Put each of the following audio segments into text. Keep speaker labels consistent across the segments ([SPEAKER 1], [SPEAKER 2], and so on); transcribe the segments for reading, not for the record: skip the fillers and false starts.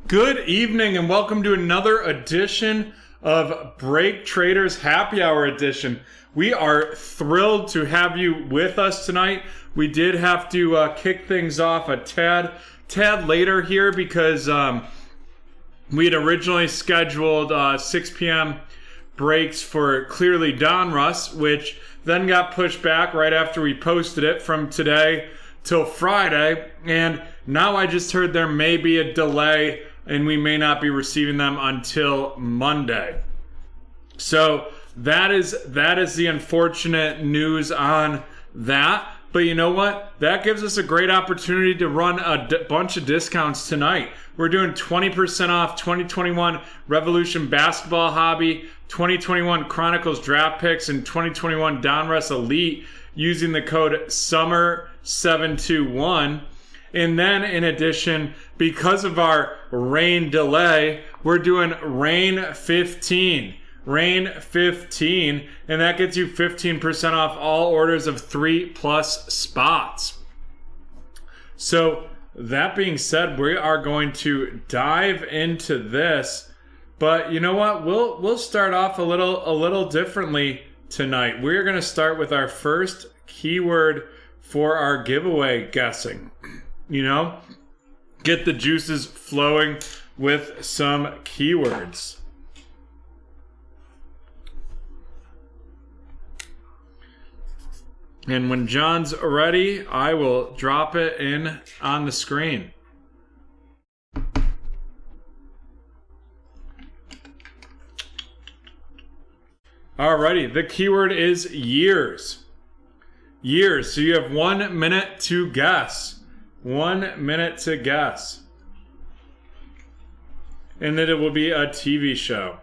[SPEAKER 1] Good evening and welcome to another edition of BreakTraders Happy Hour Edition. We are thrilled to have you with us tonight. We did have to kick things off a tad later here because we had originally scheduled 6 p.m. breaks for Clearly Donruss, which then got pushed back right after we posted it from today till Friday. And now I just heard there may be a delay and we may not be receiving them until Monday. So that is the unfortunate news on that. But you know what? That gives us a great opportunity to run a bunch of discounts tonight. We're doing 20% off 2021 Revolution Basketball Hobby, 2021 Chronicles Draft Picks, and 2021 Donruss Elite using the code SUMMER721. And then in addition, because of our rain delay, we're doing Rain 15. Rain 15, and that gets you 15% off all orders of 3+ spots. So that being said, we are going to dive into this, but you know what? We'll start off a little differently tonight. We're going to start with our first keyword for our giveaway guessing. You know, get the juices flowing with some keywords. And when John's ready, I will drop it in on the screen. Alrighty, the keyword is years. Years, so you have 1 minute to guess. 1 minute to guess. And then it will be a TV show.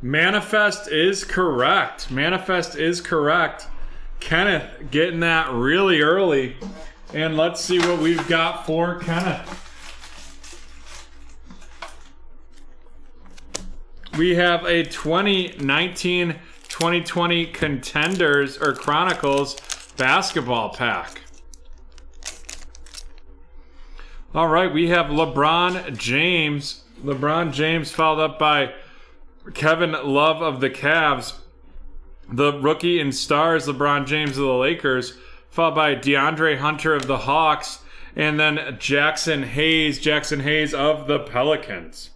[SPEAKER 1] Manifest is correct. Manifest is correct. Kenneth getting that really early. And let's see what we've got for Kenneth. We have a 2019-2020 Contenders or Chronicles basketball pack. All right, we have LeBron James. LeBron James followed up by Kevin Love of the Cavs, the rookie and stars LeBron James of the Lakers, followed by DeAndre Hunter of the Hawks, and then Jackson Hayes of the Pelicans.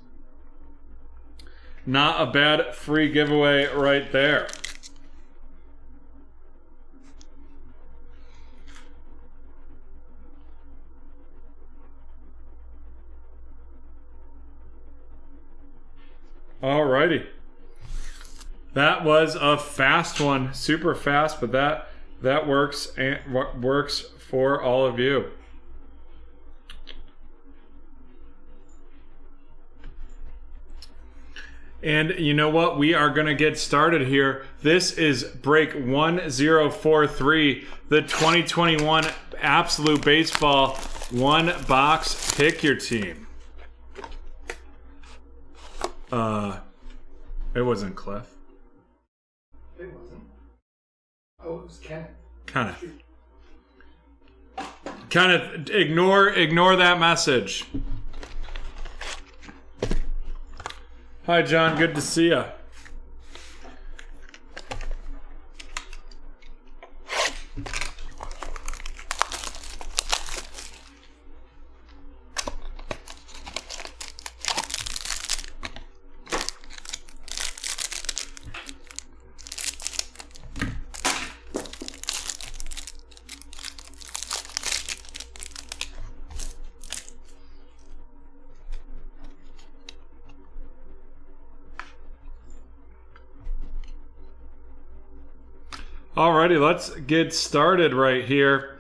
[SPEAKER 1] Not a bad free giveaway right there. Alrighty. That was a fast one, super fast, but that works and works for all of you. And you know what? We are going to get started here. This is break 1043, the 2021 Absolute Baseball one box. Pick your team. It wasn't Cliff.
[SPEAKER 2] It wasn't. Oh, it was Kenneth.
[SPEAKER 1] Kenneth, ignore that message. Hi, John. Good to see you. Alrighty, let's get started right here.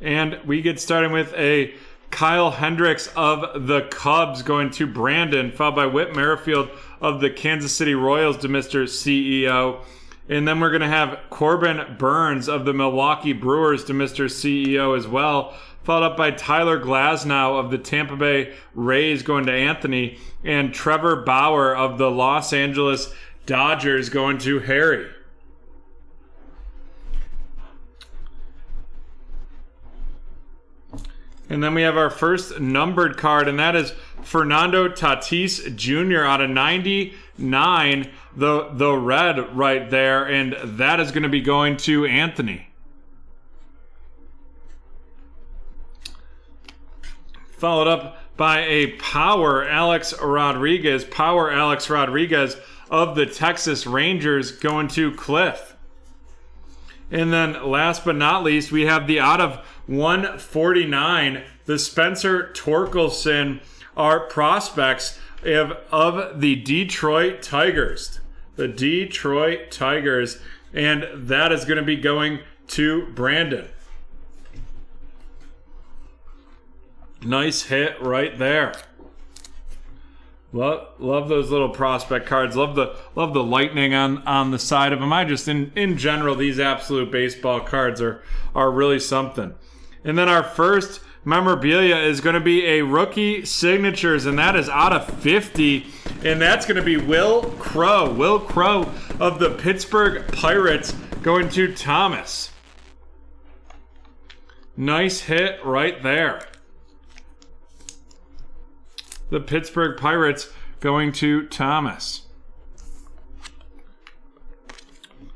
[SPEAKER 1] And we get started with a Kyle Hendricks of the Cubs going to Brandon, followed by Whit Merrifield of the Kansas City Royals to Mr. CEO. And then we're going to have Corbin Burns of the Milwaukee Brewers to Mr. CEO as well, followed up by Tyler Glasnow of the Tampa Bay Rays going to Anthony, and Trevor Bauer of the Los Angeles Dodgers going to Harry. And then we have our first numbered card, and that is Fernando Tatis Jr. out of 99, the red right there, and that is going to be going to Anthony. Followed up by a Power Alex Rodriguez of the Texas Rangers going to Cliff. And then last but not least, we have the out of 149, the Spencer Torkelson, our prospects of the Detroit Tigers. The Detroit Tigers, and that is going to be going to Brandon. Nice hit right there. Love those little prospect cards. Love the lightning on the side of them. I just in general, these absolute baseball cards are really something. And then our first memorabilia is going to be a rookie signatures, and that is out of 50, and that's going to be Will Crow of the Pittsburgh Pirates going to Thomas. Nice hit right there. The Pittsburgh Pirates going to Thomas.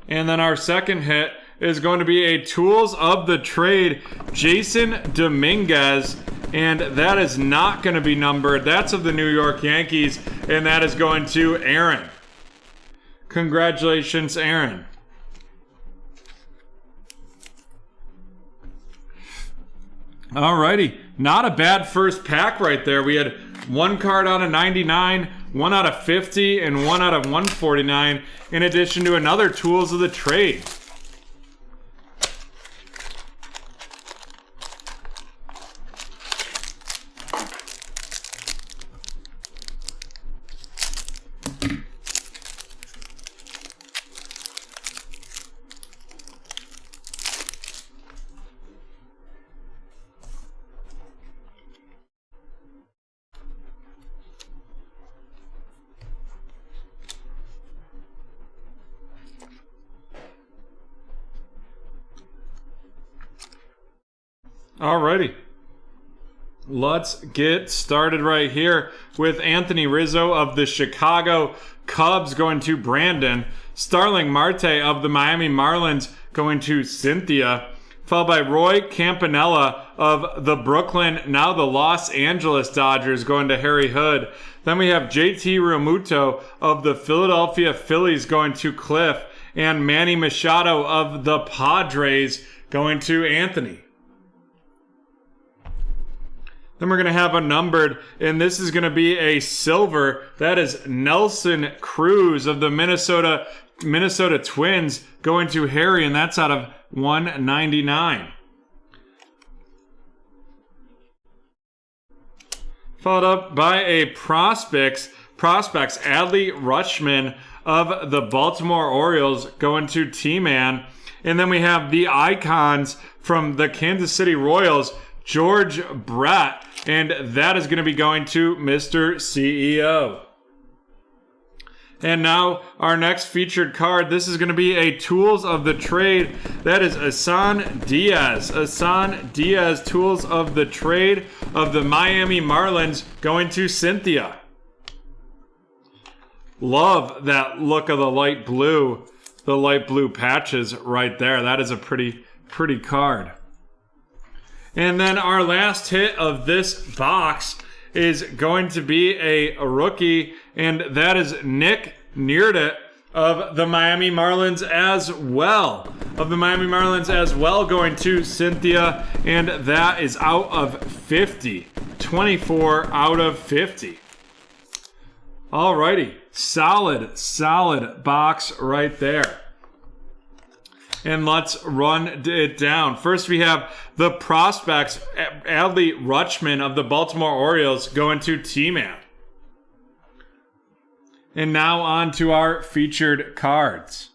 [SPEAKER 1] And then our second hit is going to be a Tools of the Trade, Jason Dominguez, and that is not going to be numbered. That's of the New York Yankees, and that is going to Aaron. Congratulations, Aaron. Alrighty, not a bad first pack right there. We had one card out of 99, one out of 50, and one out of 149, in addition to another Tools of the Trade. Alrighty, let's get started right here with Anthony Rizzo of the Chicago Cubs going to Brandon, Starling Marte of the Miami Marlins going to Cynthia, followed by Roy Campanella of the Brooklyn, now the Los Angeles Dodgers going to Harry Hood. Then we have JT Realmuto of the Philadelphia Phillies going to Cliff, and Manny Machado of the Padres going to Anthony. Then we're going to have a numbered, and this is going to be a silver. That is Nelson Cruz of the Minnesota Twins going to Harry, and that's out of 199. Followed up by a prospects Adley Rutschman of the Baltimore Orioles going to T-Man. And then we have the icons from the Kansas City Royals, George Brett, and that is going to be going to Mr. CEO. And now our next featured card, this is going to be a Tools of the Trade. That is Asan Diaz. Asan Diaz, Tools of the Trade of the Miami Marlins going to Cynthia. Love that look of the light blue patches right there. That is a pretty card. And then our last hit of this box is going to be a rookie, and that is Nick Neardit of the Miami Marlins as well. Going to Cynthia, and that is out of 50. 24 out of 50. Alrighty, solid box right there. And let's run it down. First, we have the prospects, Adley Rutschman of the Baltimore Orioles going to T-Man. And now on to our featured cards.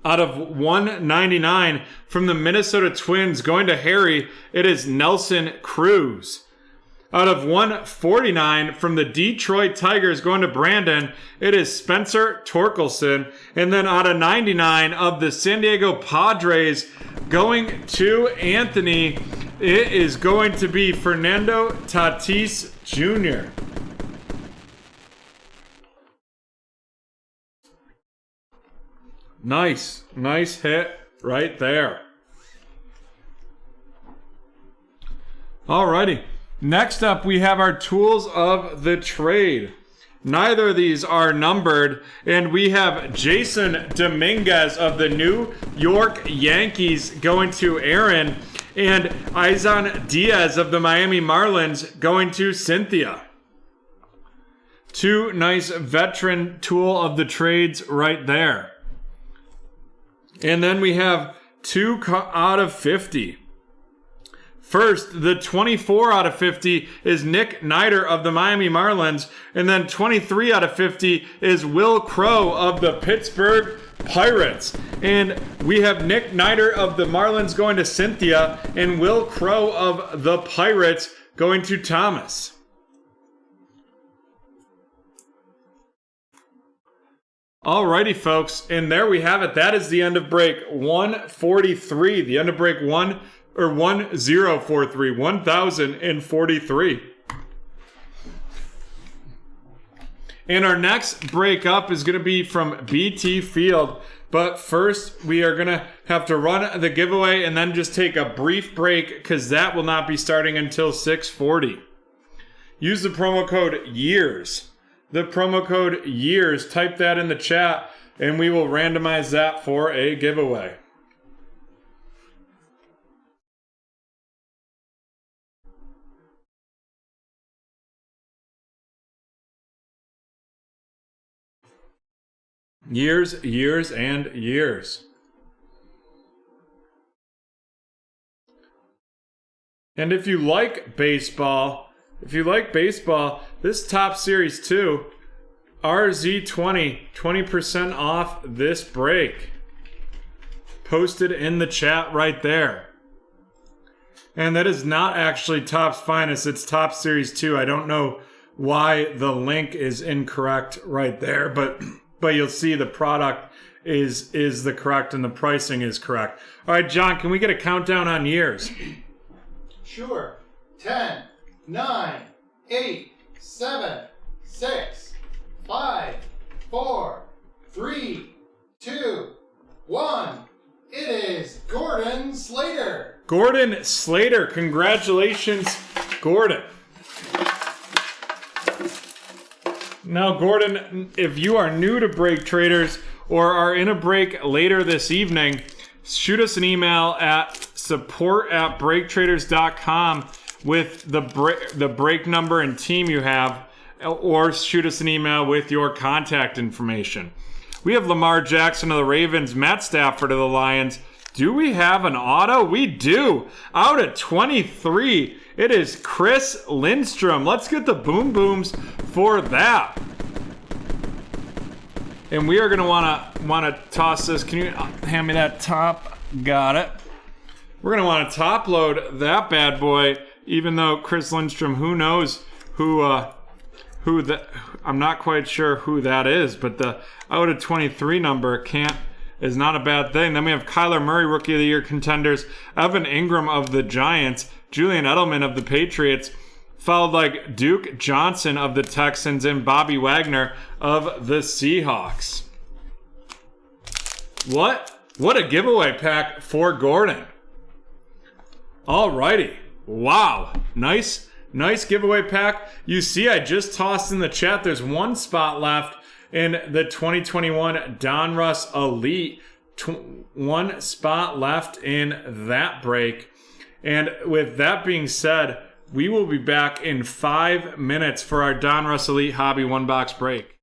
[SPEAKER 1] Out of 199 from the Minnesota Twins going to Harry, it is Nelson Cruz. Out of 149 from the Detroit Tigers going to Brandon, it is Spencer Torkelson. And then out of 99 of the San Diego Padres going to Anthony, it is going to be Fernando Tatis Jr. Nice hit right there. Alrighty. Next up, we have our tools of the trade. Neither of these are numbered, and we have Jason Dominguez of the New York Yankees going to Aaron, and Izan Diaz of the Miami Marlins going to Cynthia. Two nice veteran tool of the trades right there. And then we have 2 out of 50. First, the 24 out of 50 is Nick Nider of the Miami Marlins. And then 23 out of 50 is Will Crow of the Pittsburgh Pirates. And we have Nick Nider of the Marlins going to Cynthia and Will Crow of the Pirates going to Thomas. Alrighty, folks, and there we have it. That is the end of break 143. The end of break 1043. And our next break up is going to be from BT Field. But first, we are going to have to run the giveaway and then just take a brief break because that will not be starting until 6:40. Use the promo code YEARS. The promo code YEARS. Type that in the chat and we will randomize that for a giveaway. Years, years, and years. And if you like baseball, this Top Series 2, RZ20, 20% off this break. Posted in the chat right there. And that is not actually Topps Finest, it's Top Series 2. I don't know why the link is incorrect right there, but you'll see the product is the correct and the pricing is correct. All right, John, can we get a countdown on years?
[SPEAKER 2] Sure. 10, 9, 8, 7, 6, 5, 4, 3, 2, 1. It is Gordon Slater.
[SPEAKER 1] Gordon Slater. Congratulations, Gordon. Now, Gordon, if you are new to BreakTraders or are in a break later this evening, shoot us an email at support@breaktraders.com with the break number and team you have, or shoot us an email with your contact information. We have Lamar Jackson of the Ravens, Matt Stafford of the Lions. Do we have an auto? We do. Out at 23, it is Chris Lindstrom. Let's get the boom booms for that. And we are going to want to toss this. Can you hand me that top? Got it. We're going to want to top load that bad boy, even though Chris Lindstrom, who knows who that, I'm not quite sure who that is, but the out of 23 number is not a bad thing. Then we have Kyler Murray, Rookie of the Year contenders, Evan Ingram of the Giants, Julian Edelman of the Patriots, followed like Duke Johnson of the Texans and Bobby Wagner of the Seahawks. What a giveaway pack for Gordon. Alrighty. Wow. Nice giveaway pack. You see, I just tossed in the chat. There's one spot left in the 2021 Donruss Elite. One spot left in that break. And with that being said, we will be back in 5 minutes for our Donruss Elite Hobby One Box break.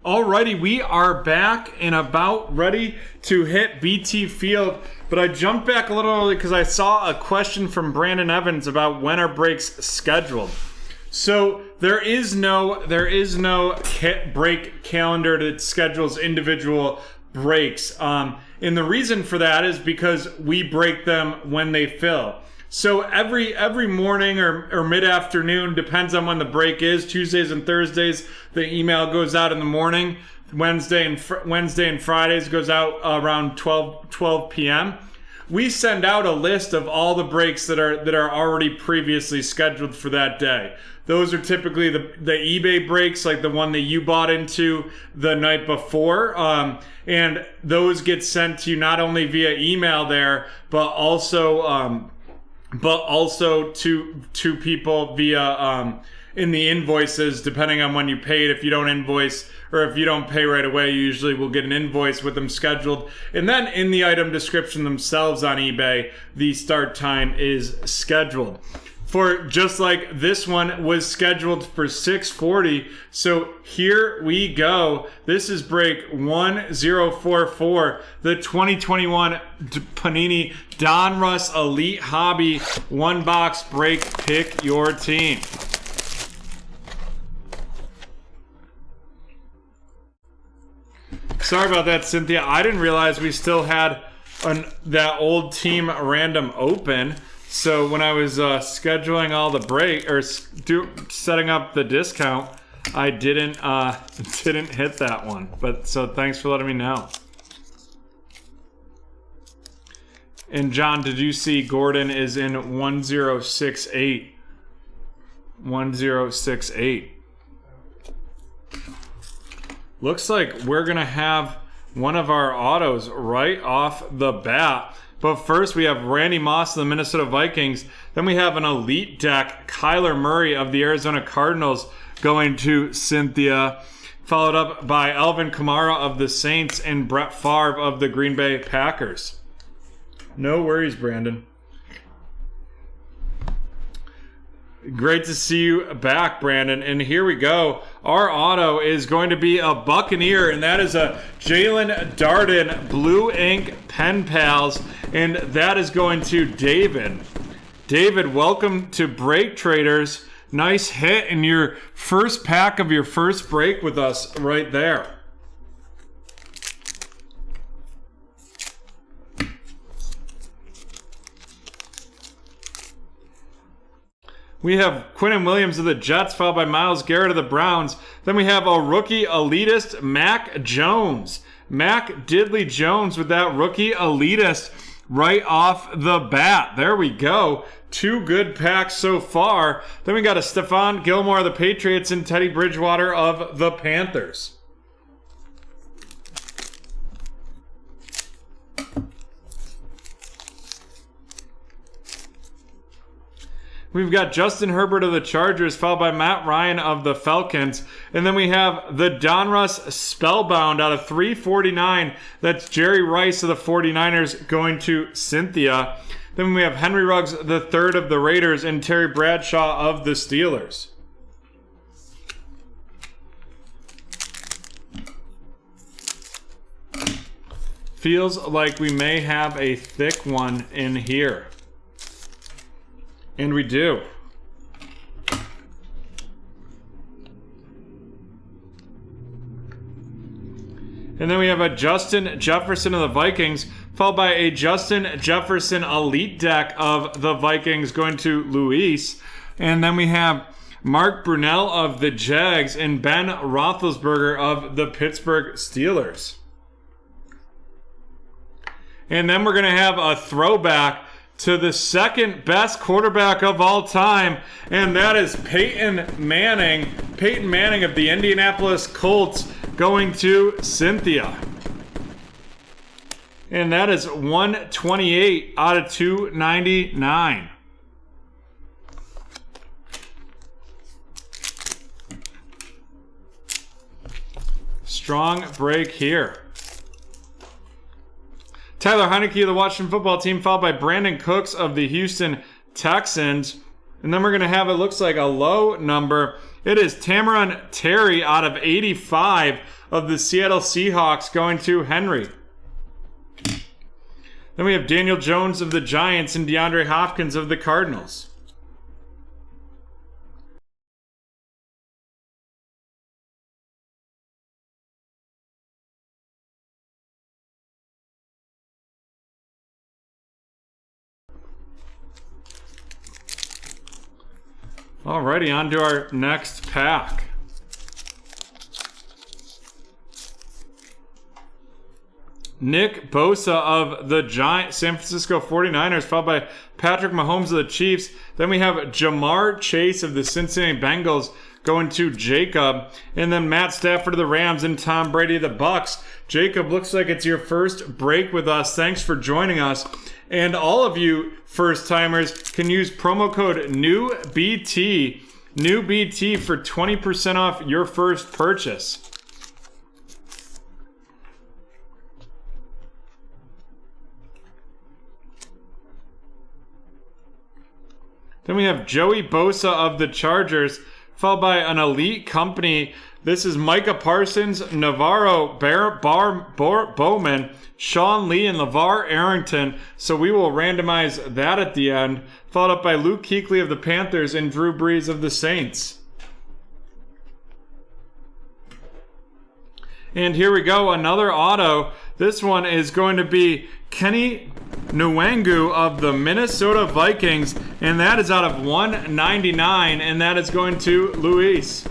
[SPEAKER 1] Alrighty, we are back and about ready to hit BT Field, but I jumped back a little early because I saw a question from Brandon Evans about when are breaks scheduled. So there is no break calendar that schedules individual breaks, and the reason for that is because we break them when they fill. So every morning or mid-afternoon, depends on when the break is. Tuesdays and Thursdays, the email goes out in the morning. Wednesday and Fridays goes out around 12 p.m. We send out a list of all the breaks that are already previously scheduled for that day. Those are typically the eBay breaks, like the one that you bought into the night before. And those get sent to you not only via email there, but also to people via in the invoices, depending on when you paid. If you don't invoice or if you don't pay right away, you usually will get an invoice with them scheduled. And then in the item description themselves on eBay, the start time is scheduled. For just like this one was scheduled for 6:40. So here we go. This is break 1044, the 2021 Panini Donruss Elite Hobby one box break. Pick your team. Sorry about that, Cynthia. I didn't realize we still had that old team random open. So when I was scheduling all the break or setting up the discount, I didn't hit that one. But so thanks for letting me know. And John, did you see Gordon is in 1068? 1068. Looks like we're gonna have one of our autos right off the bat. But first, we have Randy Moss of the Minnesota Vikings. Then we have an elite deck, Kyler Murray of the Arizona Cardinals, going to Cynthia, followed up by Alvin Kamara of the Saints and Brett Favre of the Green Bay Packers. No worries, Brandon. Great to see you back, Brandon. And here we go. Our auto is going to be a Buccaneer, and that is a Jalen Darden Blue Ink Pen Pals, and that is going to David. David, welcome to BreakTraders. Nice hit in your first pack of your first break with us right there. We have Quinnen Williams of the Jets, followed by Myles Garrett of the Browns. Then we have a rookie elitist, Mac Jones. Mac Diddley Jones with that rookie elitist right off the bat. There we go. Two good packs so far. Then we got a Stephon Gilmore of the Patriots and Teddy Bridgewater of the Panthers. We've got Justin Herbert of the Chargers, followed by Matt Ryan of the Falcons. And then we have the Donruss Spellbound out of 349. That's Jerry Rice of the 49ers going to Cynthia. Then we have Henry Ruggs the third of the Raiders and Terry Bradshaw of the Steelers. Feels like we may have a thick one in here. And we do. And then we have a Justin Jefferson of the Vikings, followed by a Justin Jefferson Elite deck of the Vikings going to Luis. And then we have Mark Brunell of the Jags and Ben Roethlisberger of the Pittsburgh Steelers. And then we're going to have a throwback to the second best quarterback of all time, and that is Peyton Manning. Peyton Manning of the Indianapolis Colts going to Cynthia. And that is 128 out of 299. Strong break here. Tyler Heineke of the Washington Football Team, followed by Brandon Cooks of the Houston Texans. And then we're going to have, it looks like, a low number It is Tamaron Terry out of 85 of the Seattle Seahawks going to Henry. Then we have Daniel Jones of the Giants and DeAndre Hopkins of the Cardinals. Alrighty, on to our next pack. Nick Bosa of the San Francisco 49ers, followed by Patrick Mahomes of the Chiefs. Then we have Jamar Chase of the Cincinnati Bengals going to Jacob. And then Matt Stafford of the Rams and Tom Brady of the Bucks. Jacob, looks like it's your first break with us. Thanks for joining us. And all of you first-timers can use promo code NEWBT for 20% off your first purchase. Then we have Joey Bosa of the Chargers, followed by an elite company. This is Micah Parsons, Navarro Bowman, Sean Lee, and LeVar Arrington. So we will randomize that at the end, followed up by Luke Kuechly of the Panthers and Drew Brees of the Saints. And here we go, another auto. This one is going to be Kenny Nwangu of the Minnesota Vikings, and that is out of 199, and that is going to Luis.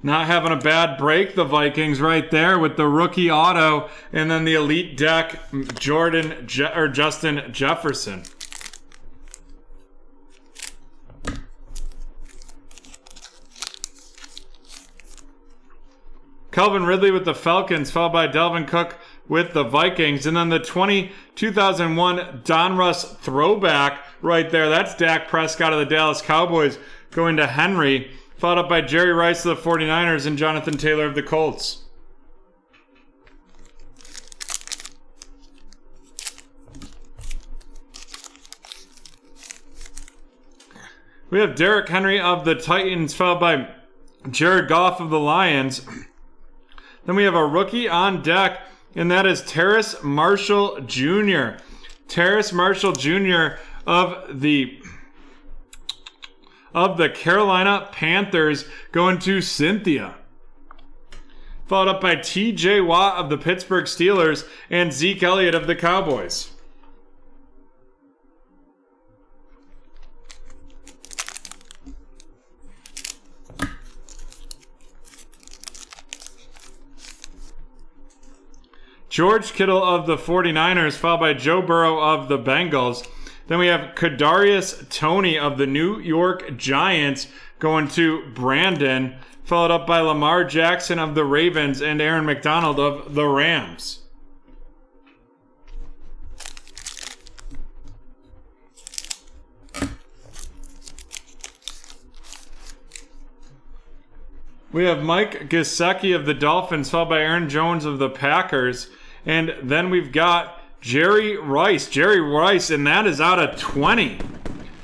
[SPEAKER 1] Not having a bad break, the Vikings right there with the rookie auto, and then the elite deck, Justin Jefferson. Calvin Ridley with the Falcons, followed by Dalvin Cook with the Vikings. And then the 2001 Donruss throwback right there. That's Dak Prescott of the Dallas Cowboys going to Henry, followed up by Jerry Rice of the 49ers and Jonathan Taylor of the Colts. We have Derrick Henry of the Titans, followed by Jared Goff of the Lions. Then we have a rookie on deck, and that is Terrace Marshall Jr. Terrace Marshall Jr. of the Carolina Panthers going to Cynthia. Followed up by TJ Watt of the Pittsburgh Steelers and Zeke Elliott of the Cowboys. George Kittle of the 49ers, followed by Joe Burrow of the Bengals. Then we have Kadarius Toney of the New York Giants going to Brandon, followed up by Lamar Jackson of the Ravens and Aaron McDonald of the Rams. We have Mike Gesicki of the Dolphins, followed by Aaron Jones of the Packers. And then we've got Jerry Rice, and that is out of 20.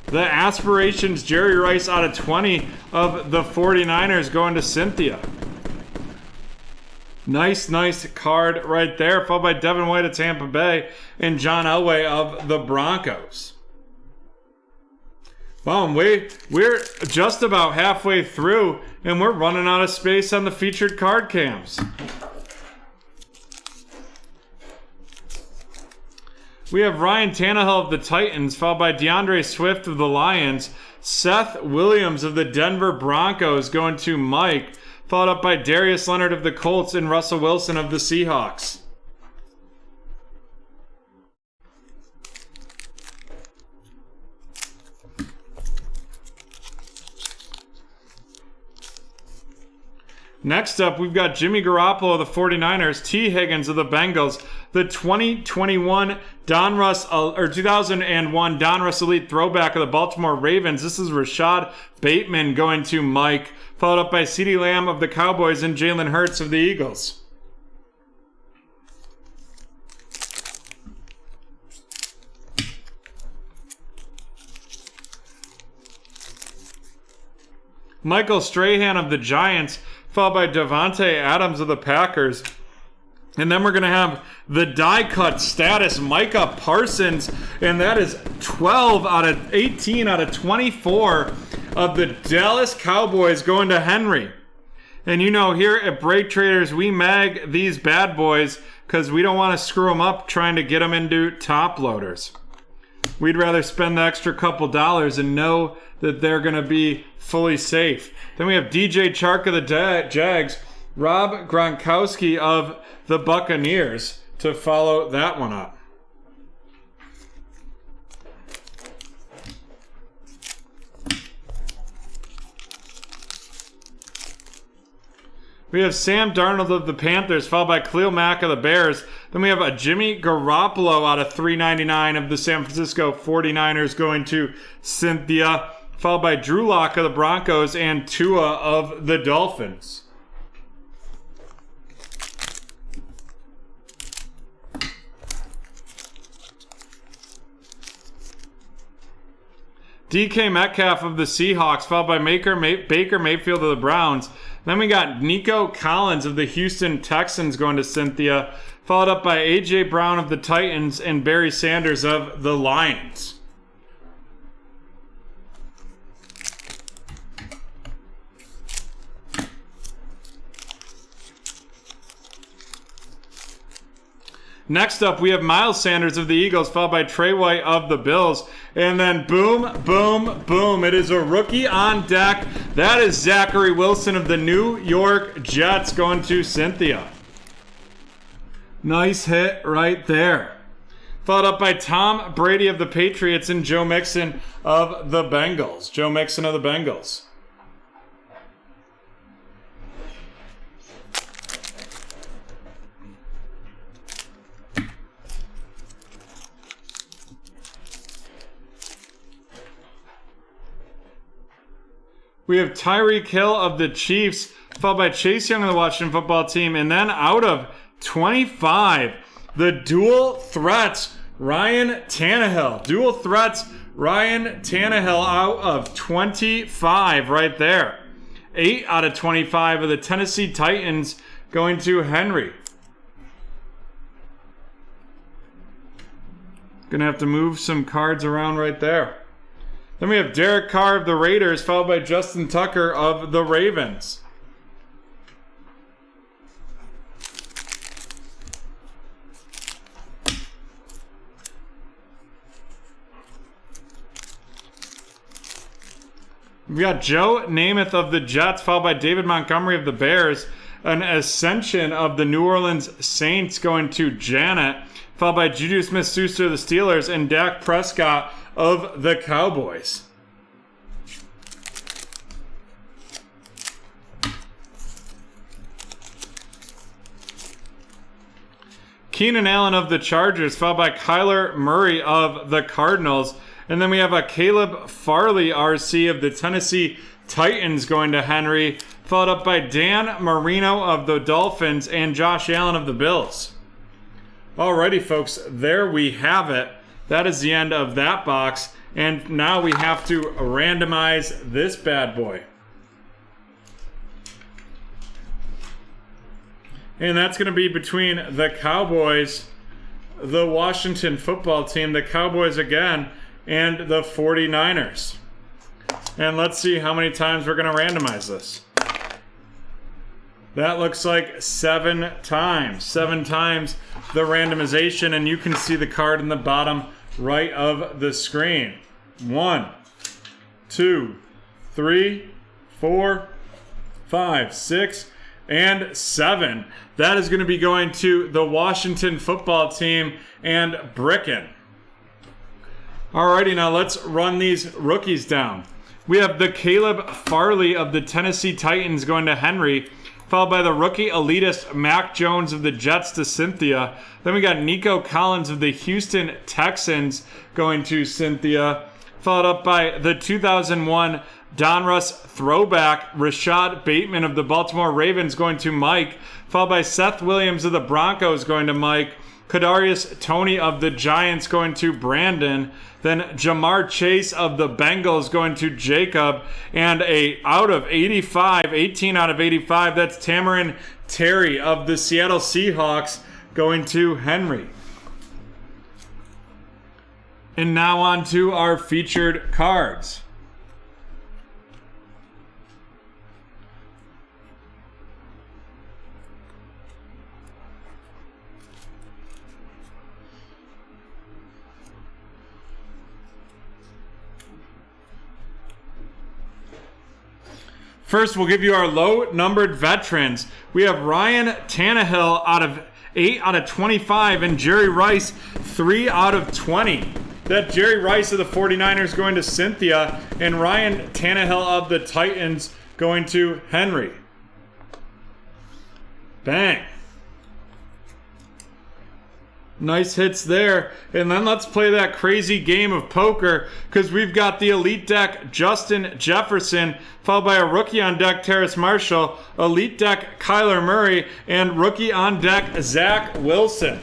[SPEAKER 1] The Aspirations, Jerry Rice out of 20 of the 49ers going to Cynthia. Nice card right there, followed by Devin White of Tampa Bay and John Elway of the Broncos. Well, we're just about halfway through, and we're running out of space on the featured card cams. We have Ryan Tannehill of the Titans, followed by DeAndre Swift of the Lions, Seth Williams of the Denver Broncos going to Mike, followed up by Darius Leonard of the Colts and Russell Wilson of the Seahawks. Next up, we've got Jimmy Garoppolo of the 49ers, T. Higgins of the Bengals, the 2001 2001 Donruss Elite throwback of the Baltimore Ravens. This is Rashad Bateman going to Mike, followed up by CeeDee Lamb of the Cowboys and Jalen Hurts of the Eagles. Michael Strahan of the Giants, followed by Devontae Adams of the Packers. And then we're going to have the die cut status, Micah Parsons, and that is 18 out of 24 of the Dallas Cowboys going to Henry. And you know, here at Break Traders, we mag these bad boys because we don't want to screw them up trying to get them into top loaders. We'd rather spend the extra couple dollars and know that they're going to be fully safe. Then we have DJ Chark of the Jags, Rob Gronkowski of the Buccaneers to follow that one up. We have Sam Darnold of the Panthers, followed by Khalil Mack of the Bears. Then we have a Jimmy Garoppolo out of $3.99 of the San Francisco 49ers going to Cynthia, followed by Drew Lock of the Broncos and Tua of the Dolphins. DK Metcalf of the Seahawks, followed by Baker Mayfield of the Browns. Then we got Nico Collins of the Houston Texans going to Cynthia, followed up by A.J. Brown of the Titans and Barry Sanders of the Lions. Next up, we have Miles Sanders of the Eagles, followed by Trey White of the Bills. And then boom, boom, boom. It is a rookie on deck. That is Zachary Wilson of the New York Jets going to Cynthia. Nice hit right there. Followed up by Tom Brady of the Patriots and Joe Mixon of the Bengals. Joe Mixon of the Bengals. We have Tyreek Hill of the Chiefs, followed by Chase Young of the Washington Football Team. And then out of 25, the dual threats, Ryan Tannehill. Dual threats, Ryan Tannehill out of 25 right there. 8 out of 25 of the Tennessee Titans going to Henry. Gonna have to move some cards around right there. Then we have Derek Carr of the Raiders, followed by Justin Tucker of the Ravens. We got Joe Namath of the Jets, followed by David Montgomery of the Bears. An ascension of the New Orleans Saints going to Janet, followed by Juju Smith-Schuster of the Steelers and Dak Prescott of the Cowboys. Keenan Allen of the Chargers, followed by Kyler Murray of the Cardinals. And then we have a Caleb Farley RC of the Tennessee Titans going to Henry, followed up by Dan Marino of the Dolphins and Josh Allen of the Bills. Alrighty, folks, there we have it. That is the end of that box. And now we have to randomize this bad boy. And that's going to be between the Cowboys, the Washington Football Team, the Cowboys again, and the 49ers. And let's see how many times we're going to randomize this. That looks like 7 times. 7 times the randomization, and you can see the card in the bottom right of the screen. 1, 2, 3, 4, 5, 6, and 7. That is going to be going to the Washington Football Team and Bricken. Alrighty, now let's run these rookies down. We have the Caleb Farley of the Tennessee Titans going to Henry, followed by the rookie elitist Mac Jones of the Jets to Cynthia. Then we got Nico Collins of the Houston Texans going to Cynthia, followed up by the 2001 Donruss throwback Rashad Bateman of the Baltimore Ravens going to Mike, followed by Seth Williams of the Broncos going to Mike, Kadarius Toney of the Giants going to Brandon. Then Jamar Chase of the Bengals going to Jacob. And a out of 85, 18 out of 85, that's Tamarin Terry of the Seattle Seahawks going to Henry. And now on to our featured cards. First, we'll give you our low-numbered veterans. We have Ryan Tannehill out of 8 out of 25 and Jerry Rice 3 out of 20. That Jerry Rice of the 49ers going to Cynthia and Ryan Tannehill of the Titans going to Henry. Bang. Nice hits there. And then let's play that crazy game of poker because we've got the Elite deck Justin Jefferson, followed by a rookie on deck Terrace Marshall, Elite deck Kyler Murray, and rookie on deck Zach Wilson.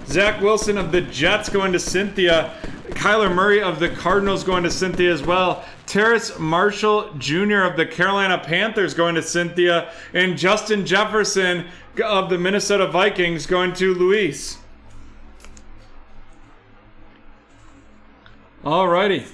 [SPEAKER 1] Zach Wilson of the Jets going to Cynthia. Kyler Murray of the Cardinals going to Cynthia as well. Terrace Marshall Jr. of the Carolina Panthers going to Cynthia. And Justin Jefferson of the Minnesota Vikings going to Luis. Alrighty.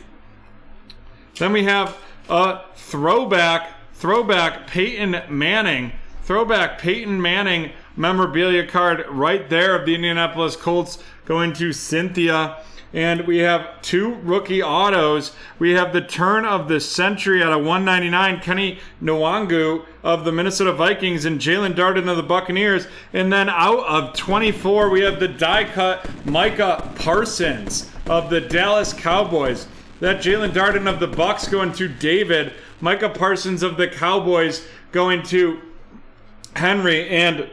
[SPEAKER 1] Then we have a throwback Peyton Manning. Throwback Peyton Manning memorabilia card right there of the Indianapolis Colts going to Cynthia. And we have 2 rookie autos. We have the turn of the century out of 199, Kenny Nwangu of the Minnesota Vikings and Jalen Darden of the Buccaneers. And then out of 24, we have the die cut Micah Parsons of the Dallas Cowboys. That Jalen Darden of the Bucks going to David. Micah Parsons of the Cowboys going to Henry. And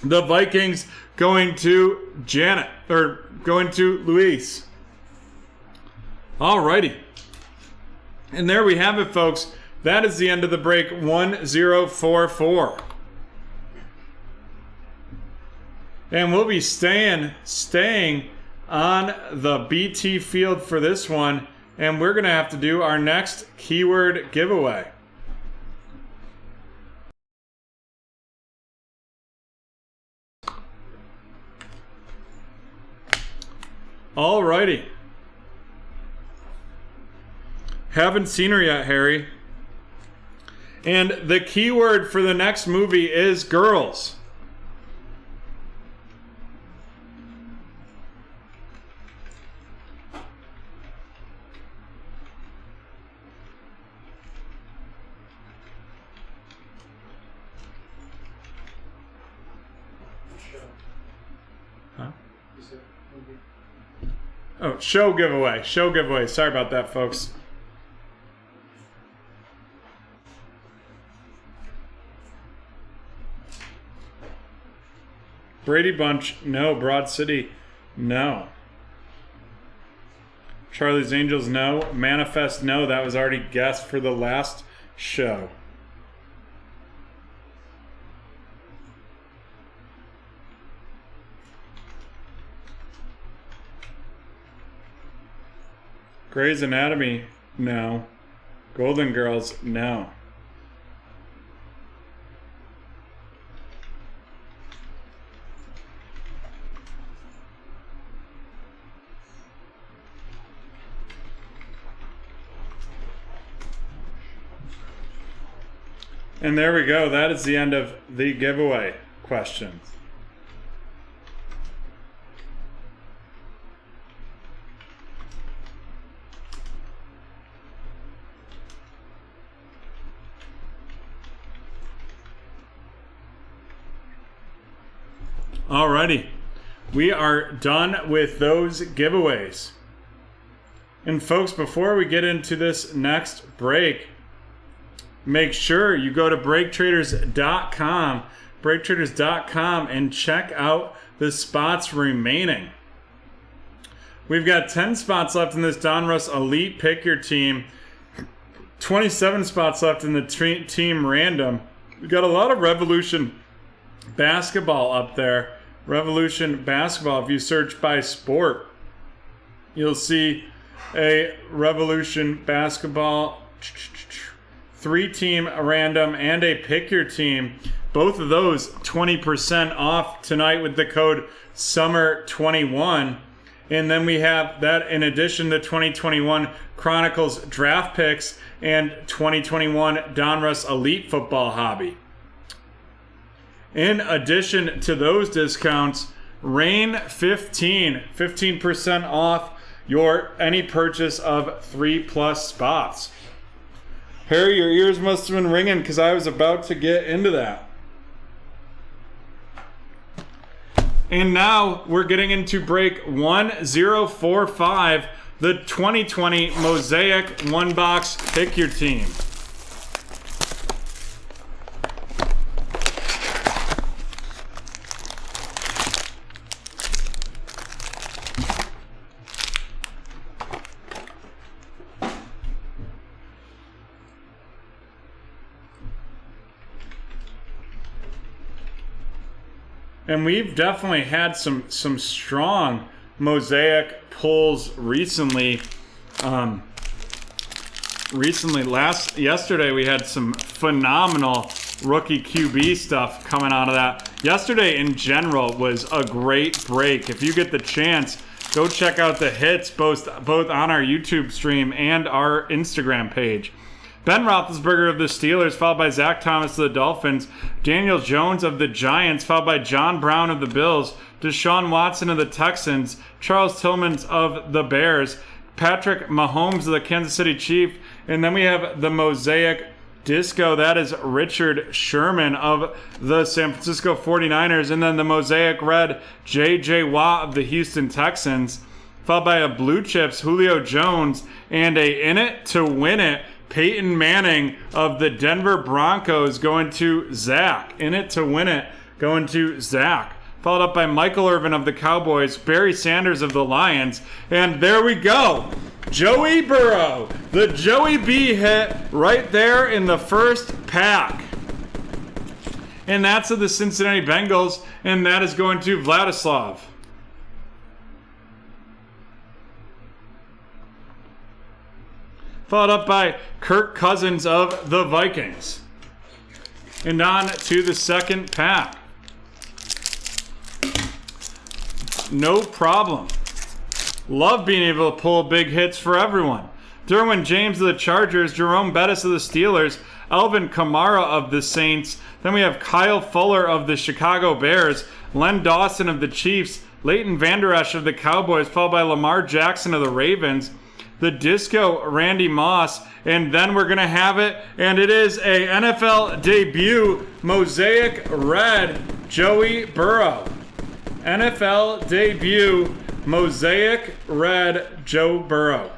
[SPEAKER 1] the Vikings going to going to Luis. Alrighty. And there we have it, folks. That is the end of the break 1044. And we'll be staying on the BT field for this one. And we're going to have to do our next keyword giveaway. Alrighty. Haven't seen her yet, Harry. And the keyword for the next movie is girls.
[SPEAKER 2] Show.
[SPEAKER 1] Huh? Oh, show giveaway. Show giveaway. Sorry about that, folks. Brady Bunch, no. Broad City, no. Charlie's Angels, no. Manifest, no. That was already guessed for the last show. Grey's Anatomy, no. Golden Girls, no. And there we go. That is the end of the giveaway questions. Alrighty. We are done with those giveaways. And folks, before we get into this next break, make sure you go to BreakTraders.com, and check out the spots remaining. We've got 10 spots left in this Donruss Elite Pick Your Team, 27 spots left in the Team Random. We've got a lot of Revolution basketball up there. Revolution Basketball. If you search by sport, you'll see a Revolution Basketball 3-team random and a pick your team. Both of those 20% off tonight with the code SUMMER21. And then we have that in addition to 2021 Chronicles draft picks and 2021 Donruss Elite Football Hobby. In addition to those discounts, Rain 15% off your any purchase of 3+ spots. Harry, your ears must have been ringing because I was about to get into that. And now we're getting into break 1045, the 2020 Mosaic 1-box Pick Your Team. And we've definitely had some strong Mosaic pulls recently. Yesterday we had some phenomenal rookie QB stuff coming out of that. Yesterday in general was a great break. If you get the chance, go check out the hits both on our YouTube stream and our Instagram page. Ben Roethlisberger of the Steelers, followed by Zach Thomas of the Dolphins. Daniel Jones of the Giants, followed by John Brown of the Bills. Deshaun Watson of the Texans. Charles Tillman of the Bears. Patrick Mahomes of the Kansas City Chiefs. And then we have the Mosaic Disco. That is Richard Sherman of the San Francisco 49ers. And then the Mosaic Red, J.J. Watt of the Houston Texans. Followed by a Blue Chips, Julio Jones. And a In It to Win It, Peyton Manning of the Denver Broncos going to Zach. In It to Win It going to Zach. Followed up by Michael Irvin of the Cowboys, Barry Sanders of the Lions, and there we go. Joey Burrow. The Joey B hit right there in the first pack. And that's of the Cincinnati Bengals, and that is going to Vladislav. Followed up by Kirk Cousins of the Vikings. And on to the second pack. No problem. Love being able to pull big hits for everyone. Derwin James of the Chargers, Jerome Bettis of the Steelers, Alvin Kamara of the Saints. Then we have Kyle Fuller of the Chicago Bears, Len Dawson of the Chiefs, Leighton Vander Esch of the Cowboys, followed by Lamar Jackson of the Ravens. The Disco, Randy Moss, and then we're going to have it, and it is a NFL debut, Mosaic Red, Joey Burrow. NFL debut, Mosaic Red, Joe Burrow.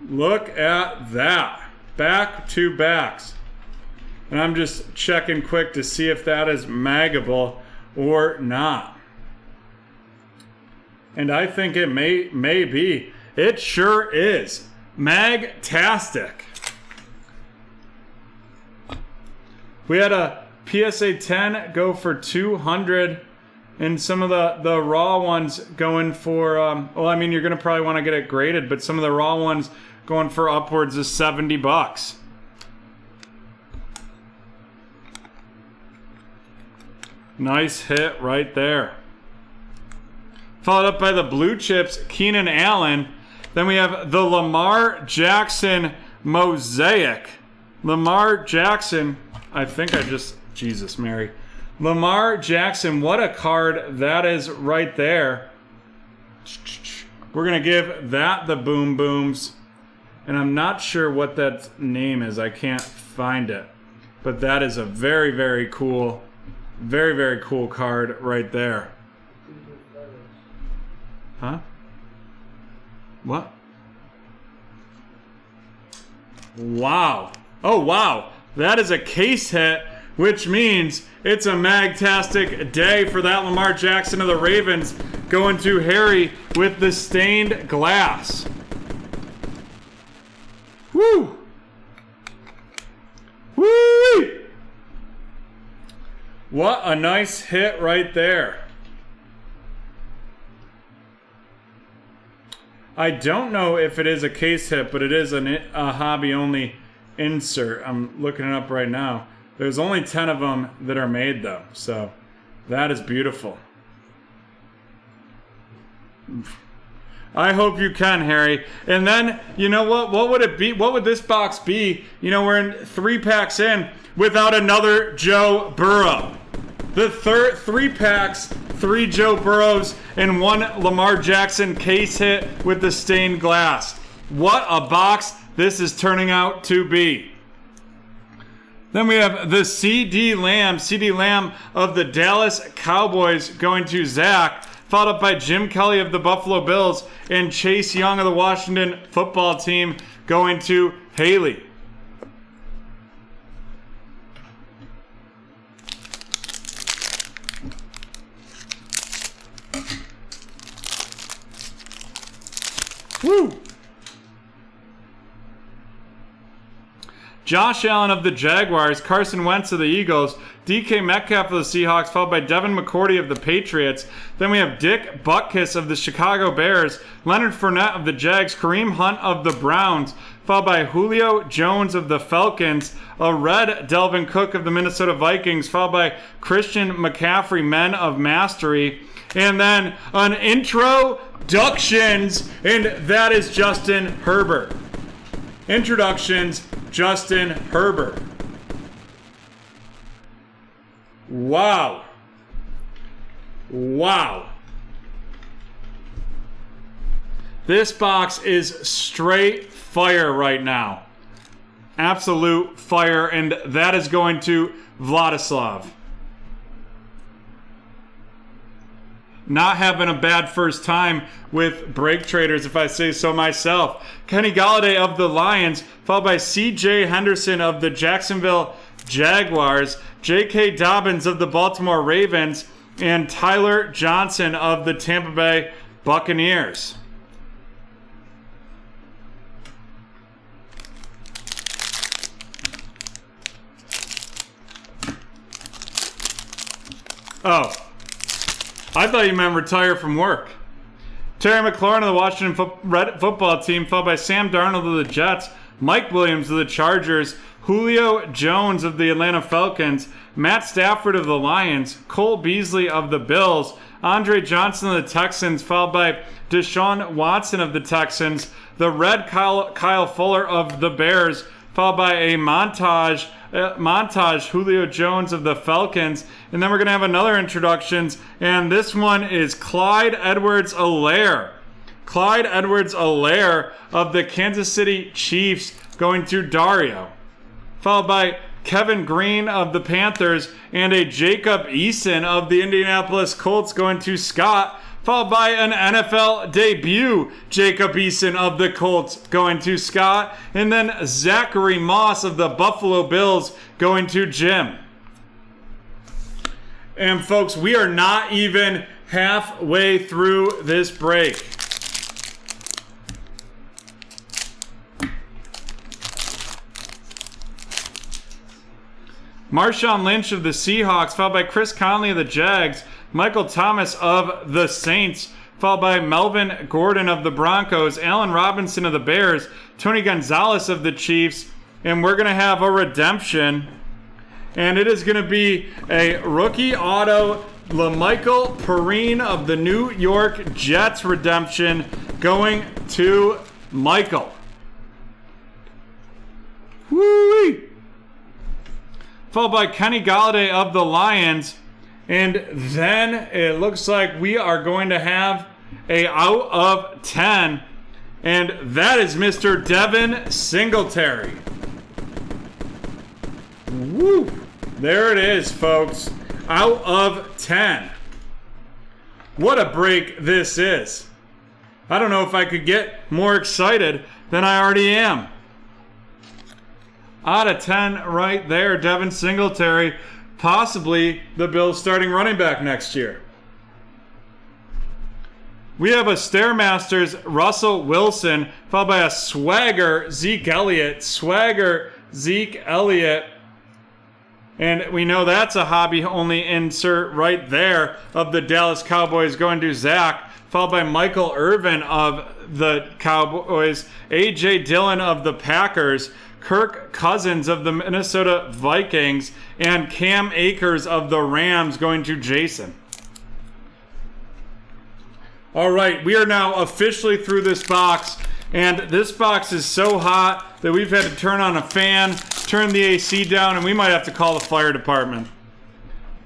[SPEAKER 1] Look at that. Back to backs. And I'm just checking quick to see if that is maggable or not. And I think it may be. It sure is. Magtastic. We had a PSA 10 go for 200, and some of the raw ones going for, well, I mean, you're going to probably want to get it graded, but some of the raw ones going for upwards of $70. Nice hit right there. Followed up by the Blue Chips, Keenan Allen. Then we have the Lamar Jackson Mosaic. Lamar Jackson, I think I just, Jesus Mary. Lamar Jackson, what a card that is right there. We're going to give that the Boom Booms. And I'm not sure what that name is. I can't find it. But that is a very, very cool card right there. Huh? What? Wow. Oh, wow. That is a case hit, which means it's a magtastic day for that Lamar Jackson of the Ravens going to Harry with the stained glass. Woo! Woo! What a nice hit right there. I don't know if it is a case hit, but it is a hobby-only insert. I'm looking it up right now. There's only 10 of them that are made, though. So that is beautiful. I hope you can, Harry. And then, you know what? What would it be? What would this box be? You know, we're in 3 packs in without another Joe Burrow. The 3 packs, 3 Joe Burrows, and 1 Lamar Jackson case hit with the stained glass. What a box this is turning out to be. Then we have the CD Lamb of the Dallas Cowboys going to Zach, followed up by Jim Kelly of the Buffalo Bills and Chase Young of the Washington Football Team going to Haley. Woo! Josh Allen of the Jaguars, Carson Wentz of the Eagles, DK Metcalf of the Seahawks, followed by Devin McCourty of the Patriots. Then we have Dick Butkus of the Chicago Bears, Leonard Fournette of the Jags, Kareem Hunt of the Browns, followed by Julio Jones of the Falcons, a red Delvin Cook of the Minnesota Vikings, followed by Christian McCaffrey, Men of Mastery, and then an introductions, and that is Justin Herbert. Introductions, Justin Herbert. Wow. Wow. This box is straight fire right now. Absolute fire, and that is going to Vladislav. Not having a bad first time with BreakTraders, if I say so myself. Kenny Golladay of the Lions, followed by C.J. Henderson of the Jacksonville Jaguars, J.K. Dobbins of the Baltimore Ravens, and Tyler Johnson of the Tampa Bay Buccaneers. Oh. I thought you meant retire from work. Terry McLaurin of the Washington Football Team, followed by Sam Darnold of the Jets, Mike Williams of the Chargers, Julio Jones of the Atlanta Falcons, Matt Stafford of the Lions, Cole Beasley of the Bills, Andre Johnson of the Texans, followed by Deshaun Watson of the Texans, the red Kyle Fuller of the Bears, followed by a montage Julio Jones of the Falcons, and then we're going to have another introductions, and this one is Clyde Edwards-Helaire. Clyde Edwards-Helaire of the Kansas City Chiefs going to Dario, followed by Kevin Green of the Panthers and a Jacob Eason of the Indianapolis Colts going to Scott, followed by an NFL debut, Jacob Eason of the Colts going to Scott, and then Zachary Moss of the Buffalo Bills going to Jim. And folks, we are not even halfway through this break. Marshawn Lynch of the Seahawks, followed by Chris Conley of the Jags, Michael Thomas of the Saints, followed by Melvin Gordon of the Broncos, Allen Robinson of the Bears, Tony Gonzalez of the Chiefs, and we're going to have a redemption, and it is going to be a rookie auto, LaMichael Perine of the New York Jets redemption going to Michael. Woo-wee! Followed by Kenny Golladay of the Lions. And then it looks like we are going to have a out of 10. And that is Mr. Devin Singletary. Woo! There it is, folks. Out of 10. What a break this is. I don't know if I could get more excited than I already am. Out of 10 right there, Devin Singletary, possibly the Bills' starting running back next year. We have a Stairmasters Russell Wilson, followed by a Swagger Zeke Elliott. Swagger Zeke Elliott And we know that's a hobby-only insert right there of the Dallas Cowboys going to Zach, followed by Michael Irvin of the Cowboys, A.J. Dillon of the Packers, Kirk Cousins of the Minnesota Vikings, and Cam Akers of the Rams going to Jason. All right, we are now officially through this box, and this box is so hot that we've had to turn on a fan, turn the AC down, and we might have to call the fire department.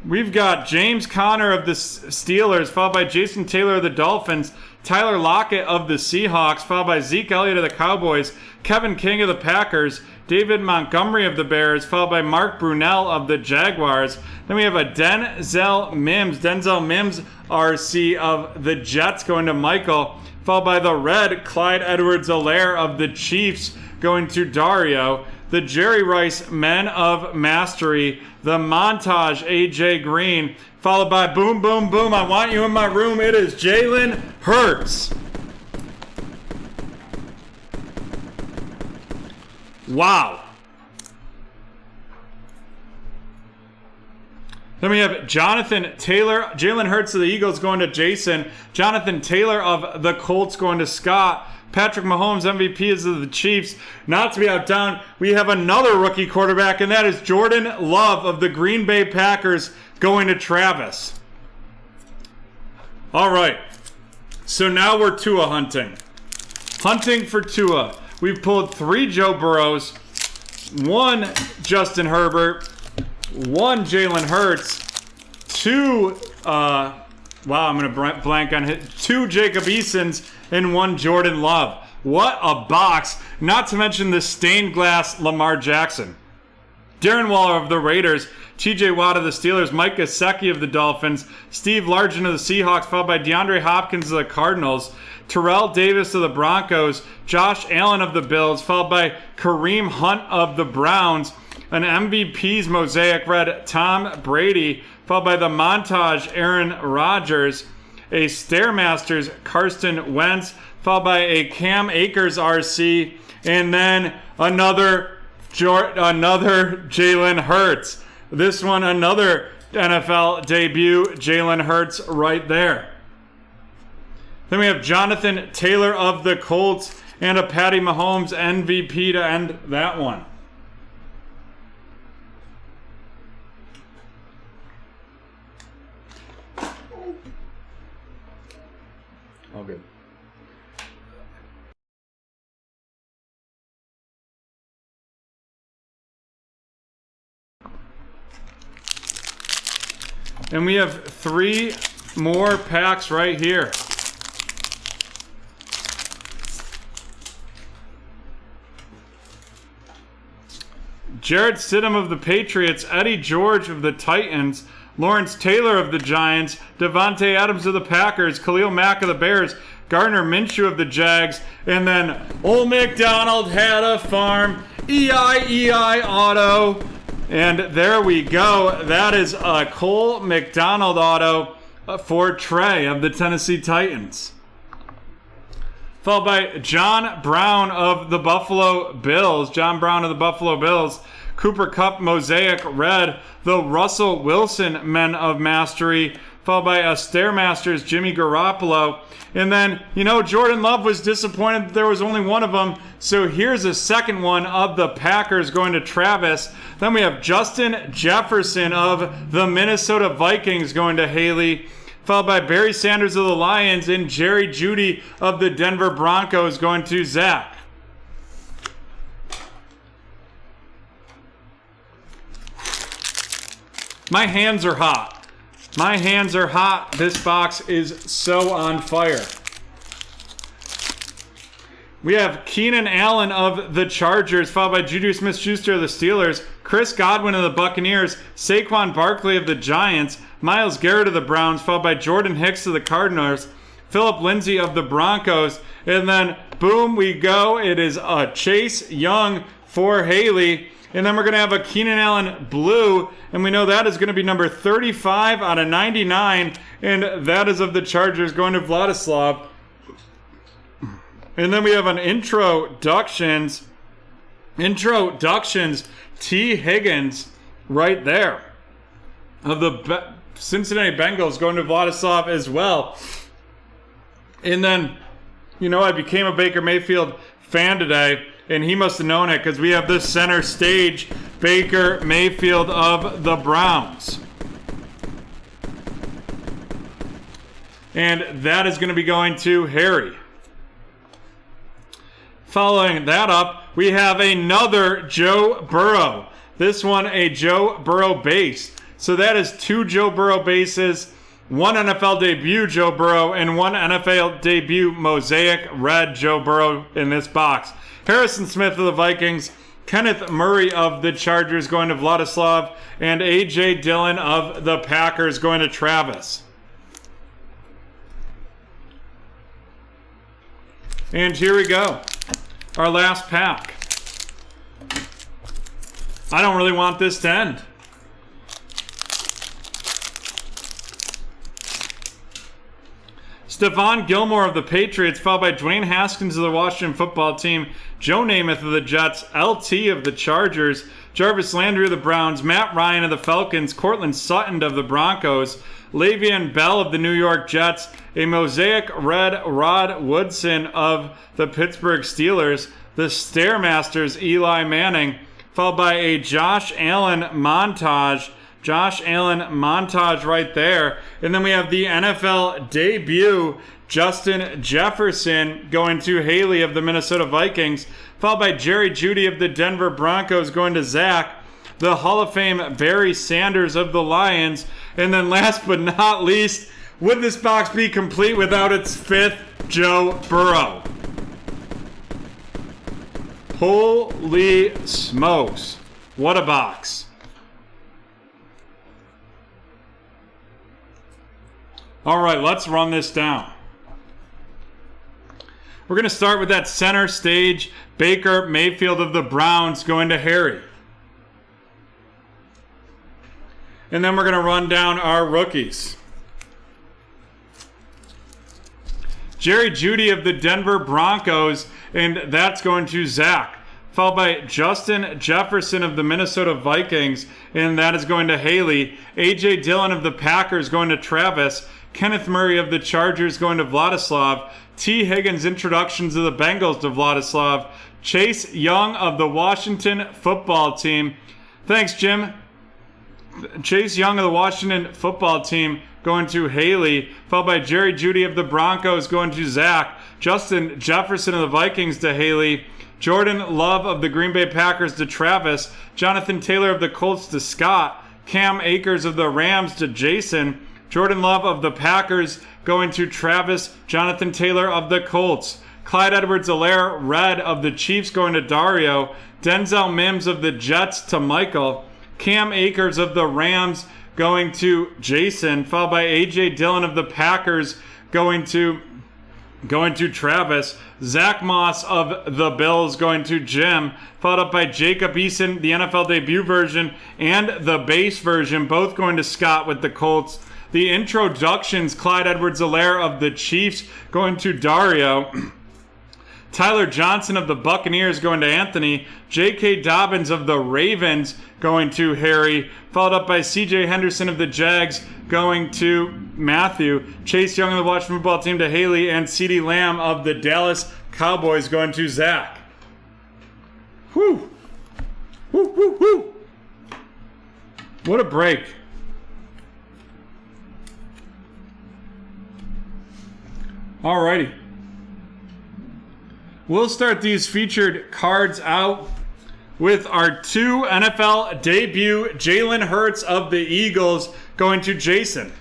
[SPEAKER 1] We've got James Conner of the Steelers, followed by Jason Taylor of the Dolphins, Tyler Lockett of the Seahawks, followed by Zeke Elliott of the Cowboys, Kevin King of the Packers, David Montgomery of the Bears, followed by Mark Brunell of the Jaguars. Then we have a Denzel Mims RC of the Jets going to Michael, followed by the red Clyde Edwards-Helaire of the Chiefs going to Dario, the Jerry Rice Men of Mastery, the Montage AJ Green, followed by boom, boom, boom, I want you in my room. It is Jalen Hurts. Wow. Then we have Jonathan Taylor, Jalen Hurts of the Eagles going to Jason, Jonathan Taylor of the Colts going to Scott, Patrick Mahomes MVP is of the Chiefs. Not to be outdone, we have another rookie quarterback, and that is Jordan Love of the Green Bay Packers going to Travis. All right, so now we're Tua hunting. Hunting for Tua. We've pulled 3 Joe Burrows, 1 Justin Herbert, 1 Jalen Hurts, 2, wow, I'm going to blank on it, 2 Jacob Easons, and 1 Jordan Love. What a box, not to mention the stained glass Lamar Jackson. Darren Waller of the Raiders, TJ Watt of the Steelers, Mike Gesicki of the Dolphins, Steve Largent of the Seahawks, followed by DeAndre Hopkins of the Cardinals, Terrell Davis of the Broncos, Josh Allen of the Bills, followed by Kareem Hunt of the Browns, an MVP's mosaic red Tom Brady, followed by the Montage Aaron Rodgers, a Stairmasters Carson Wentz, followed by a Cam Akers RC, and then another Jalen Hurts. This one, another NFL debut, Jalen Hurts right there. Then we have Jonathan Taylor of the Colts and a Patty Mahomes MVP to end that one. All good. And we have 3 more packs right here. Jarrett Stidham of the Patriots, Eddie George of the Titans, Lawrence Taylor of the Giants, Devontae Adams of the Packers, Khalil Mack of the Bears, Gardner Minshew of the Jags, and then Old MacDonald had a farm, EI auto. And there we go. That is a Cole McDonald auto for Trey of the Tennessee Titans. Followed by John Brown of the Buffalo Bills. Cooper Kupp Mosaic Red. The Russell Wilson Men of Mastery. Followed by a Stairmasters Jimmy Garoppolo. And then, Jordan Love was disappointed that there was only one of them. So here's a second one of the Packers going to Travis. Then we have Justin Jefferson of the Minnesota Vikings going to Haley. Followed by Barry Sanders of the Lions and Jerry Jeudy of the Denver Broncos going to Zach. My hands are hot. My hands are hot. This box is so on fire. We have Keenan Allen of the Chargers, followed by Juju Smith-Schuster of the Steelers, Chris Godwin of the Buccaneers, Saquon Barkley of the Giants, Myles Garrett of the Browns, followed by Jordan Hicks of the Cardinals, Phillip Lindsay of the Broncos, and then boom, we go. It is a Chase Young for Haley. And then we're going to have a Keenan Allen blue, and we know that is going to be number 35 out of 99, and that is of the Chargers going to Vladislav. And then we have an Introductions, T. Higgins right there of the Cincinnati Bengals going to Vladislav as well. And then, I became a Baker Mayfield fan today, and he must have known it because we have this center stage Baker Mayfield of the Browns. And that is going to be going to Harry. Following that up, we have another Joe Burrow. This one a Joe Burrow base. So that is 2 Joe Burrow bases, 1 NFL debut Joe Burrow, and 1 NFL debut mosaic red Joe Burrow in this box. Harrison Smith of the Vikings, Kenneth Murray of the Chargers going to Vladislav, and A.J. Dillon of the Packers going to Travis. And here we go. Our last pack. I don't really want this to end. Stephon Gilmore of the Patriots, followed by Dwayne Haskins of the Washington football team, Joe Namath of the Jets, LT of the Chargers, Jarvis Landry of the Browns, Matt Ryan of the Falcons, Cortland Sutton of the Broncos, Le'Veon Bell of the New York Jets, a mosaic red Rod Woodson of the Pittsburgh Steelers, the Stairmasters Eli Manning, followed by a Josh Allen montage. Josh Allen montage right there. And then we have the NFL debut, Justin Jefferson, going to Haley of the Minnesota Vikings, followed by Jerry Jeudy of the Denver Broncos going to Zach, the Hall of Fame Barry Sanders of the Lions, and then last but not least, would this box be complete without its 5th Joe Burrow? Holy smokes. What a box. All right, let's run this down. We're going to start with that center stage, Baker Mayfield of the Browns going to Harry. And then we're going to run down our rookies. Jerry Jeudy of the Denver Broncos, and that's going to Zach. Followed by Justin Jefferson of the Minnesota Vikings, and that is going to Haley. A.J. Dillon of the Packers going to Travis. Kenneth Murray of the Chargers going to Vladislav. T. Higgins introductions of the Bengals to Vladislav. Chase Young of the Washington football team. Thanks, Jim. Chase Young of the Washington football team going to Haley. Followed by Jerry Jeudy of the Broncos going to Zach. Justin Jefferson of the Vikings to Haley. Jordan Love of the Green Bay Packers to Travis. Jonathan Taylor of the Colts to Scott. Cam Akers of the Rams to Jason. Jordan Love of the Packers going to Travis. Jonathan Taylor of the Colts. Clyde Edwards-Helaire, red of the Chiefs going to Dario. Denzel Mims of the Jets to Michael. Cam Akers of the Rams going to Jason. Followed by A.J. Dillon of the Packers going to Travis. Zach Moss of the Bills going to Jim. Followed up by Jacob Eason, the NFL debut version, and the base version, both going to Scott with the Colts. The introductions, Clyde Edwards-Helaire of the Chiefs going to Dario. Tyler Johnson of the Buccaneers going to Anthony. J.K. Dobbins of the Ravens going to Harry. Followed up by C.J. Henderson of the Jags going to Matthew. Chase Young of the Washington football team to Haley. And CeeDee Lamb of the Dallas Cowboys going to Zach. Whew. Whew, whew, whew. What a break. Alrighty. We'll start these featured cards out with our 2 NFL debut Jalen Hurts of the Eagles going to Jason.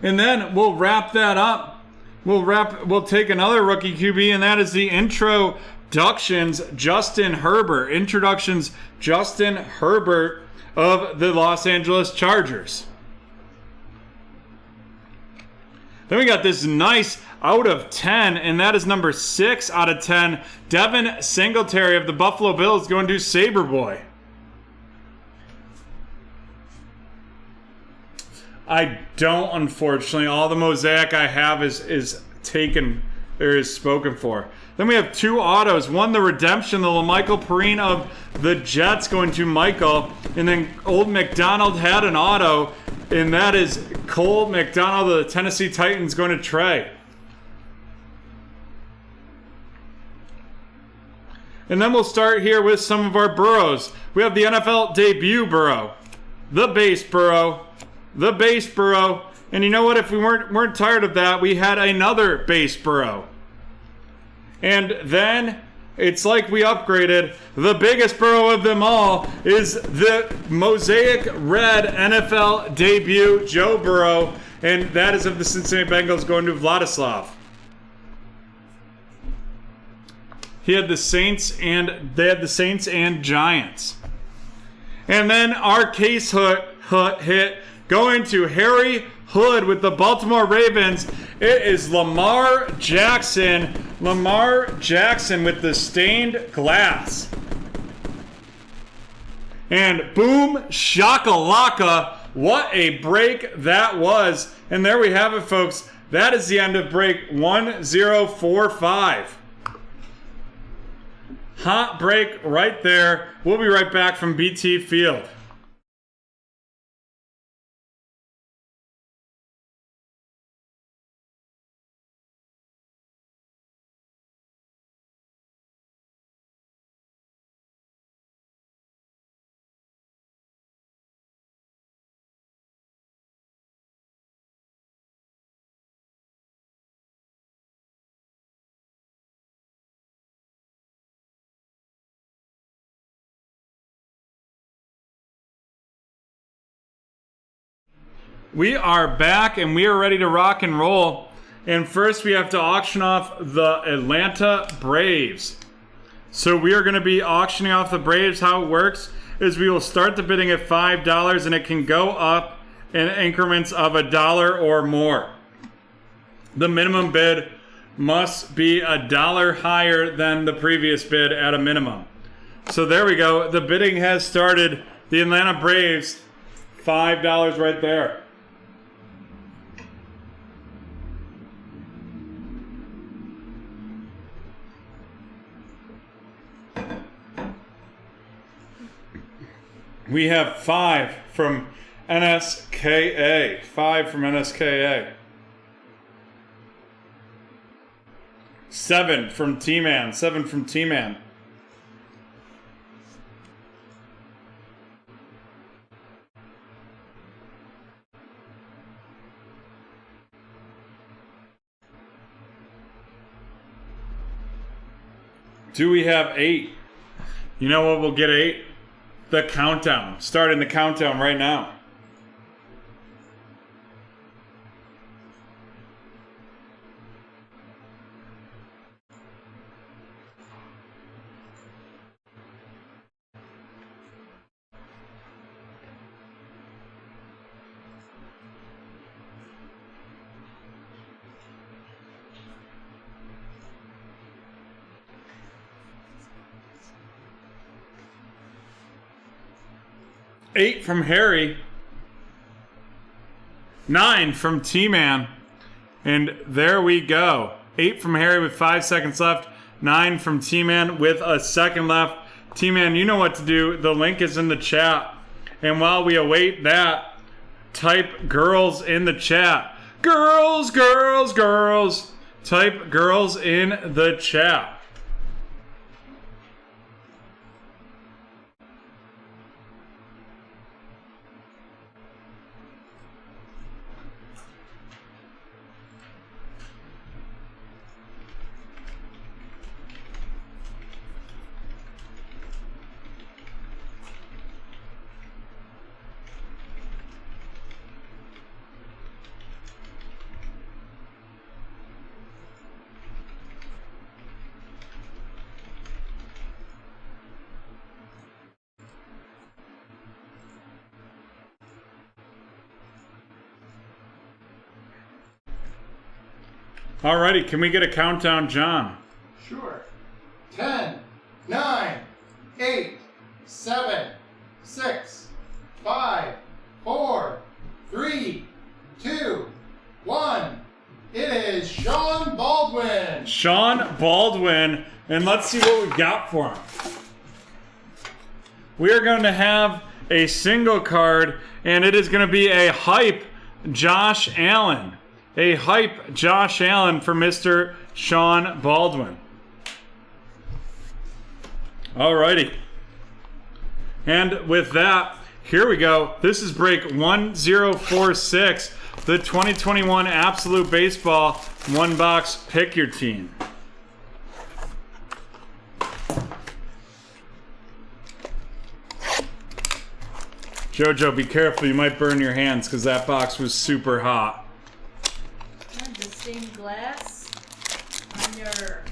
[SPEAKER 1] And then we'll wrap that up. We'll take another rookie QB, and that is the introductions Justin Herbert. Introductions Justin Herbert of the Los Angeles Chargers. Then we got this nice out of 10, and that is number 6 out of 10. Devin Singletary of the Buffalo Bills going to Saberboy. I don't, unfortunately. All the mosaic I have is taken is spoken for. Then we have 2 autos. One, the redemption, the LaMichael Perrine of the Jets going to Michael. And then Old McDonald had an auto, and that is Cole McDonald of the Tennessee Titans going to Trey. And then we'll start here with some of our burrows. We have the NFL debut burrow, the base burrow, the base burrow, and you know what? If we weren't tired of that, we had another base burrow. And then it's like we upgraded. The biggest burrow of them all is the Mosaic Red NFL debut, Joe Burrow, and that is of the Cincinnati Bengals going to Vladislav. He had the Saints and they had the Saints and Giants. And then our case hit going to Harry Hood with the Baltimore Ravens. It is Lamar Jackson. Lamar Jackson with the stained glass. And boom, shakalaka. What a break that was. And there we have it, folks. That is the end of break 1045. Hot break right there. We'll be right back from BT Field. We are back and we are ready to rock and roll. And first we have to auction off the Atlanta Braves. So we are going to be auctioning off the Braves. How it works is we will start the bidding at $5 and it can go up in increments of $1 or more. The minimum bid must be $1 higher than the previous bid at a minimum. So there we go. The bidding has started. The Atlanta Braves, $5 right there. We have 5 from NSKA. 5 from NSKA. 7 from T-Man. 7 from T-Man. Do we have 8? You know what? We'll get 8. The countdown. Starting the countdown right now. Eight from Harry. 9 from T-Man. And there we go. 8 from Harry with 5 seconds left. 9 from T-Man with a second left. T-Man, you know what to do. The link is in the chat. And while we await that, type girls in the chat. Girls, girls, girls. Type girls in the chat. Alrighty, can we get a countdown, John?
[SPEAKER 2] Sure. 10, 9, 8, 7, 6, 5, 4, 3, 2, 1. It is Sean Baldwin.
[SPEAKER 1] Sean Baldwin. And let's see what we've got for him. We are going to have a single card, and it is going to be a hype Josh Allen. A hype Josh Allen for Mr. Sean Baldwin. Alrighty. And with that, here we go. This is break 1046, the 2021 Absolute Baseball one box Pick Your Team. Jojo, be careful. You might burn your hands because that box was super hot.
[SPEAKER 3] And the stained glass on your...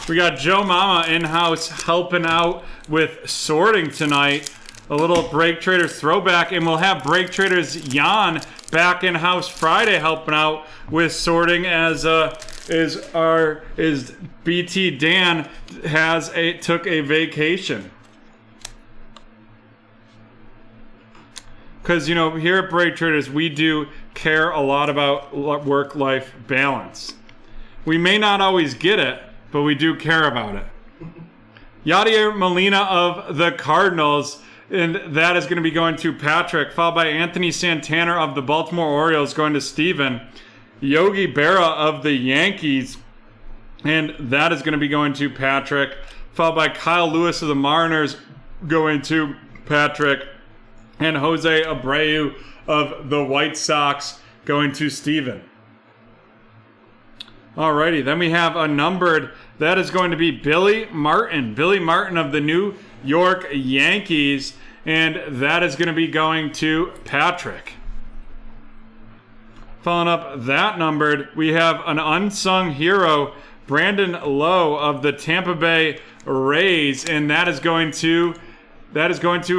[SPEAKER 1] We got Joe Mama in-house helping out with sorting tonight. A little Break Traders throwback. And we'll have Break Traders Jan back in-house Friday helping out with sorting as BT Dan took a vacation. Because, you know, here at Break Traders, we do care a lot about work-life balance. We may not always get it, but we do care about it. Yadier Molina of the Cardinals, and that is going to be going to Patrick, followed by Anthony Santana of the Baltimore Orioles going to Steven. Yogi Berra of the Yankees, and that is going to be going to Patrick, followed by Kyle Lewis of the Mariners going to Patrick. And Jose Abreu of the White Sox going to Steven. Alrighty, then we have a numbered. That is going to be Billy Martin. Billy Martin of the New York Yankees. And that is going to be going to Patrick. Following up that numbered, we have an unsung hero, Brandon Lowe of the Tampa Bay Rays. And that is going to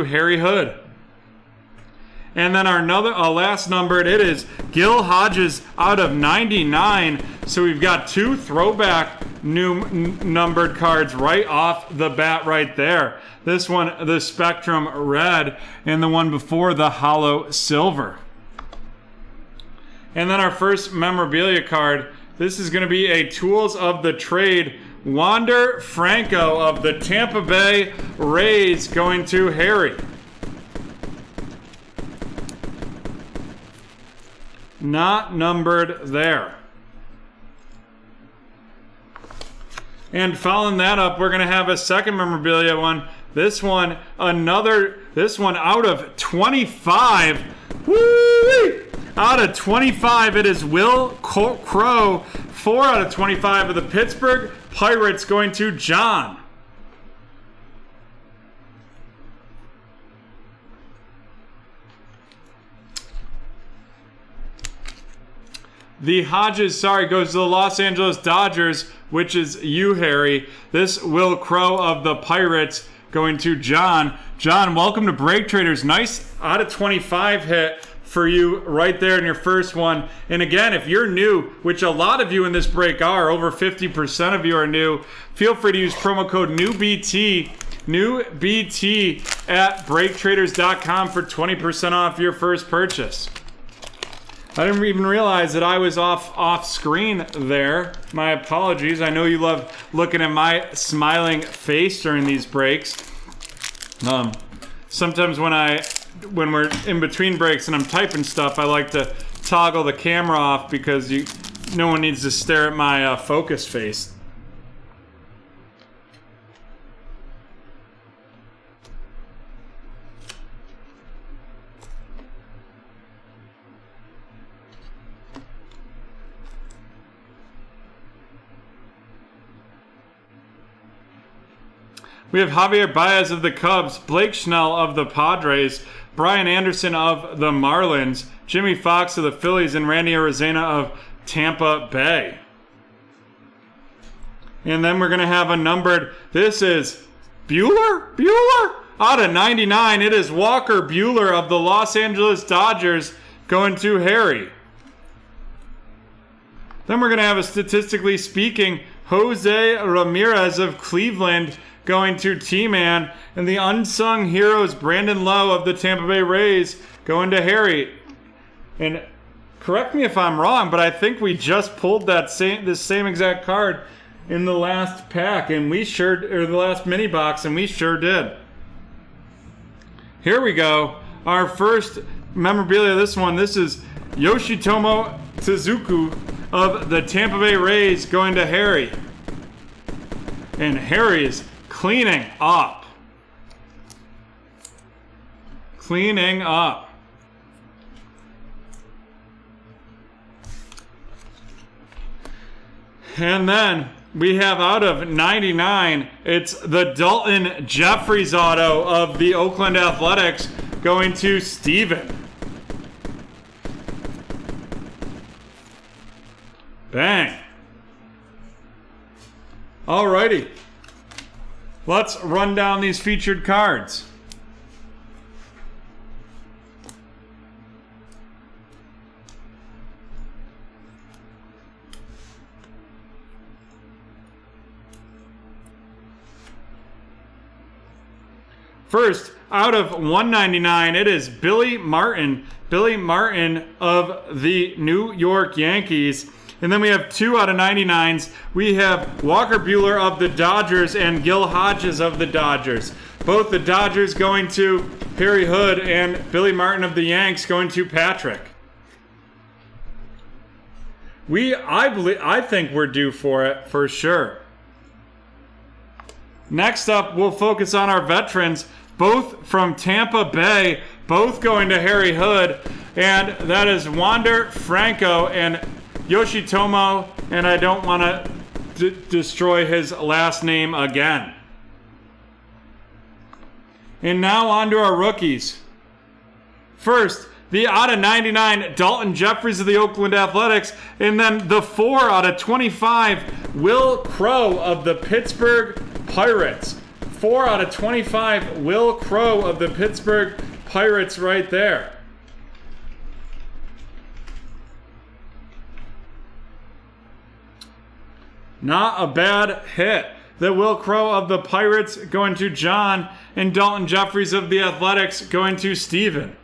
[SPEAKER 1] Harry Hood. And then our last numbered, it is Gil Hodges out of 99. So we've got two throwback new numbered cards right off the bat right there. This one, the Spectrum Red, and the one before, the Hollow Silver. And then our first memorabilia card, this is going to be a Tools of the Trade, Wander Franco of the Tampa Bay Rays going to Harry. Not numbered there. And following that up, we're going to have a second memorabilia one. This one out of 25. Woo! Out of 25, it is Will Crow. 4 out of 25 of the Pittsburgh Pirates going to John. The Hodges, goes to the Los Angeles Dodgers, which is you, Harry. This Will Crow of the Pirates going to John. John, welcome to Break Traders. Nice out of 25 hit for you right there in your first one. And again, if you're new, which a lot of you in this break are, over 50% of you are new, feel free to use promo code NEWBT at BreakTraders.com for 20% off your first purchase. I didn't even realize that I was off screen there. My apologies. I know you love looking at my smiling face during these breaks. Sometimes when we're in between breaks and I'm typing stuff, I like to toggle the camera off because no one needs to stare at my focus face. We have Javier Baez of the Cubs, Blake Snell of the Padres, Brian Anderson of the Marlins, Jimmy Fox of the Phillies, and Randy Arozarena of Tampa Bay. And then we're going to have a numbered, this is Bueller? Out of 99, it is Walker Bueller of the Los Angeles Dodgers going to Harry. Then we're going to have a statistically speaking Jose Ramirez of Cleveland going to T-Man, and the unsung heroes Brandon Lowe of the Tampa Bay Rays going to Harry. And correct me if I'm wrong, but I think we just pulled this same exact card in the last pack, and or the last mini box, and we sure did. Here we go. Our first memorabilia of this one. This is Yoshitomo Tsuzuku of the Tampa Bay Rays going to Harry. And Harry is cleaning up. Cleaning up. And then we have out of 99, it's the Dalton Jeffries auto of the Oakland Athletics going to Steven. Bang. Alrighty. Let's run down these featured cards. First, out of 199, it is Billy Martin. Billy Martin of the New York Yankees. And then we have 2 out of 99s. We have Walker Buehler of the Dodgers and Gil Hodges of the Dodgers. Both the Dodgers going to Harry Hood and Billy Martin of the Yanks going to Patrick. I think we're due for it for sure. Next up, we'll focus on our veterans, both from Tampa Bay, both going to Harry Hood, and that is Wander Franco and Yoshitomo, and I don't want to destroy his last name again. And now on to our rookies. First, the out of 99 Dalton Jeffries of the Oakland Athletics, and then the 4 out of 25 Will Crowe of the Pittsburgh Pirates. 4 out of 25 Will Crowe of the Pittsburgh Pirates right there. Not a bad hit. The Will Crowe of the Pirates going to John, and Dalton Jeffries of the Athletics going to Steven.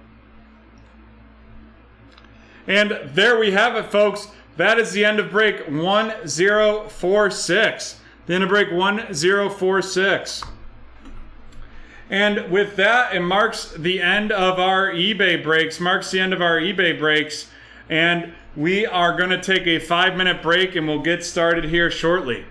[SPEAKER 1] And there we have it, folks. That is the end of break 1046. The end of break 1046. And with that, it marks the end of our eBay breaks. And we are going to take a 5-minute break, and we'll get started here shortly.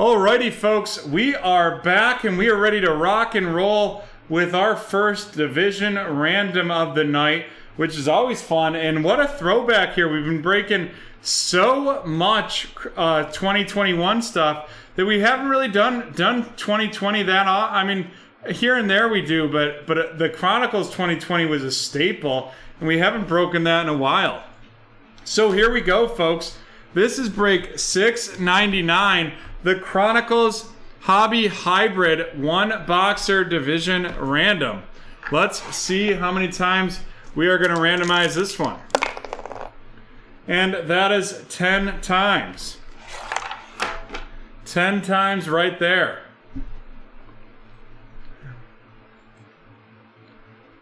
[SPEAKER 1] Alrighty, folks, we are back and we are ready to rock and roll with our first division random of the night, which is always fun. And what a throwback here. We've been breaking so much 2021 stuff that we haven't really done 2020 that often. I mean, here and there we do, but the Chronicles 2020 was a staple, and we haven't broken that in a while. So here we go, folks. This is break 699, the Chronicles Hobby Hybrid 1 Boxer Division Random. Let's see how many times we are going to randomize this one. And that is 10 times. 10 times right there.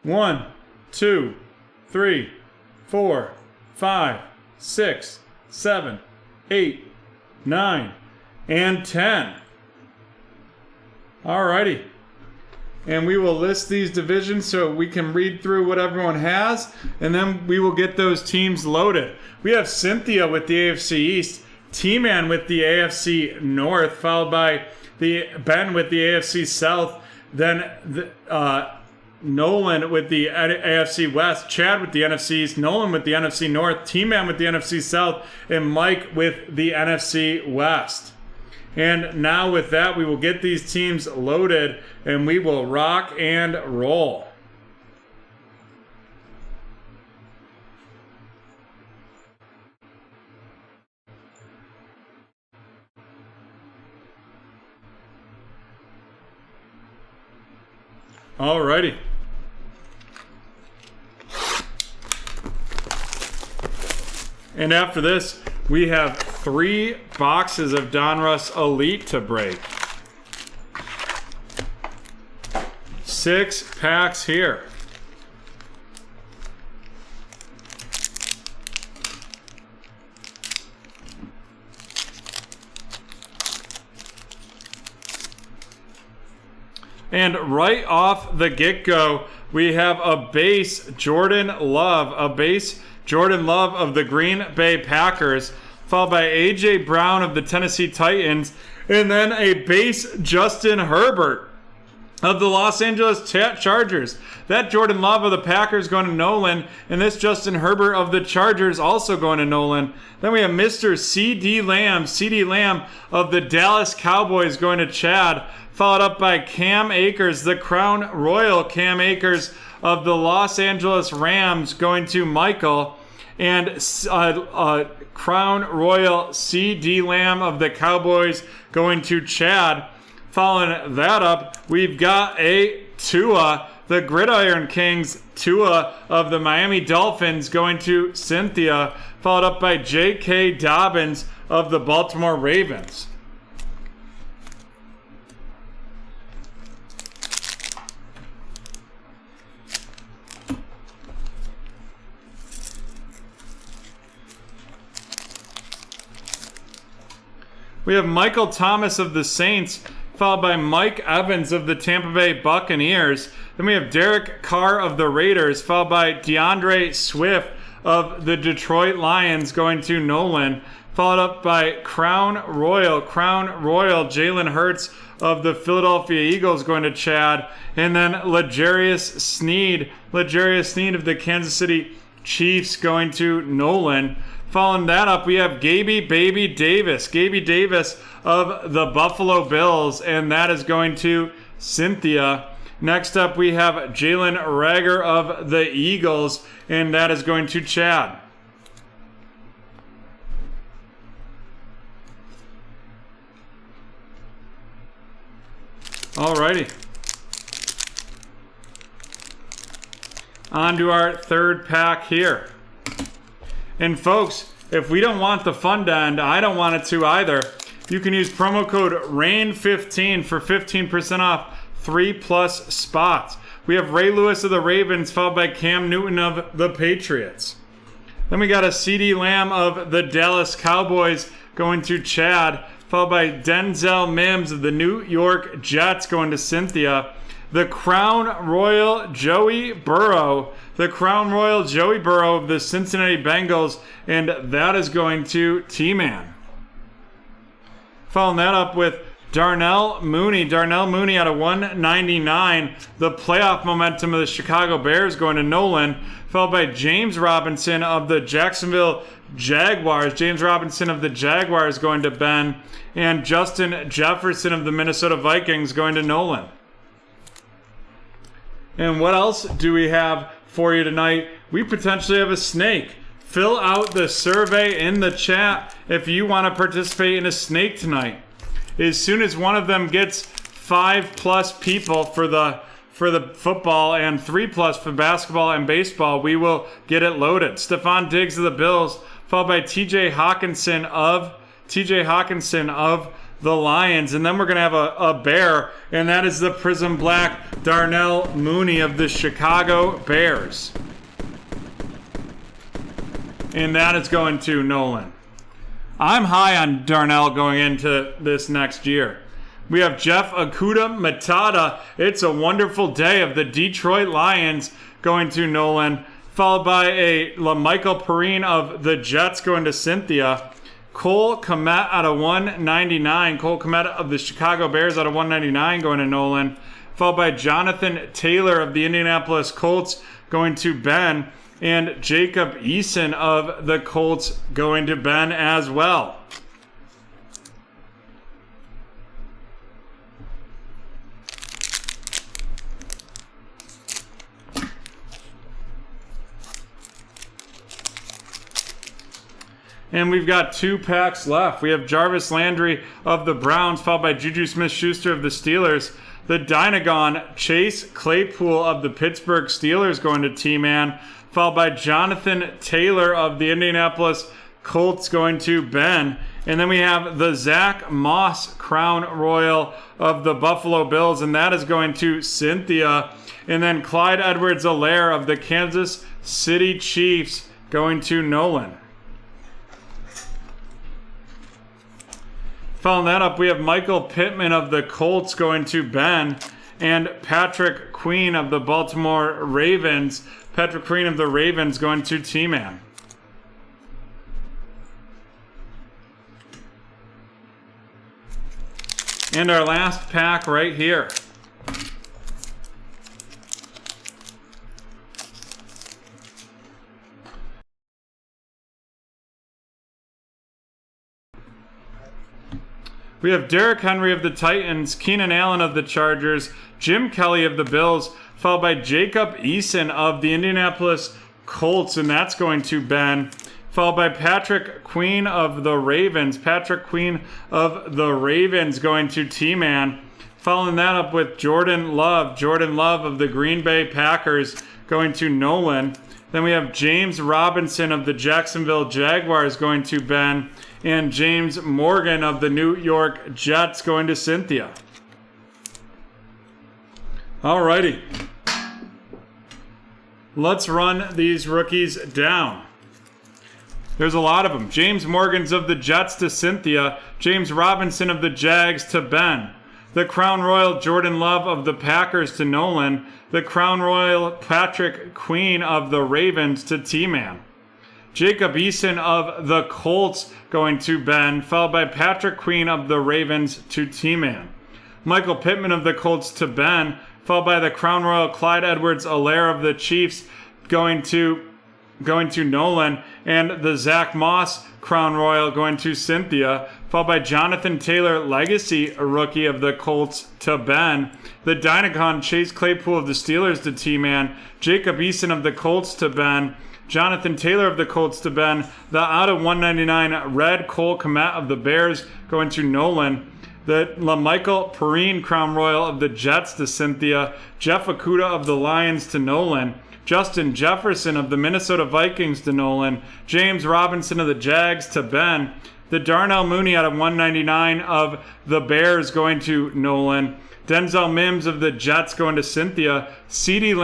[SPEAKER 1] 1, 2, 3, 4, 5, 6, 7, 8, 9, and 10. Alrighty. And we will list these divisions so we can read through what everyone has, and then we will get those teams loaded. We have Cynthia with the AFC East, T-Man with the AFC North, followed by Ben with the AFC South, then Nolan with the AFC West, Chad with the NFC East, Nolan with the NFC North, T-Man with the NFC South, and Mike with the NFC West. And now with that, we will get these teams loaded and we will rock and roll. Alrighty. And after this, we have 3 boxes of Donruss Elite to break. 6 packs here. And right off the get-go, we have a base Jordan Love, of the Green Bay Packers, followed by A.J. Brown of the Tennessee Titans, and then a base Justin Herbert of the Los Angeles Chargers. That Jordan Love of the Packers going to Nolan, and this Justin Herbert of the Chargers also going to Nolan. Then we have Mr. C.D. Lamb of the Dallas Cowboys going to Chad, followed up by Cam Akers, the Crown Royal Cam Akers of the Los Angeles Rams going to Michael, and Crown Royal C.D. Lamb of the Cowboys going to Chad. Following that up, we've got a Tua, the Gridiron Kings, Tua of the Miami Dolphins going to Cynthia, followed up by J.K. Dobbins of the Baltimore Ravens. We have Michael Thomas of the Saints, followed by Mike Evans of the Tampa Bay Buccaneers. Then we have Derek Carr of the Raiders, followed by DeAndre Swift of the Detroit Lions going to Nolan, followed up by Crown Royal Jalen Hurts of the Philadelphia Eagles going to Chad, and then L'Jarius Sneed of the Kansas City Chiefs going to Nolan. Following that up, we have Gaby Davis of the Buffalo Bills, and that is going to Cynthia. Next up, we have Jalen Reagor of the Eagles, and that is going to Chad. Alrighty. On to our third pack here. And folks, if we don't want the fun to end, I don't want it to either. You can use promo code RAIN15 for 15% off 3+ spots. We have Ray Lewis of the Ravens, followed by Cam Newton of the Patriots. Then we got a C.D. Lamb of the Dallas Cowboys going to Chad, followed by Denzel Mims of the New York Jets going to Cynthia. The Crown Royal Joey Burrow of the Cincinnati Bengals, and that is going to T-Man. Following that up with Darnell Mooney out of 199. The playoff momentum of the Chicago Bears going to Nolan, followed by James Robinson of the Jacksonville Jaguars. James Robinson of the Jaguars going to Ben. And Justin Jefferson of the Minnesota Vikings going to Nolan. And what else do we have for you tonight? We potentially have a snake. Fill out the survey in the chat if you want to participate in a snake tonight. As soon as one of them gets 5+ people for the football and 3+ for basketball and baseball, we will get it loaded. Stephon Diggs of the Bills, followed by TJ Hawkinson of the Lions. And then we're going to have a bear, and that is the Prism Black Darnell Mooney of the Chicago Bears. And that is going to Nolan. I'm high on Darnell going into this next year. We have Jeff Okuda Matata. It's a wonderful day of the Detroit Lions going to Nolan, followed by a LaMichael Perrine of the Jets going to Cynthia. Cole Kmet out of 199. Cole Kmet of the Chicago Bears out of 199 going to Nolan, followed by Jonathan Taylor of the Indianapolis Colts going to Ben. And Jacob Eason of the Colts going to Ben as well. And we've got 2 packs left. We have Jarvis Landry of the Browns, followed by Juju Smith-Schuster of the Steelers. The Dynagon Chase Claypool of the Pittsburgh Steelers going to T-Man, followed by Jonathan Taylor of the Indianapolis Colts going to Ben. And then we have the Zach Moss Crown Royal of the Buffalo Bills, and that is going to Cynthia. And then Clyde Edwards-Helaire of the Kansas City Chiefs going to Nolan. Following that up, we have Michael Pittman of the Colts going to Ben, and Patrick Queen of the Baltimore Ravens. Patrick Queen of the Ravens going to T-Man. And our last pack right here. We have Derrick Henry of the Titans, Keenan Allen of the Chargers, Jim Kelly of the Bills, followed by Jacob Eason of the Indianapolis Colts, and that's going to Ben. Followed by Patrick Queen of the Ravens. Patrick Queen of the Ravens going to T-Man. Following that up with Jordan Love. Jordan Love of the Green Bay Packers going to Nolan. Then we have James Robinson of the Jacksonville Jaguars going to Ben. And James Morgan of the New York Jets going to Cynthia. Alrighty. Let's run these rookies down. There's a lot of them. James Morgan's of the Jets to Cynthia. James Robinson of the Jags to Ben. The Crown Royal Jordan Love of the Packers to Nolan. The Crown Royal Patrick Queen of the Ravens to T-Man. Jacob Eason of the Colts going to Ben, followed by Patrick Queen of the Ravens to T-Man. Michael Pittman of the Colts to Ben, followed by the Crown Royal Clyde Edwards-Helaire of the Chiefs going to Nolan, and the Zach Moss Crown Royal going to Cynthia, followed by Jonathan Taylor Legacy, a rookie of the Colts to Ben. The Dynacon Chase Claypool of the Steelers to T-Man, Jacob Eason of the Colts to Ben, Jonathan Taylor of the Colts to Ben, the out of 199 red Cole Kmet of the Bears going to Nolan, the LaMichael Perrine Crown Royal of the Jets to Cynthia, Jeff Okuda of the Lions to Nolan, Justin Jefferson of the Minnesota Vikings to Nolan, James Robinson of the Jags to Ben, the Darnell Mooney out of 199 of the Bears going to Nolan, Denzel Mims of the Jets going to Cynthia, CeeDee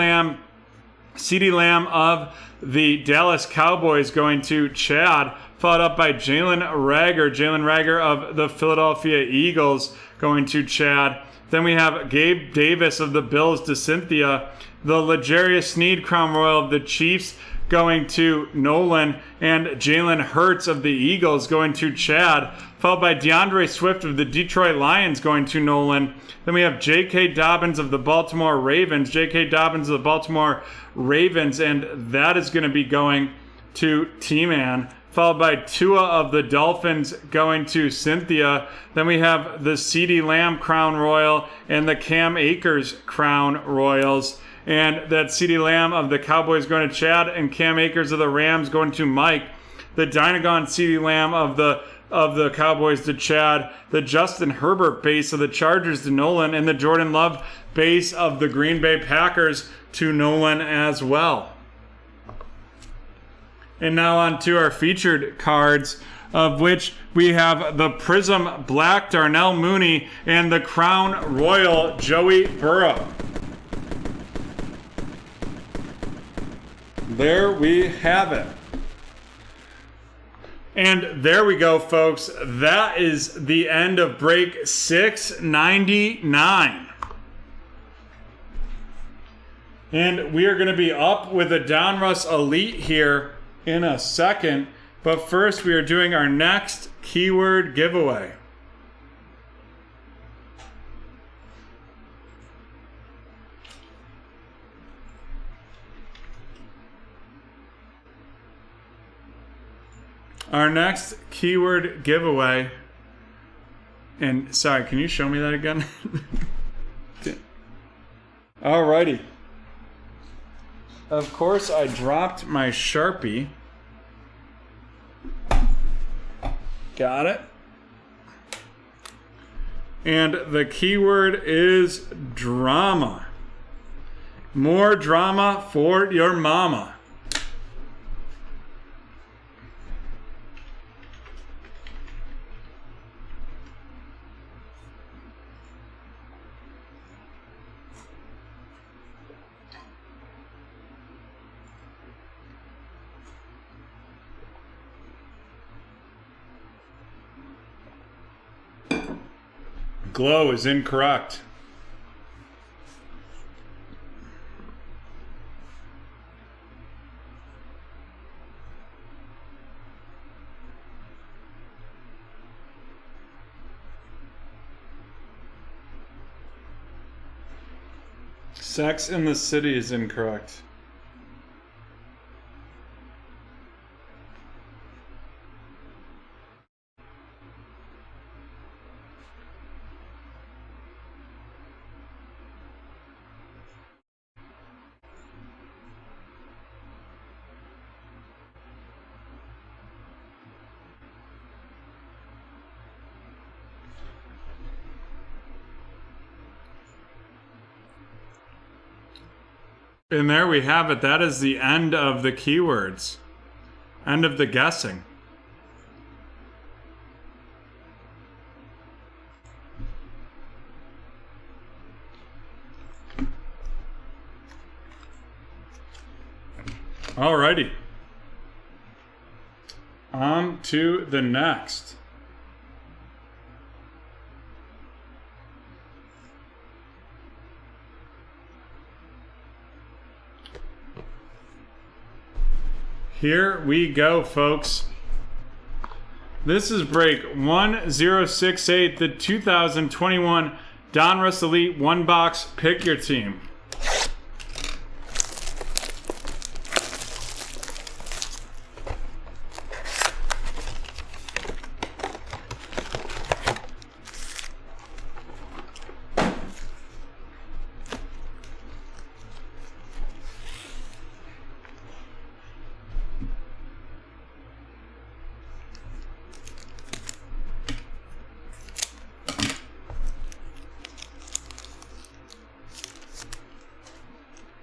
[SPEAKER 1] Lamb of the Dallas Cowboys going to Chad, followed up by Jalen Reagor of the Philadelphia Eagles going to Chad. Then we have Gabe Davis of the Bills to Cynthia, the L'Jarius Sneed Crown Royal of the Chiefs going to Nolan, and Jalen Hurts of the Eagles going to Chad, followed by DeAndre Swift of the Detroit Lions going to Nolan. Then we have J.K. Dobbins of the Baltimore Ravens, and that is going to be going to T-Man, followed by Tua of the Dolphins going to Cynthia. Then we have the CeeDee Lamb Crown Royal and the Cam Akers Crown Royals. And that CeeDee Lamb of the Cowboys going to Chad, and Cam Akers of the Rams going to Mike. The Dynagon CeeDee Lamb of the Cowboys to Chad. The Justin Herbert base of the Chargers to Nolan, and the Jordan Love base of the Green Bay Packers to Nolan as well. And now on to our featured cards, of which we have the Prism Black Darnell Mooney and the Crown Royal Joey Burrow. There we have it. And there we go, folks. That is the end of break 699. And we are going to be up with a Donruss Elite here in a second. But first, we are doing our next keyword giveaway. Our next keyword giveaway, and sorry, can you show me that again? Alrighty. Of course, I dropped my Sharpie. Got it. And the keyword is drama. More drama for your mama. Glow is incorrect. Sex in the City is incorrect. And there we have it. That is the end of the keywords. End of the guessing. Alrighty. On to the next. Here we go, folks. This is break 1068, the 2021 Donruss Elite One Box Pick Your Team.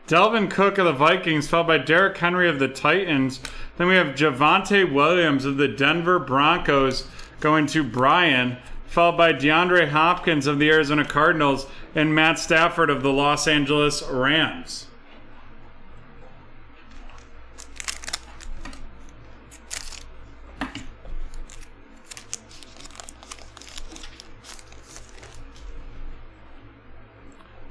[SPEAKER 1] Delvin Cook of the Vikings, followed by Derrick Henry of the Titans. Then we have Javonte Williams of the Denver Broncos going to Brian, followed by DeAndre Hopkins of the Arizona Cardinals and Matt Stafford of the Los Angeles Rams.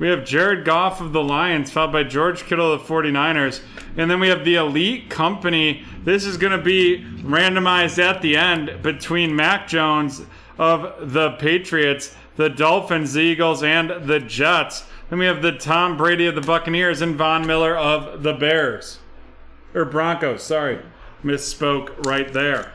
[SPEAKER 1] We have Jared Goff of the Lions, followed by George Kittle of the 49ers. And then we have the Elite Company. This is going to be randomized at the end between Mac Jones of the Patriots, the Dolphins, the Eagles, and the Jets. Then we have the Tom Brady of the Buccaneers and Von Miller of the Bears. Or Broncos, sorry. Misspoke right there.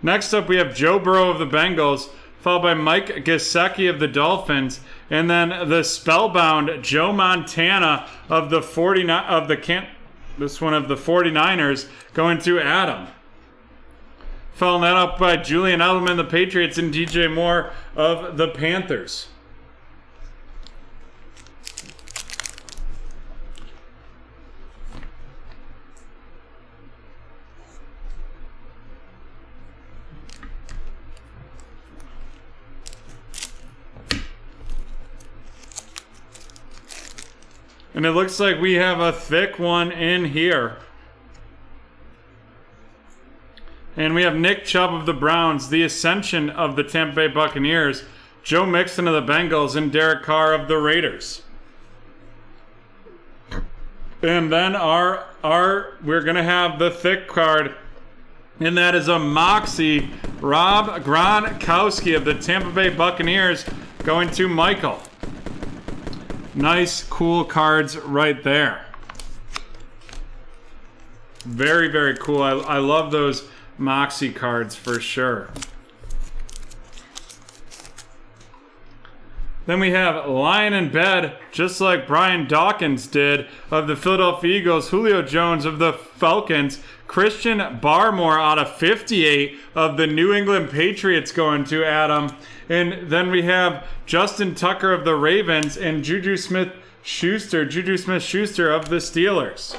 [SPEAKER 1] Next up, we have Joe Burrow of the Bengals, followed by Mike Gesicki of the Dolphins, and then the spellbound Joe Montana of the 49ers going to Adam. Following that up by Julian Edelman, the Patriots, and DJ Moore of the Panthers. And it looks like we have a thick one in here. And we have Nick Chubb of the Browns, the Ascension of the Tampa Bay Buccaneers, Joe Mixon of the Bengals, and Derek Carr of the Raiders. And then we're going to have the thick card, and that is a Moxie, Rob Gronkowski of the Tampa Bay Buccaneers going to Michael. Nice, cool cards right there. Very, very cool. I love those Moxie cards for sure. Then we have lying in bed, just like Brian Dawkins did, of the Philadelphia Eagles, Julio Jones of the Falcons, Christian Barmore out of 58 of the New England Patriots going to Adam. And then we have Justin Tucker of the Ravens and Juju Smith-Schuster of the Steelers.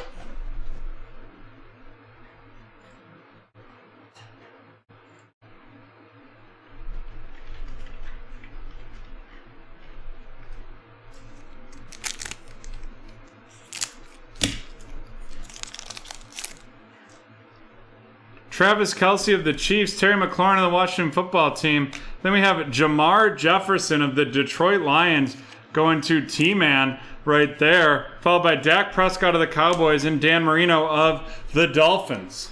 [SPEAKER 1] Travis Kelce of the Chiefs, Terry McLaurin of the Washington Football Team. Then we have Jamar Jefferson of the Detroit Lions going to T-Man right there, followed by Dak Prescott of the Cowboys and Dan Marino of the Dolphins.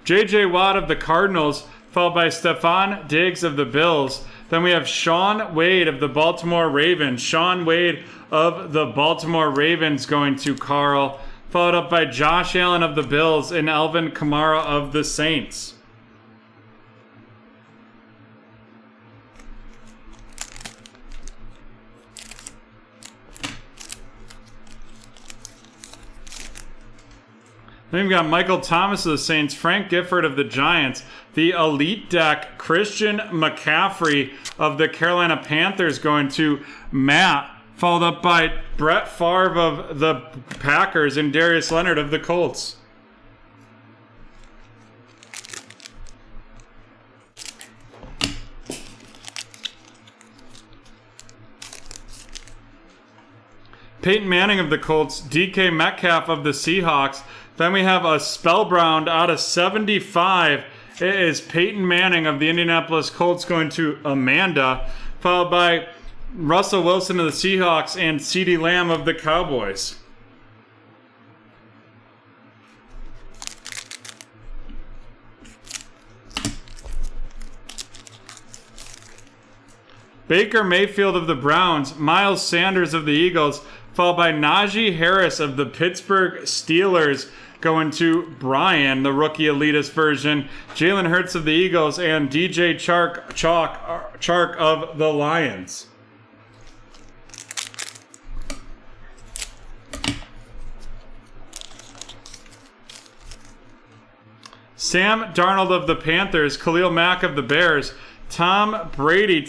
[SPEAKER 1] J.J. Watt of the Cardinals, followed by Stephon Diggs of the Bills. Then we have Sean Wade of the Baltimore Ravens. Sean Wade of the Baltimore Ravens going to Carl, followed up by Josh Allen of the Bills and Alvin Kamara of the Saints. Then we've got Michael Thomas of the Saints, Frank Gifford of the Giants, the Elite Deck, Christian McCaffrey of the Carolina Panthers going to Matt, followed up by Brett Favre of the Packers and Darius Leonard of the Colts. Peyton Manning of the Colts, DK Metcalf of the Seahawks. Then we have a Spellbound out of 75. It is Peyton Manning of the Indianapolis Colts going to Amanda, followed by Russell Wilson of the Seahawks and CeeDee Lamb of the Cowboys. Baker Mayfield of the Browns, Miles Sanders of the Eagles, followed by Najee Harris of the Pittsburgh Steelers going to Brian, the rookie elitist version, Jalen Hurts of the Eagles, and DJ Chark of the Lions. Sam Darnold of the Panthers, Khalil Mack of the Bears, Tom Brady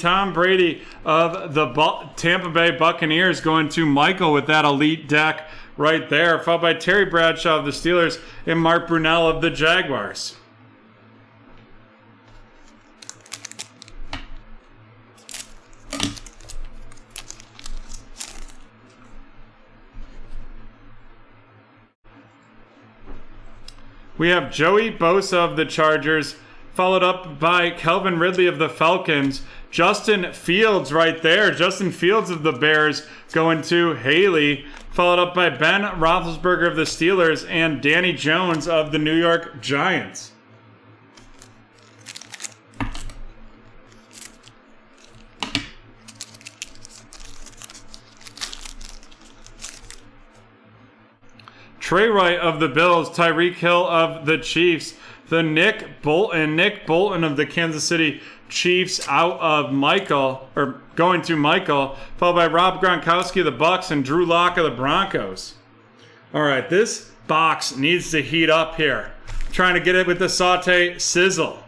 [SPEAKER 1] of the Tampa Bay Buccaneers going to Michael with that elite deck right there, followed by Terry Bradshaw of the Steelers and Mark Brunell of the Jaguars. We have Joey Bosa of the Chargers, followed up by Calvin Ridley of the Falcons. Justin Fields right there. Justin Fields of the Bears going to Haley, followed up by Ben Roethlisberger of the Steelers and Danny Jones of the New York Giants. Trey Wright of the Bills, Tyreek Hill of the Chiefs, the Nick Bolton of the Kansas City Chiefs out of going to Michael, followed by Rob Gronkowski of the Bucks and Drew Lock of the Broncos. All right, this box needs to heat up here. Trying to get it with the saute sizzle.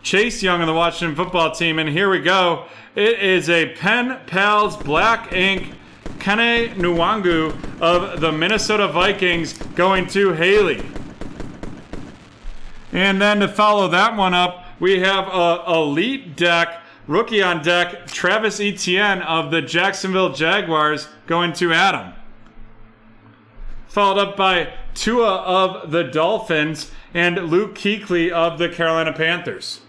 [SPEAKER 1] Chase Young of the Washington football team, and here we go. It is a Pen Pals Black Ink Kene Nwangu of the Minnesota Vikings going to Haley. And then to follow that one up, we have a Elite Deck, Rookie on Deck, Travis Etienne of the Jacksonville Jaguars going to Adam. Followed up by Tua of the Dolphins and Luke Kuechly of the Carolina Panthers.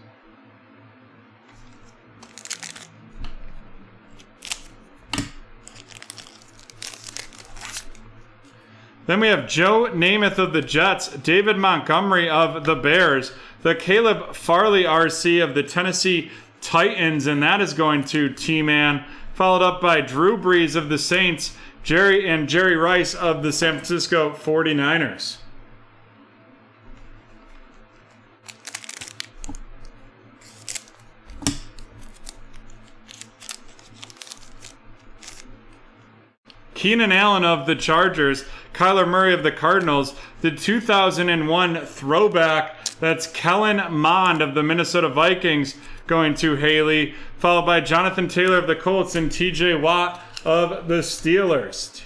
[SPEAKER 1] Then we have Joe Namath of the Jets, David Montgomery of the Bears, the Caleb Farley RC of the Tennessee Titans, and that is going to T-Man, followed up by Drew Brees of the Saints, Jerry Rice of the San Francisco 49ers. Keenan Allen of the Chargers, Kyler Murray of the Cardinals, the 2001 throwback, that's Kellen Mond of the Minnesota Vikings going to Haley, followed by Jonathan Taylor of the Colts and TJ Watt of the Steelers.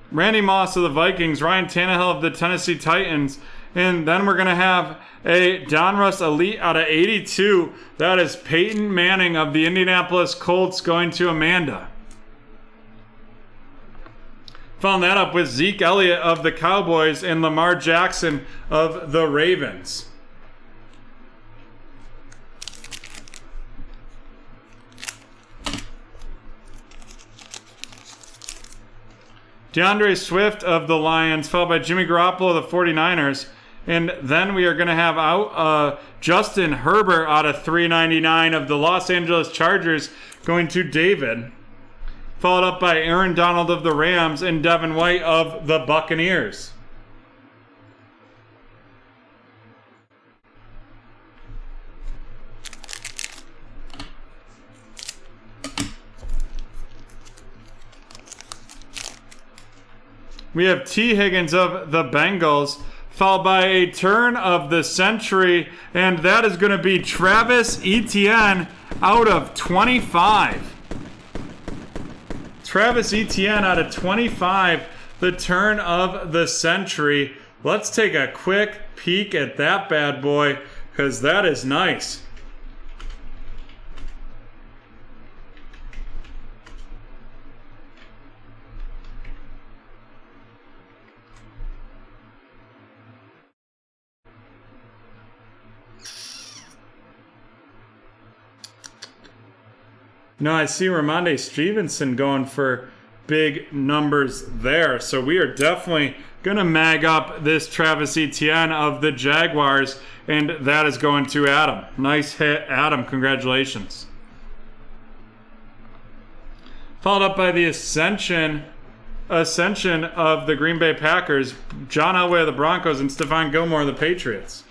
[SPEAKER 1] Randy Moss of the Vikings, Ryan Tannehill of the Tennessee Titans, and then we're going to have a Donruss Elite out of 82. That is Peyton Manning of the Indianapolis Colts going to Amanda. Following that up with Zeke Elliott of the Cowboys and Lamar Jackson of the Ravens. DeAndre Swift of the Lions, followed by Jimmy Garoppolo of the 49ers. And then we are going to have out Justin Herbert out of 399 of the Los Angeles Chargers going to David. Followed up by Aaron Donald of the Rams and Devin White of the Buccaneers. We have T. Higgins of the Bengals, followed by a turn of the century, and that is going to be Travis Etienne out of 25. Travis Etienne out of 25, the turn of the century. Let's take a quick peek at that bad boy, because that is nice. No, I see Ramondre Stevenson going for big numbers there. So we are definitely going to mag up this Travis Etienne of the Jaguars, and that is going to Adam. Nice hit, Adam. Congratulations. Followed up by the Ascension of the Green Bay Packers, John Elway of the Broncos, and Stephon Gilmore of the Patriots.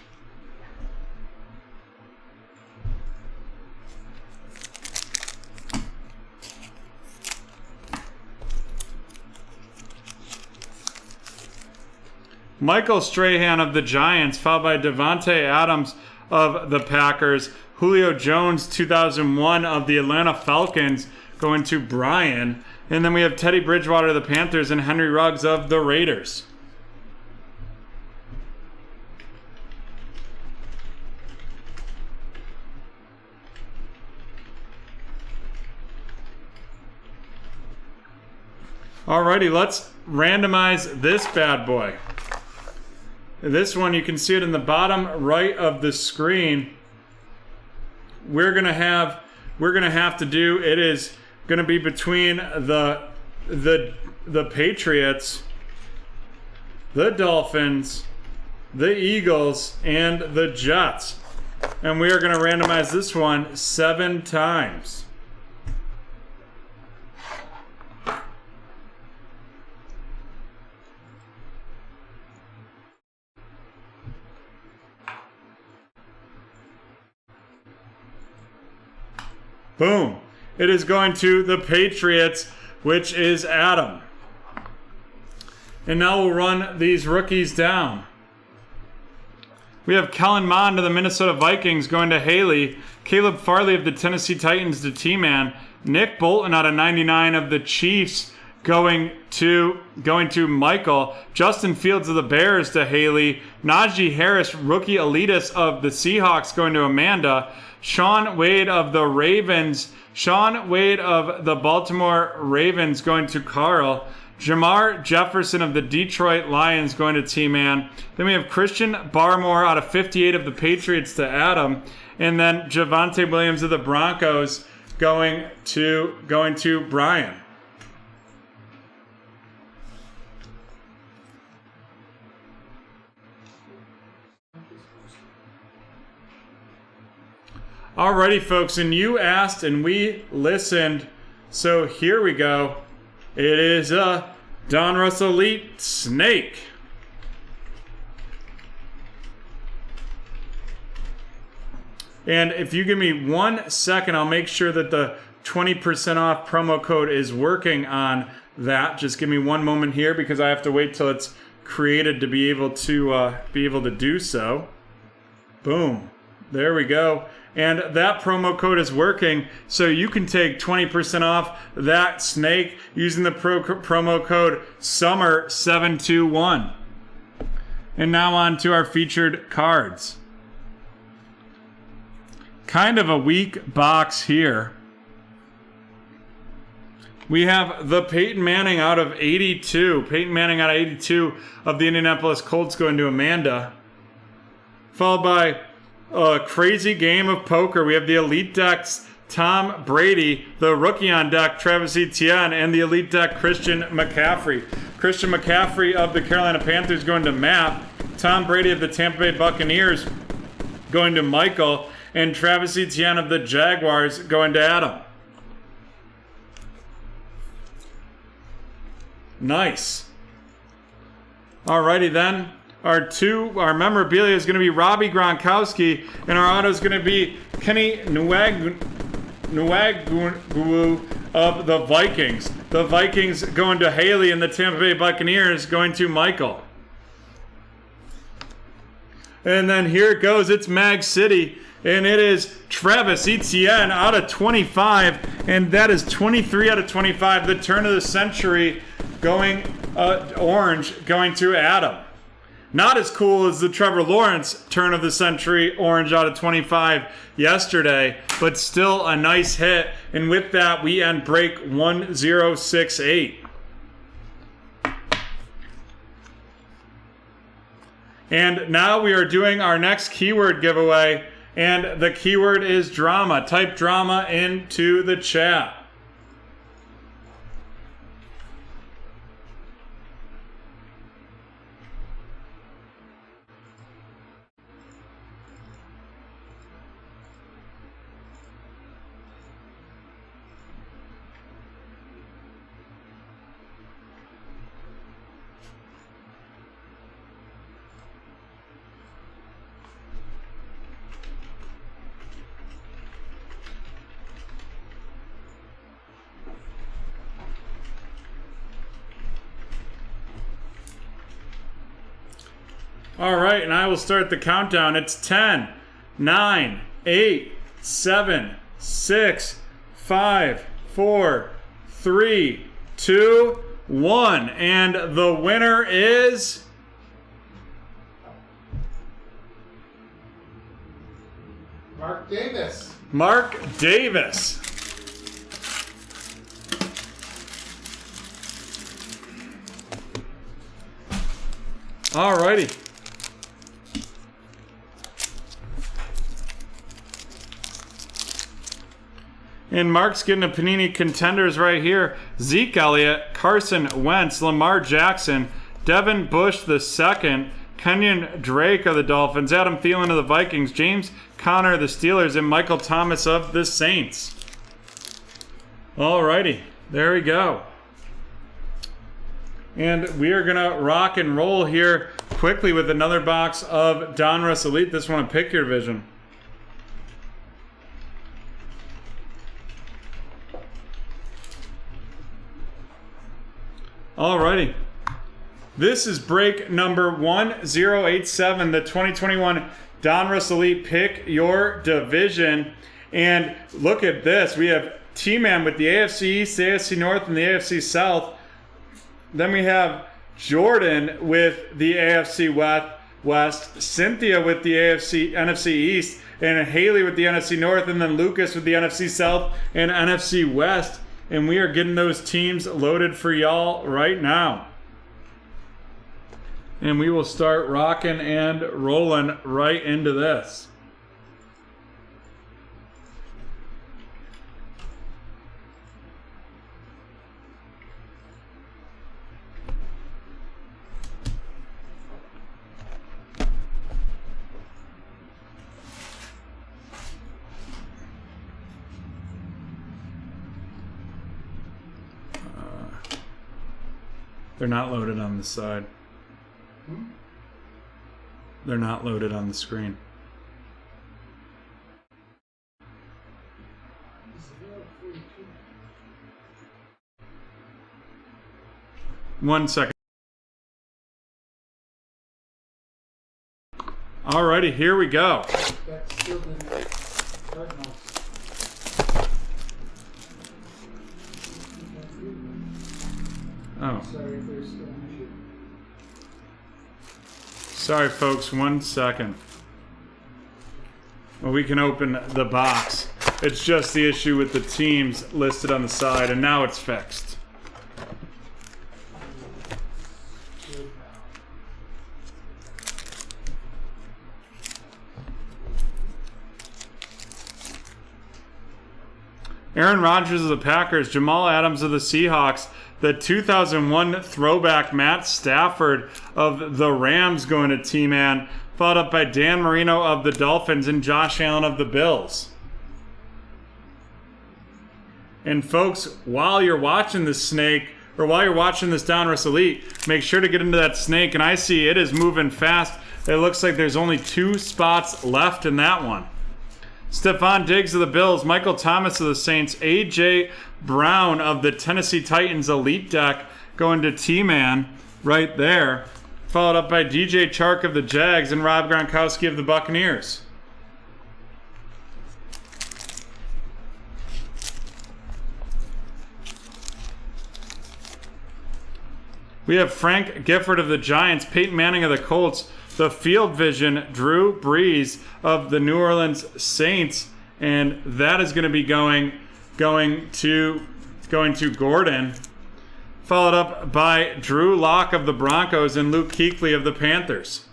[SPEAKER 1] Michael Strahan of the Giants, followed by Devontae Adams of the Packers. Julio Jones, 2001 of the Atlanta Falcons, going to Brian. And then we have Teddy Bridgewater of the Panthers and Henry Ruggs of the Raiders. Alrighty, let's randomize this bad boy. This one, you can see it in the bottom right of the screen. We're gonna have to do, it is gonna be between the Patriots, the Dolphins, the Eagles, and the Jets. And we are gonna randomize this one 7 times. Boom. It is going to the Patriots, which is Adam. And now we'll run these rookies down. We have Kellen Mond of the Minnesota Vikings going to Haley. Caleb Farley of the Tennessee Titans to T-Man. Nick Bolton out of 99 of the Chiefs going to Michael. Justin Fields of the Bears to Haley. Najee Harris, rookie elitist of the Seahawks, going to Amanda. Sean Wade of the Ravens. Sean Wade of the Baltimore Ravens going to Carl. Jamar Jefferson of the Detroit Lions going to T-Man. Then we have Christian Barmore out of 58 of the Patriots to Adam. And then Javonte Williams of the Broncos going to Brian. Alrighty, folks, and you asked and we listened, so here we go. It is a Don Russell Elite Snake. And if you give me 1 second, I'll make sure that the 20% off promo code is working on that. Just give me one moment here because I have to wait till it's created to be able to do so. Boom. There we go. And that promo code is working, so you can take 20% off that snake using the promo code SUMMER721. And now on to our featured cards. Kind of a weak box here. We have the Peyton Manning out of 82. Peyton Manning out of 82 of the Indianapolis Colts going to Amanda. Followed by a crazy game of poker. We have the Elite Decks, Tom Brady, the rookie on deck, Travis Etienne, and the Elite Deck, Christian McCaffrey. Christian McCaffrey of the Carolina Panthers going to Matt. Tom Brady of the Tampa Bay Buccaneers going to Michael. And Travis Etienne of the Jaguars going to Adam. Nice. Alrighty then. Our memorabilia is going to be Robbie Gronkowski, and our auto is going to be Kenny Nwagwu of the Vikings. The Vikings going to Haley, and the Tampa Bay Buccaneers going to Michael. And then here it goes. It's Mag City, and it is Travis Etienne out of 25, and that is 23 out of 25. The turn of the century going orange going to Adam. Not as cool as the Trevor Lawrence turn of the century orange out of 25 yesterday, but still a nice hit. And with that, we end break 1068. And now we are doing our next keyword giveaway, and the keyword is drama. Type drama into the chat. All right, and I will start the countdown. It's 10, 9, 8, 7, 6, 5, 4, 3, 2, 1. And the winner is
[SPEAKER 2] Mark Davis.
[SPEAKER 1] Mark Davis. All righty. And Mark's getting a Panini Contenders right here. Zeke Elliott, Carson Wentz, Lamar Jackson, Devin Bush II, Kenyon Drake of the Dolphins, Adam Thielen of the Vikings, James Conner of the Steelers, and Michael Thomas of the Saints. Alrighty, there we go. And we are going to rock and roll here quickly with another box of Donruss Elite. This one, pick your division. Alrighty. This is break number 1087, the 2021 Donruss Elite Pick Your Division. And look at this. We have T-Man with the AFC East, the AFC North, and the AFC South. Then we have Jordan with the AFC West, Cynthia with the NFC East, and Haley with the NFC North, and then Lucas with the NFC South and NFC West. And we are getting those teams loaded for y'all right now. And we will start rocking and rolling right into this. They're not loaded on the side. They're not loaded on the screen. One second. Alrighty, here we go.
[SPEAKER 2] That's still the Cardinals.
[SPEAKER 1] Oh.
[SPEAKER 2] Sorry if there's still an issue.
[SPEAKER 1] Sorry, folks, 1 second. Well, we can open the box. It's just the issue with the teams listed on the side, and now it's fixed. Aaron Rodgers of the Packers, Jamal Adams of the Seahawks, the 2001 throwback Matt Stafford of the Rams going to T-Man, followed up by Dan Marino of the Dolphins and Josh Allen of the Bills. And folks, while you're watching this snake, or while you're watching this Donruss Elite, make sure to get into that snake, and I see it is moving fast. It looks like there's only 2 spots left in that one. Stephon Diggs of the Bills, Michael Thomas of the Saints, A.J. Brown of the Tennessee Titans Elite deck going to T-Man right there, followed up by DJ Chark of the Jags and Rob Gronkowski of the Buccaneers. We have Frank Gifford of the Giants, Peyton Manning of the Colts, the Field Vision, Drew Brees of the New Orleans Saints, and that is going to be going to Gordon, followed up by Drew Lock of the Broncos and Luke Kuechly of the Panthers.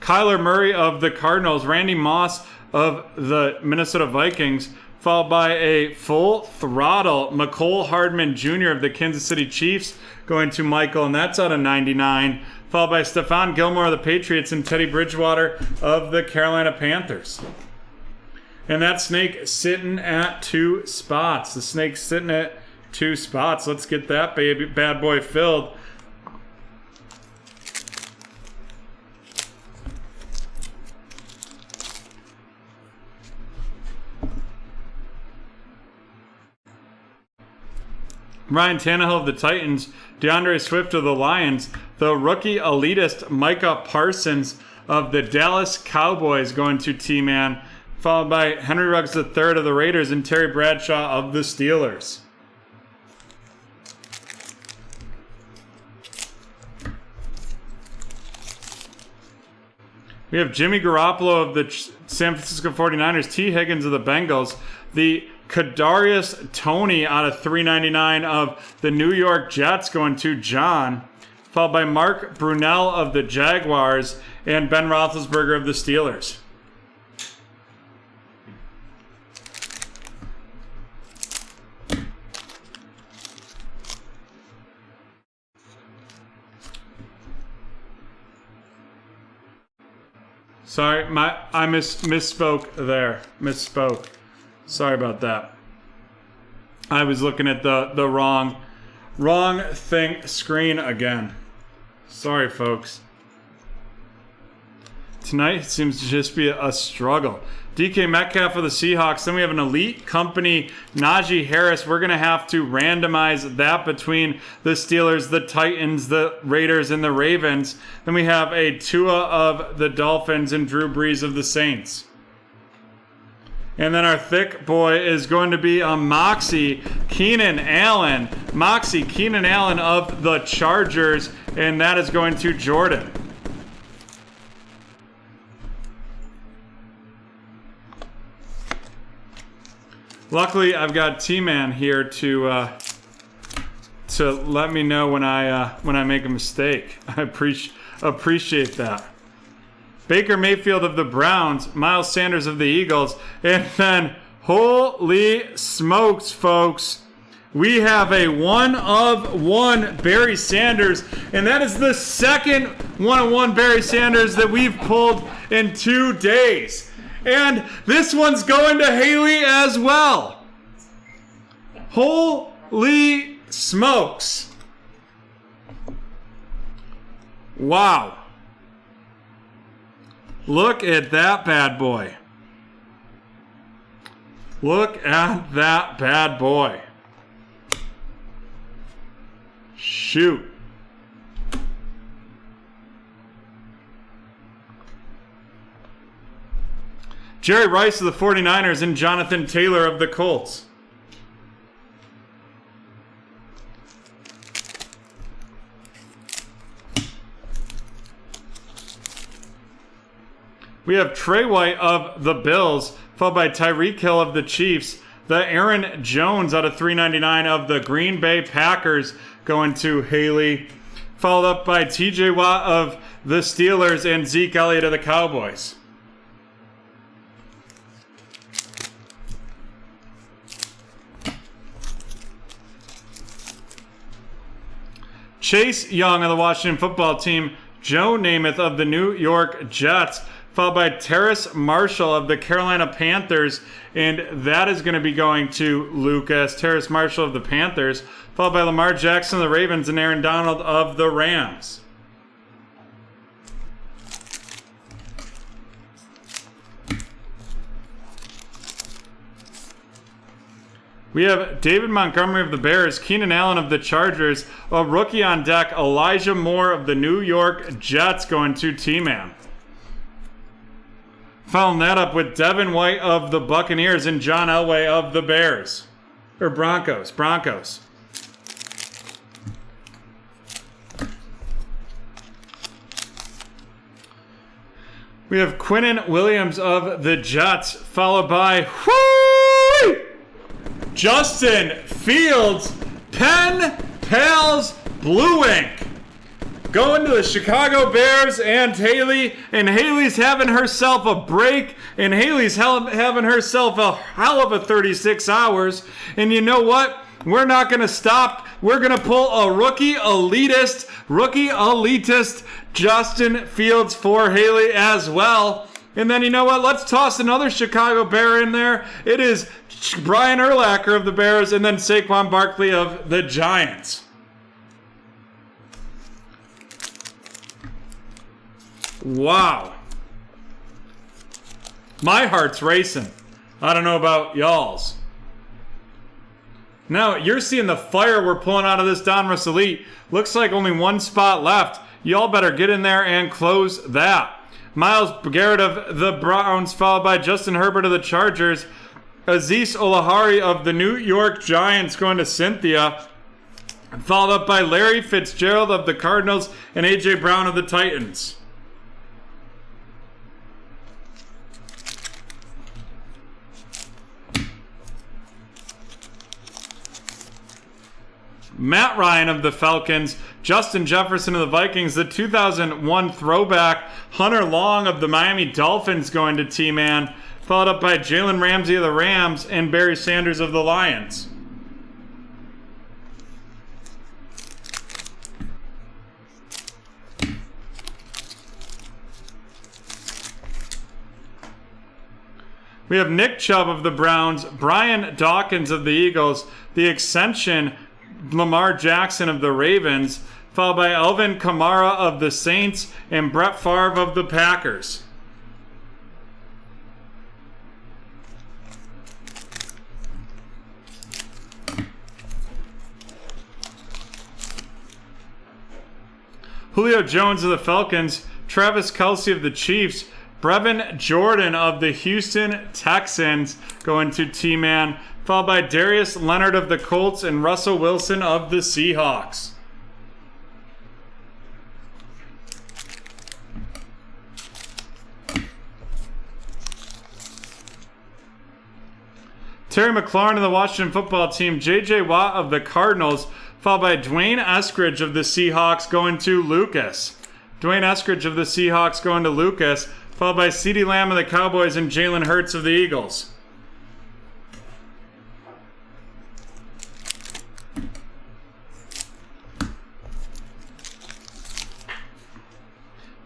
[SPEAKER 1] Kyler Murray of the Cardinals, Randy Moss of the Minnesota Vikings, followed by a full throttle McCole Hardman Jr. of the Kansas City Chiefs going to Michael, and that's out of 99, followed by Stephon Gilmore of the Patriots and Teddy Bridgewater of the Carolina Panthers. And that snake sitting at 2 spots. The snake's sitting at 2 spots. Let's get that bad boy filled. Ryan Tannehill of the Titans, DeAndre Swift of the Lions, the rookie elitist Micah Parsons of the Dallas Cowboys going to T-Man, followed by Henry Ruggs III of the Raiders and Terry Bradshaw of the Steelers. We have Jimmy Garoppolo of the San Francisco 49ers, T. Higgins of the Bengals, the Kadarius Toney out of 399 of the New York Jets going to John, followed by Mark Brunell of the Jaguars and Ben Roethlisberger of the Steelers. Sorry, I misspoke there. Misspoke. Sorry about that. I was looking at the wrong screen again. Sorry, folks. Tonight seems to just be a struggle. DK Metcalf for the Seahawks. Then we have an elite company, Najee Harris. We're going to have to randomize that between the Steelers, the Titans, the Raiders, and the Ravens. Then we have a Tua of the Dolphins and Drew Brees of the Saints. And then our thick boy is going to be a Moxie Keenan Allen. Moxie Keenan Allen of the Chargers. And that is going to Jordan. Luckily, I've got T-Man here to let me know when I make a mistake. I appreciate that. Baker Mayfield of the Browns, Miles Sanders of the Eagles, and then holy smokes, folks, we have a 1-of-1 Barry Sanders, and that is the second 1-of-1 Barry Sanders that we've pulled in 2 days. And this one's going to Haley as well. Holy smokes. Wow. Look at that bad boy. Look at that bad boy. Shoot. Jerry Rice of the 49ers and Jonathan Taylor of the Colts. We have Trey White of the Bills, followed by Tyreek Hill of the Chiefs. The Aaron Jones out of 399 of the Green Bay Packers going to Haley, followed up by TJ Watt of the Steelers and Zeke Elliott of the Cowboys. Chase Young of the Washington Football Team, Joe Namath of the New York Jets, followed by Terrace Marshall of the Carolina Panthers, and that is going to be going to Lucas. Terrace Marshall of the Panthers, followed by Lamar Jackson of the Ravens and Aaron Donald of the Rams. We have David Montgomery of the Bears, Keenan Allen of the Chargers, a rookie on deck, Elijah Moore of the New York Jets going to T-Man. Following that up with Devin White of the Buccaneers and John Elway of the Bears. Or Broncos. We have Quinnen Williams of the Jets, followed by Justin Fields, Pen Pals Blue Ink. Going to the Chicago Bears and Haley. And Haley's having herself a break. And Haley's having herself a hell of a 36 hours. And you know what? We're not going to stop. We're going to pull a rookie elitist Justin Fields for Haley as well. And then you know what? Let's toss another Chicago Bear in there. It is Brian Urlacher of the Bears and then Saquon Barkley of the Giants. Wow. My heart's racing. I don't know about y'all's. Now, you're seeing the fire we're pulling out of this Donruss Elite. Looks like only one spot left. Y'all better get in there and close that. Miles Garrett of the Browns, followed by Justin Herbert of the Chargers. Azeez Olahari of the New York Giants going to Cynthia. Followed up by Larry Fitzgerald of the Cardinals and A.J. Brown of the Titans. Matt Ryan of the Falcons, Justin Jefferson of the Vikings, the 2001 throwback, Hunter Long of the Miami Dolphins going to T-Man, followed up by Jalen Ramsey of the Rams and Barry Sanders of the Lions. We have Nick Chubb of the Browns, Brian Dawkins of the Eagles, the Extension, Lamar Jackson of the Ravens, followed by Alvin Kamara of the Saints and Brett Favre of the Packers. Julio Jones of the Falcons, Travis Kelce of the Chiefs, Brevin Jordan of the Houston Texans going to T-Man, followed by Darius Leonard of the Colts and Russell Wilson of the Seahawks. Terry McLaurin of the Washington Football Team, J.J. Watt of the Cardinals, followed by Dwayne Eskridge of the Seahawks going to Lucas. Dwayne Eskridge of the Seahawks going to Lucas, followed by CeeDee Lamb of the Cowboys and Jalen Hurts of the Eagles.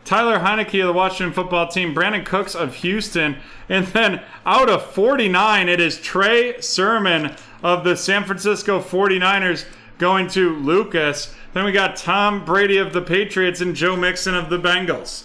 [SPEAKER 1] Tyler Heineke of the Washington Football Team, Brandon Cooks of Houston, and then out of 49, it is Trey Sermon of the San Francisco 49ers going to Lucas. Then we got Tom Brady of the Patriots and Joe Mixon of the Bengals.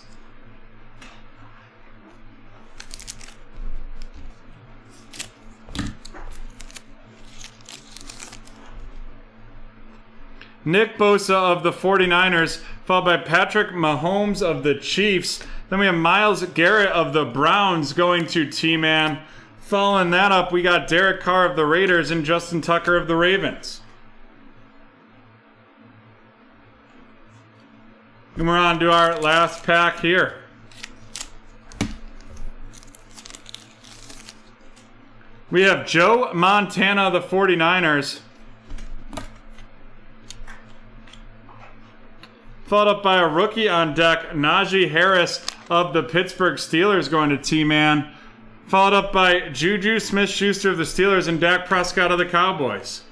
[SPEAKER 1] Nick Bosa of the 49ers, followed by Patrick Mahomes of the Chiefs. Then we have Myles Garrett of the Browns going to T-Man. Following that up, we got Derek Carr of the Raiders and Justin Tucker of the Ravens. And we're on to our last pack here. We have Joe Montana of the 49ers. Followed up by a rookie on deck, Najee Harris of the Pittsburgh Steelers going to T-Man. Followed up by Juju Smith-Schuster of the Steelers and Dak Prescott of the Cowboys.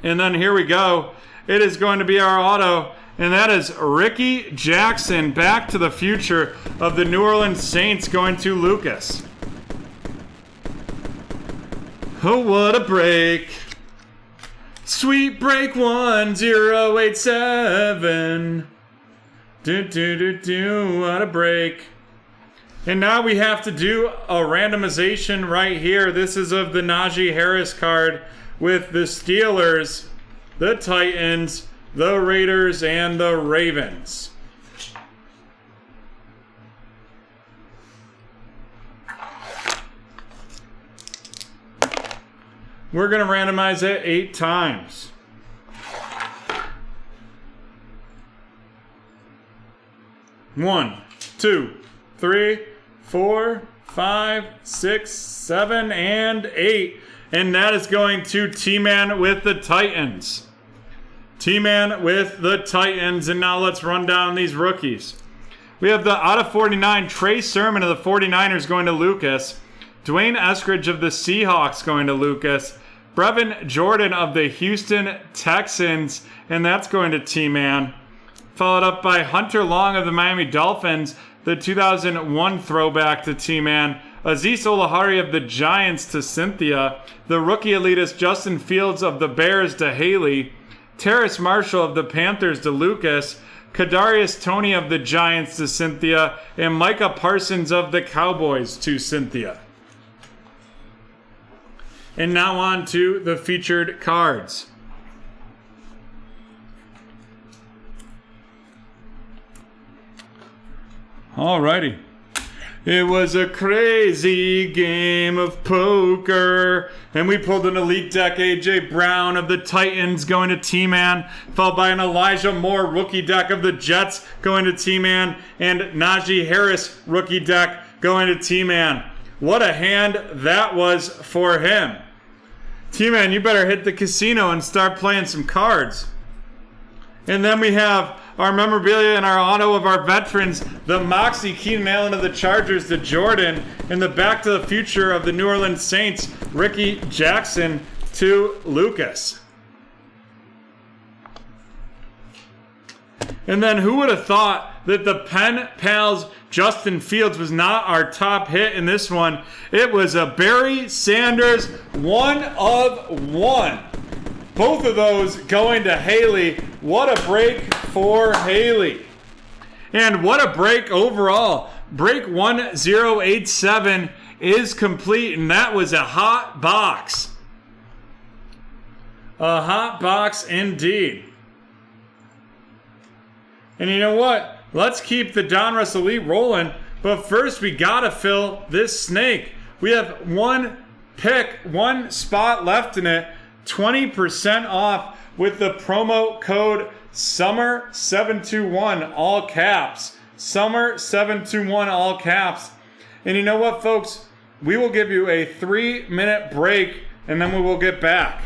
[SPEAKER 1] And then here we go. It is going to be our auto, and that is Ricky Jackson, Back to the Future of the New Orleans Saints going to Lucas. Oh, what a break. Sweet break 1087. What a break. And now we have to do a randomization right here. This is of the Najee Harris card with the Steelers, the Titans, the Raiders, and the Ravens. We're going to randomize it 8 times. One, 2, 3, 4, 5, 6, 7, and 8. And that is going to T-Man with the Titans. T-Man with the Titans. And now let's run down these rookies. We have the out of 49, Trey Sermon of the 49ers going to Lucas. Dwayne Eskridge of the Seahawks going to Lucas. Brevin Jordan of the Houston Texans, and that's going to T-Man. Followed up by Hunter Long of the Miami Dolphins, the 2001 throwback to T-Man. Azeez Olahari of the Giants to Cynthia. The rookie elitist Justin Fields of the Bears to Haley. Terrace Marshall of the Panthers to Lucas. Kadarius Toney of the Giants to Cynthia. And Micah Parsons of the Cowboys to Cynthia. And now on to the featured cards. Alrighty. It was a crazy game of poker. And we pulled an elite deck, AJ Brown of the Titans going to T-Man, followed by an Elijah Moore rookie deck of the Jets going to T-Man, and Najee Harris rookie deck going to T-Man. What a hand that was for him. T-Man, you better hit the casino and start playing some cards. And then we have our memorabilia and our auto of our veterans, the Moxie Keenan Allen of the Chargers to Jordan, and the Back to the Future of the New Orleans Saints, Ricky Jackson to Lucas. And then who would have thought that the Pen Pals Justin Fields was not our top hit in this one? It was a Barry Sanders 1 of 1. Both of those going to Haley. What a break for Haley. And what a break overall. Break 1087 is complete, and that was a hot box. A hot box indeed. And you know what? Let's keep the Donruss Elite rolling, but first we gotta fill this snake. We have one pick, one spot left in it. 20% off with the promo code SUMMER721, all caps. SUMMER721, all caps. And you know what, folks? We will give you a 3-minute break, and then we will get back.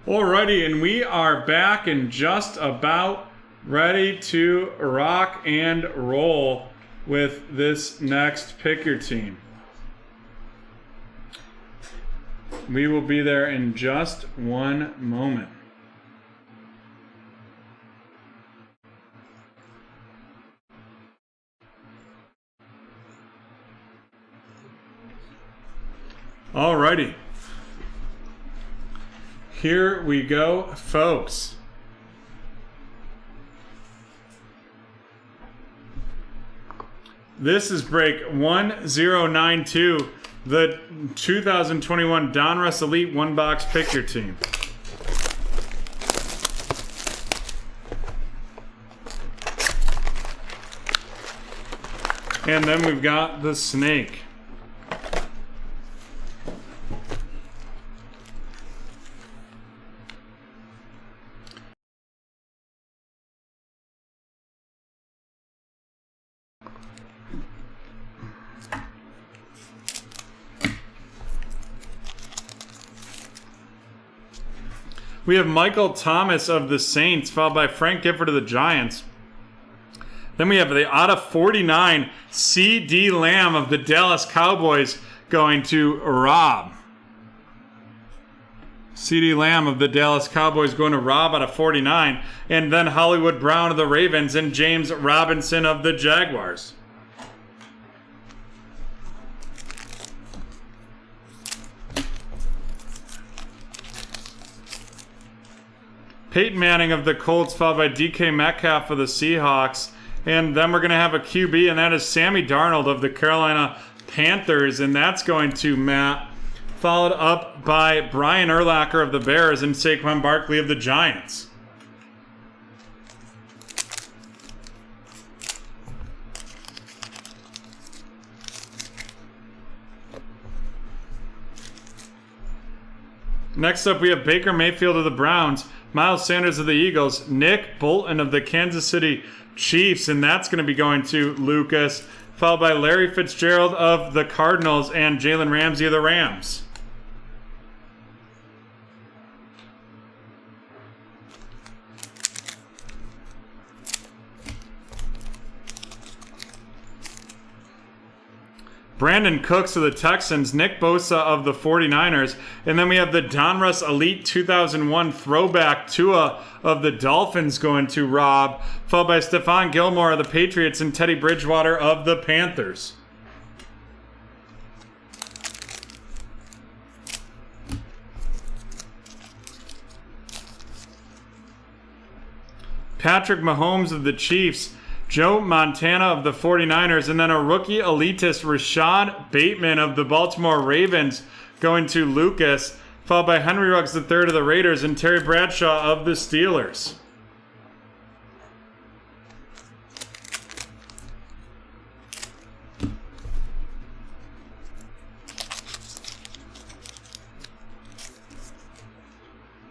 [SPEAKER 1] Alrighty, and we are back and just about ready to rock and roll with this next pick your team. We will be there in just one moment. Alrighty. Here we go, folks. This is break 1092, the 2021 Donruss Elite One Box Pick Your Team. And then we've got the snake. We have Michael Thomas of the Saints, followed by Frank Gifford of the Giants. Then we have the out of 49 C.D. Lamb of the Dallas Cowboys going to Rob. C.D. Lamb of the Dallas Cowboys going to Rob out of 49. And then Hollywood Brown of the Ravens and James Robinson of the Jaguars. Peyton Manning of the Colts, followed by DK Metcalf of the Seahawks. And then we're going to have a QB, and that is Sammy Darnold of the Carolina Panthers. And that's going to Matt, followed up by Brian Urlacher of the Bears and Saquon Barkley of the Giants. Next up, we have Baker Mayfield of the Browns, Miles Sanders of the Eagles, Nick Bolton of the Kansas City Chiefs, and that's going to be going to Lucas, followed by Larry Fitzgerald of the Cardinals and Jalen Ramsey of the Rams. Brandon Cooks of the Texans, Nick Bosa of the 49ers, and then we have the Donruss Elite 2001 Throwback Tua of the Dolphins going to Rob, followed by Stephon Gilmore of the Patriots and Teddy Bridgewater of the Panthers. Patrick Mahomes of the Chiefs, Joe Montana of the 49ers, and then a rookie elitist, Rashad Bateman of the Baltimore Ravens going to Lucas, followed by Henry Ruggs III of the Raiders and Terry Bradshaw of the Steelers.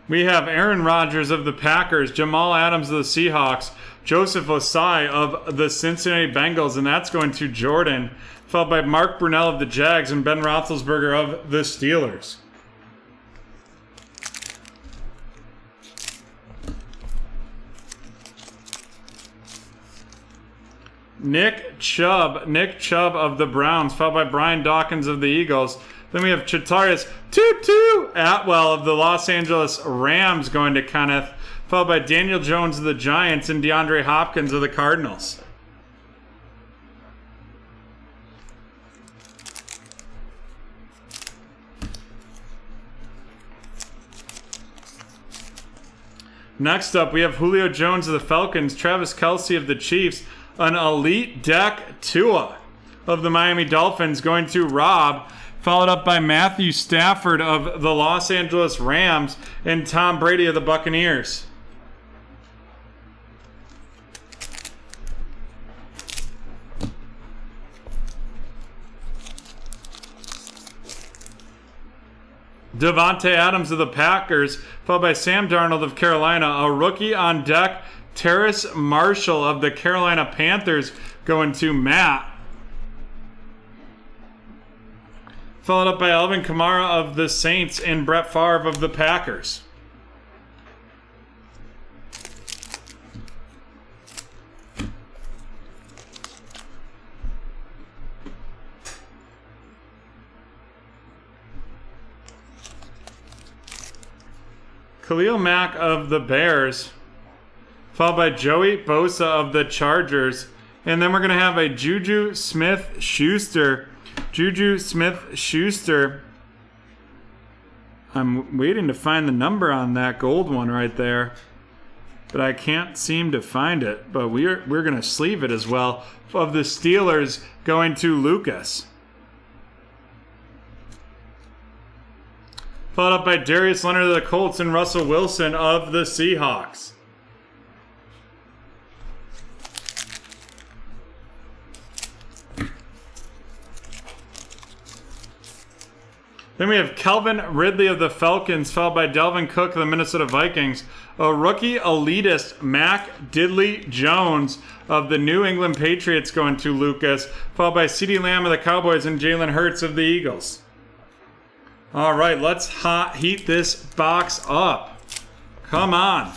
[SPEAKER 1] We have Aaron Rodgers of the Packers, Jamal Adams of the Seahawks, Joseph Osai of the Cincinnati Bengals, and that's going to Jordan, followed by Mark Brunell of the Jags and Ben Roethlisberger of the Steelers. Nick Chubb of the Browns, followed by Brian Dawkins of the Eagles. Then we have Chatarius Tutu Atwell of the Los Angeles Rams going to Kenneth, followed by Daniel Jones of the Giants and DeAndre Hopkins of the Cardinals. Next up, we have Julio Jones of the Falcons, Travis Kelce of the Chiefs, an Elite Deck Tua of the Miami Dolphins going to Rob, followed up by Matthew Stafford of the Los Angeles Rams and Tom Brady of the Buccaneers. Devontae Adams of the Packers, followed by Sam Darnold of Carolina, a rookie on deck, Terrace Marshall of the Carolina Panthers going to Matt. Followed up by Alvin Kamara of the Saints and Brett Favre of the Packers. Khalil Mack of the Bears, followed by Joey Bosa of the Chargers. And then we're going to have a Juju Smith-Schuster. Juju Smith-Schuster. I'm waiting to find the number on that gold one right there, but I can't seem to find it. But we're going to sleeve it as well. Of the Steelers going to Lucas. Followed up by Darius Leonard of the Colts and Russell Wilson of the Seahawks. Then we have Calvin Ridley of the Falcons, followed by Delvin Cook of the Minnesota Vikings. A rookie elitist, Mac Diddley Jones of the New England Patriots going to Lucas, followed by CeeDee Lamb of the Cowboys and Jalen Hurts of the Eagles. All right, let's heat this box up. Come on.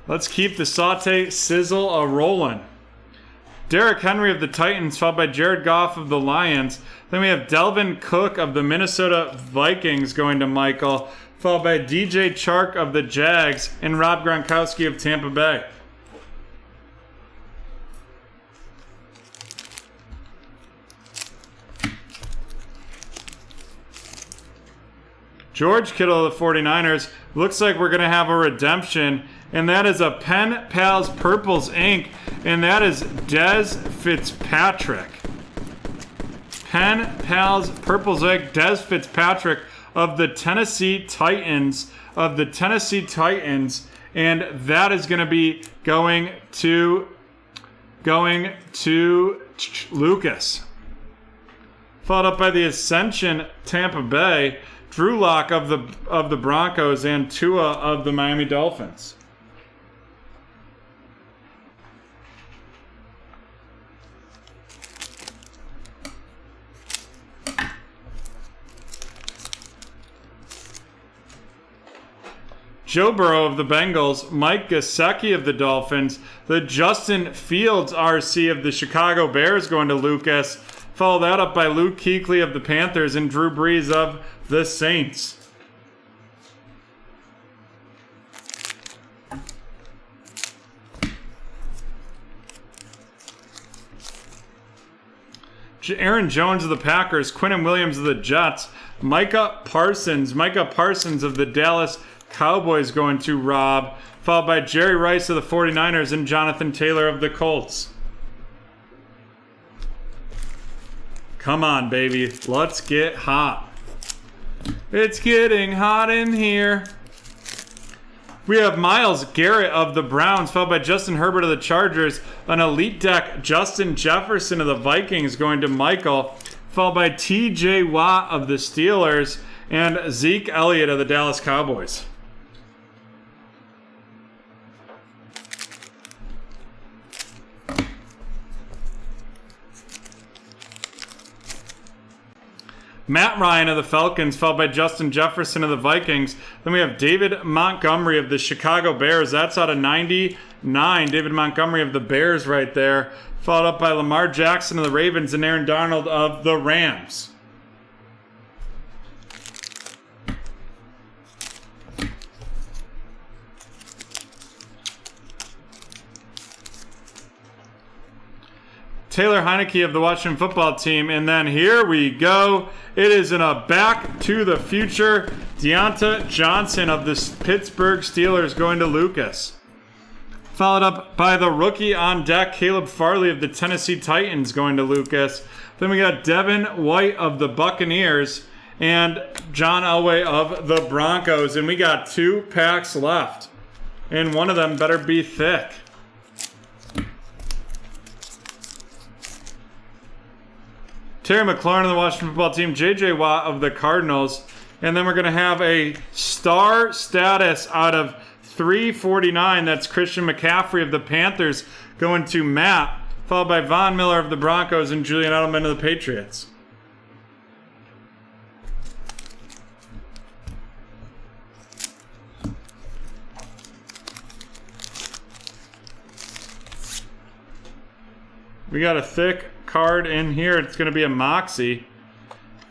[SPEAKER 1] Let's keep the saute sizzle a-rolling. Derrick Henry of the Titans, followed by Jared Goff of the Lions. Then we have Delvin Cook of the Minnesota Vikings going to Michael, followed by DJ Chark of the Jags and Rob Gronkowski of Tampa Bay. George Kittle of the 49ers. Looks like we're going to have a redemption, and that is a Pen Pals Purples Inc., and that is Dez Fitzpatrick. Pen Pals Purples Inc., Dez Fitzpatrick of the Tennessee Titans, and that is going to be going to Lucas. Followed up by the Ascension Tampa Bay, Drew Lock of the Broncos and Tua of the Miami Dolphins. Joe Burrow of the Bengals, Mike Gesicki of the Dolphins, the Justin Fields RC of the Chicago Bears going to Lucas. Follow that up by Luke Kuechly of the Panthers and Drew Brees of the Saints. Aaron Jones of the Packers, Quinnen Williams of the Jets, Micah Parsons of the Dallas Cowboys going to Rob, followed by Jerry Rice of the 49ers and Jonathan Taylor of the Colts. Come on, baby. Let's get hot. It's getting hot in here. We have Myles Garrett of the Browns, followed by Justin Herbert of the Chargers, an Elite Deck Justin Jefferson of the Vikings going to Michael, followed by TJ Watt of the Steelers and Zeke Elliott of the Dallas Cowboys. Matt Ryan of the Falcons, followed by Justin Jefferson of the Vikings. Then we have David Montgomery of the Chicago Bears. That's out of 99. David Montgomery of the Bears right there. Followed up by Lamar Jackson of the Ravens and Aaron Donald of the Rams. Taylor Heineke of the Washington Football Team. And then here we go. It is in a Back to the Future. Deonta Johnson of the Pittsburgh Steelers going to Lucas. Followed up by the rookie on deck, Caleb Farley of the Tennessee Titans going to Lucas. Then we got Devin White of the Buccaneers and John Elway of the Broncos. And we got 2 packs left. And one of them better be thick. Terry McLaurin of the Washington Football Team, J.J. Watt of the Cardinals. And then we're going to have a star status out of 349. That's Christian McCaffrey of the Panthers going to Matt, followed by Von Miller of the Broncos and Julian Edelman of the Patriots. We got a thick card in here. It's going to be a Moxie.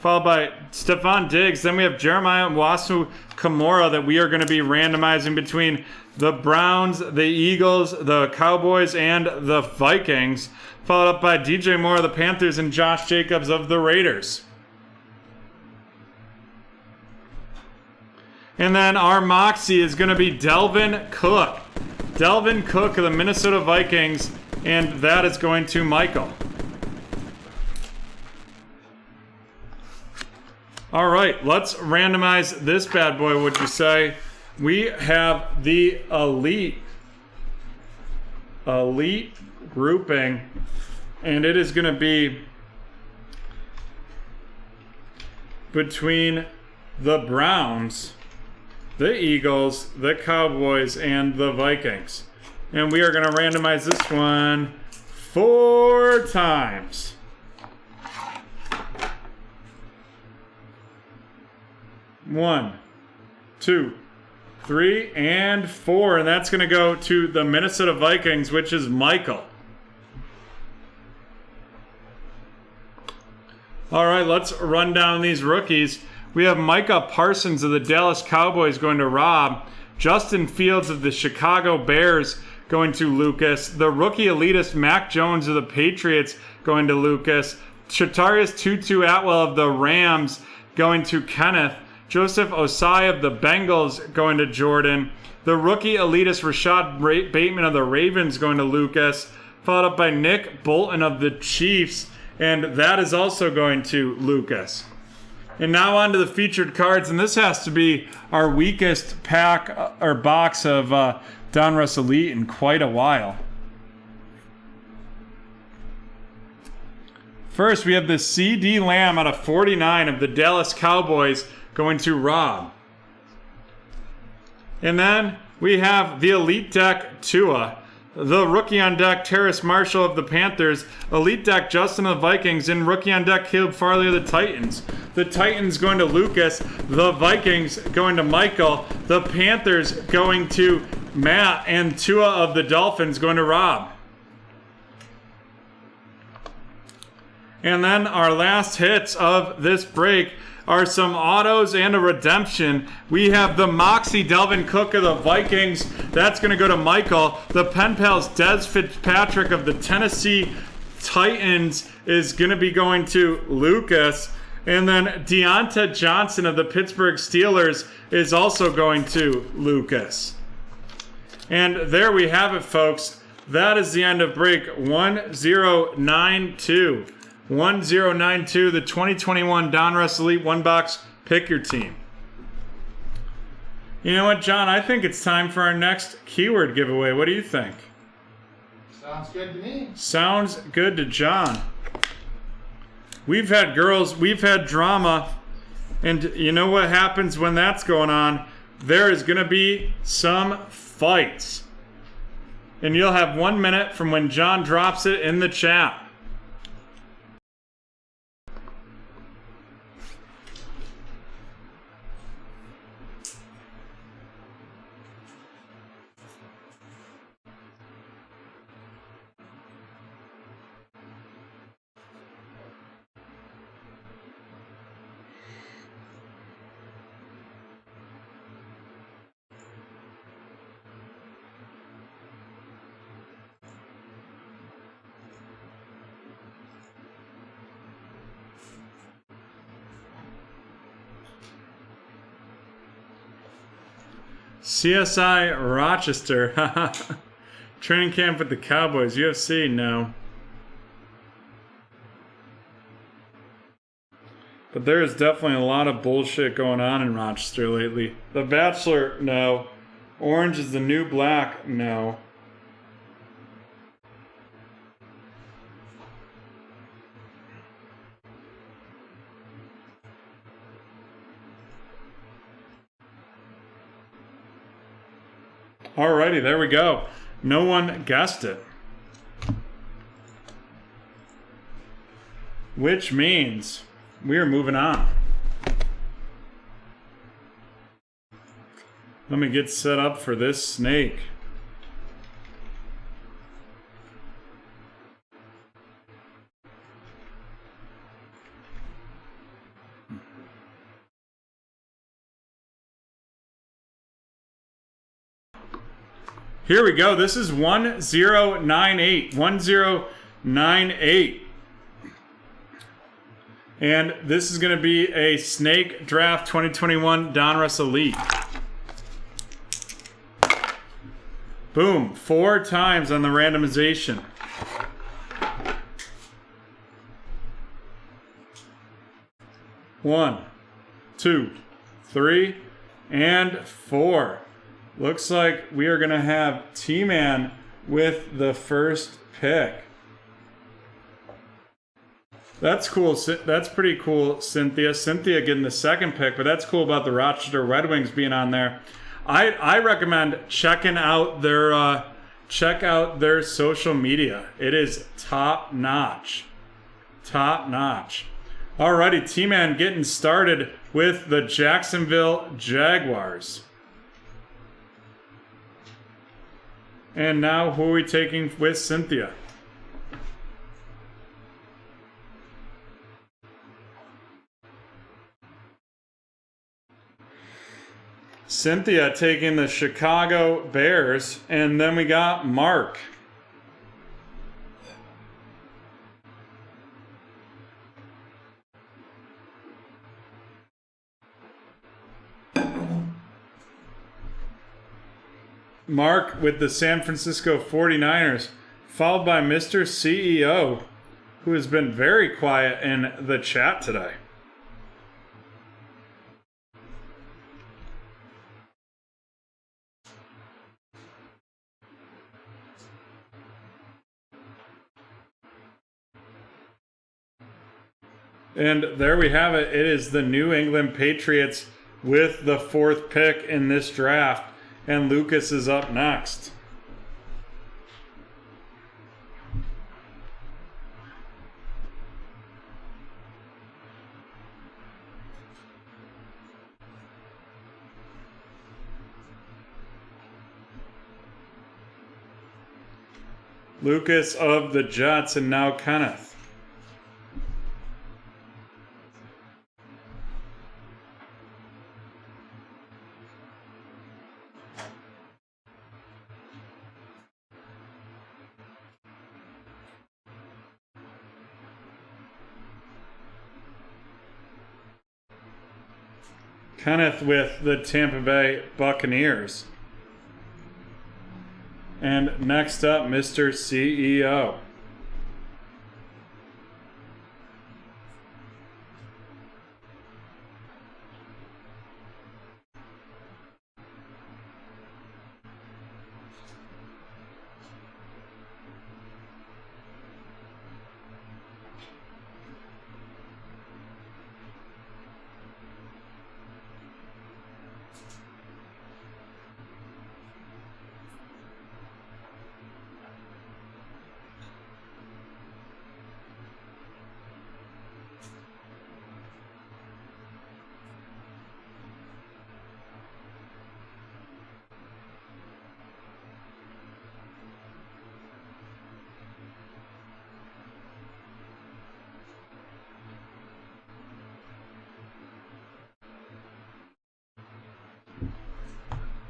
[SPEAKER 1] followed by Stephon Diggs. Then we have Jeremiah Wasu Kamara that we are going to be randomizing between the Browns, the Eagles, the Cowboys, and the Vikings, followed up by DJ Moore of the Panthers and Josh Jacobs of the Raiders. And then our Moxie is going to be Delvin Cook. Delvin Cook of the Minnesota Vikings, and that is going to Michael. All right, let's randomize this bad boy, would you say? We have the elite grouping, and it is going to be between the Browns, the Eagles, the Cowboys, and the Vikings. And we are going to randomize this one 4 times. One, 2, 3, and 4. And that's going to go to the Minnesota Vikings, which is Michael. All right, let's run down these rookies. We have Micah Parsons of the Dallas Cowboys going to Rob. Justin Fields of the Chicago Bears going to Lucas. The rookie elitist Mac Jones of the Patriots going to Lucas. Shatarius Tutu Atwell of the Rams going to Kenneth. Joseph Osai of the Bengals going to Jordan. The rookie elitist Rashad Bateman of the Ravens going to Lucas. Followed up by Nick Bolton of the Chiefs. And that is also going to Lucas. And now on to the featured cards, and this has to be our weakest pack or box of Donruss Elite in quite a while. First, we have the CD Lamb out of 49 of the Dallas Cowboys going to Rob. And then we have the Elite Deck Tua. The rookie on deck, Terrace Marshall of the Panthers. Elite deck, Justin of the Vikings. And rookie on deck, Caleb Farley of the Titans. The Titans going to Lucas. The Vikings going to Michael. The Panthers going to Matt. And Tua of the Dolphins going to Rob. And then our last hits of this break are some autos and a redemption. We have the Moxie Delvin Cook of the Vikings. That's going to go to Michael. The Pen Pals Des Fitzpatrick of the Tennessee Titans is going to be going to Lucas. And then Deonta Johnson of the Pittsburgh Steelers is also going to Lucas. And there we have it, folks. That is the end of break 1092. 1092, the 2021 Donruss Elite One Box. Pick your team. You know what, John? I think it's time for our next keyword giveaway. What do you think?
[SPEAKER 2] Sounds good to me.
[SPEAKER 1] Sounds good to John. We've had girls, we've had drama, and you know what happens when that's going on? There is going to be some fights. And you'll have 1 minute from when John drops it in the chat. CSI Rochester. Training camp with the Cowboys. UFC, no. But there is definitely a lot of bullshit going on in Rochester lately. The Bachelor, no. Orange is the new black, no. Alrighty, there we go. No one guessed it. Which means we are moving on. Let me get set up for this snake. Here we go. This is 1098. 1098. And this is going to be a Snake Draft 2021 Donruss Elite. Boom. 4 times on the randomization. One, 2, 3, and 4. Looks like we are going to have T-Man with the first pick. That's cool. That's pretty cool, Cynthia. Cynthia getting the second pick, but that's cool about the Rochester Red Wings being on there. I recommend checking out their social media. It is top notch. Top notch. Alrighty, T-Man getting started with the Jacksonville Jaguars. And now who are we taking with Cynthia? Cynthia taking the Chicago Bears, and then we got Mark. Mark with the San Francisco 49ers, followed by Mr. CEO, who has been very quiet in the chat today. And there we have it. It is the New England Patriots with the 4th pick in this draft. And Lucas is up next. Lucas of the Jets, and now Kenneth. Kenneth with the Tampa Bay Buccaneers. And next up, Mr. CEO.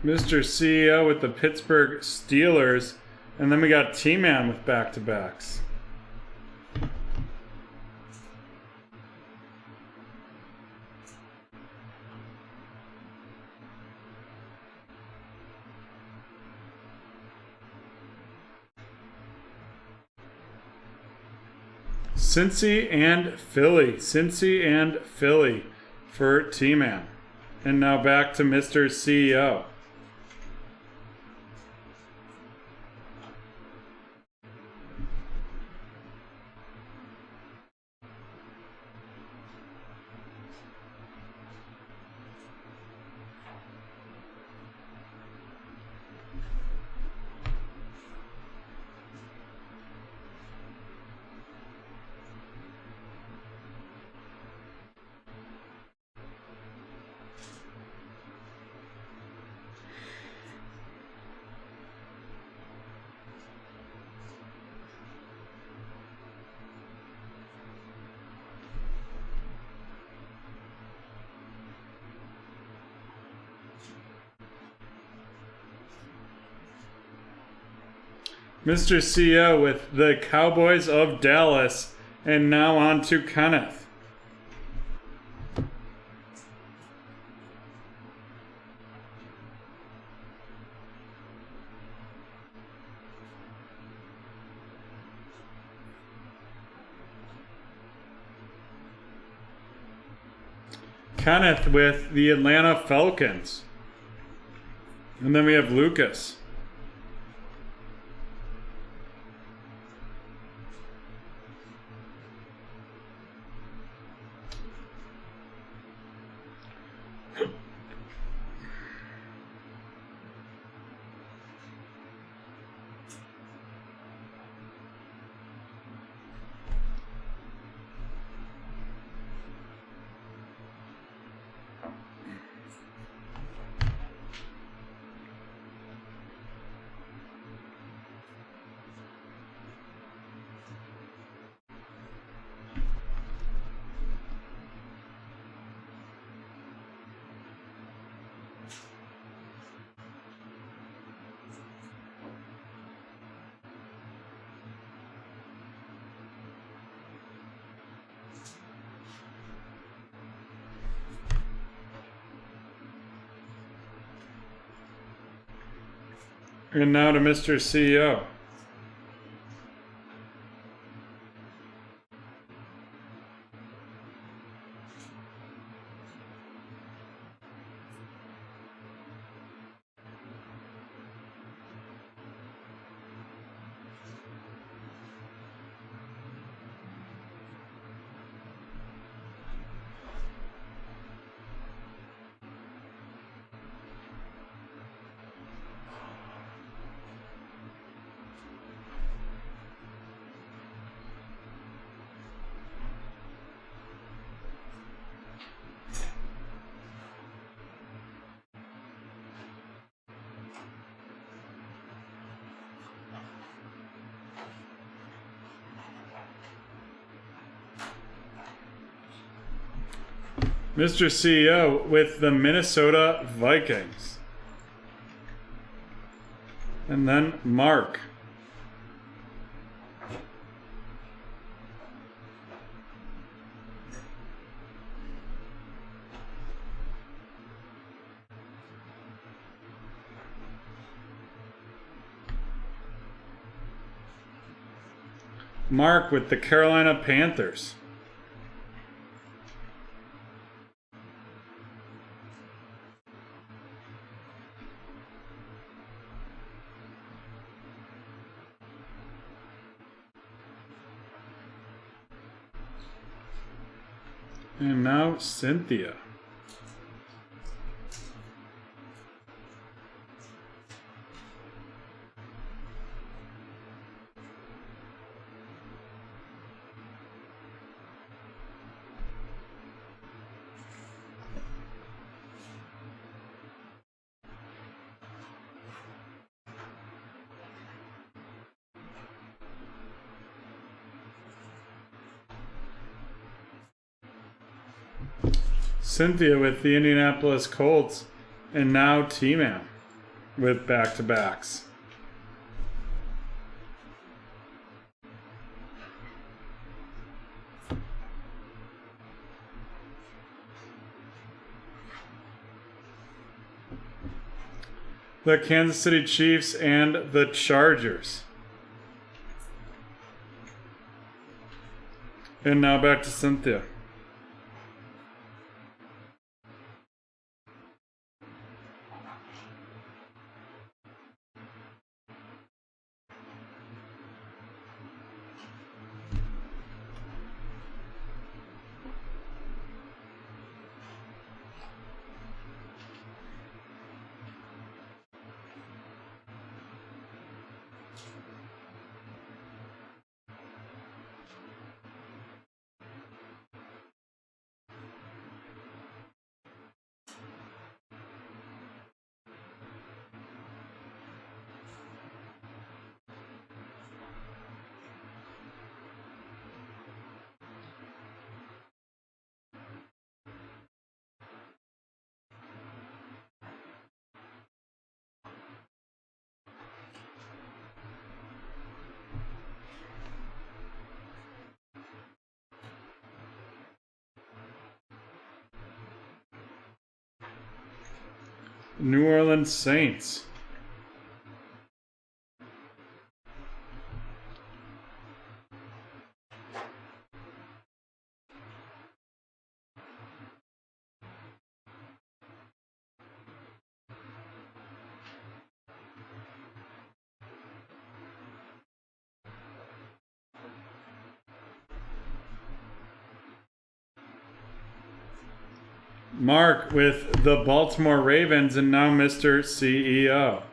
[SPEAKER 1] Mr. CEO with the Pittsburgh Steelers. And then we got T-Man with back-to-backs. Cincy and Philly. Cincy and Philly for T-Man. And now back to Mr. CEO. Mr. CEO with the Cowboys of Dallas. And now on to Kenneth. Kenneth with the Atlanta Falcons. And then we have Lucas. And now to Mr. CEO. Mr. CEO with the Minnesota Vikings. And then Mark. Mark with the Carolina Panthers. And now Cynthia. Cynthia with the Indianapolis Colts, and now T-Man with back-to-backs. The Kansas City Chiefs and the Chargers. And now back to Cynthia. New Orleans Saints. Mark with the Baltimore Ravens and now Mr. CEO.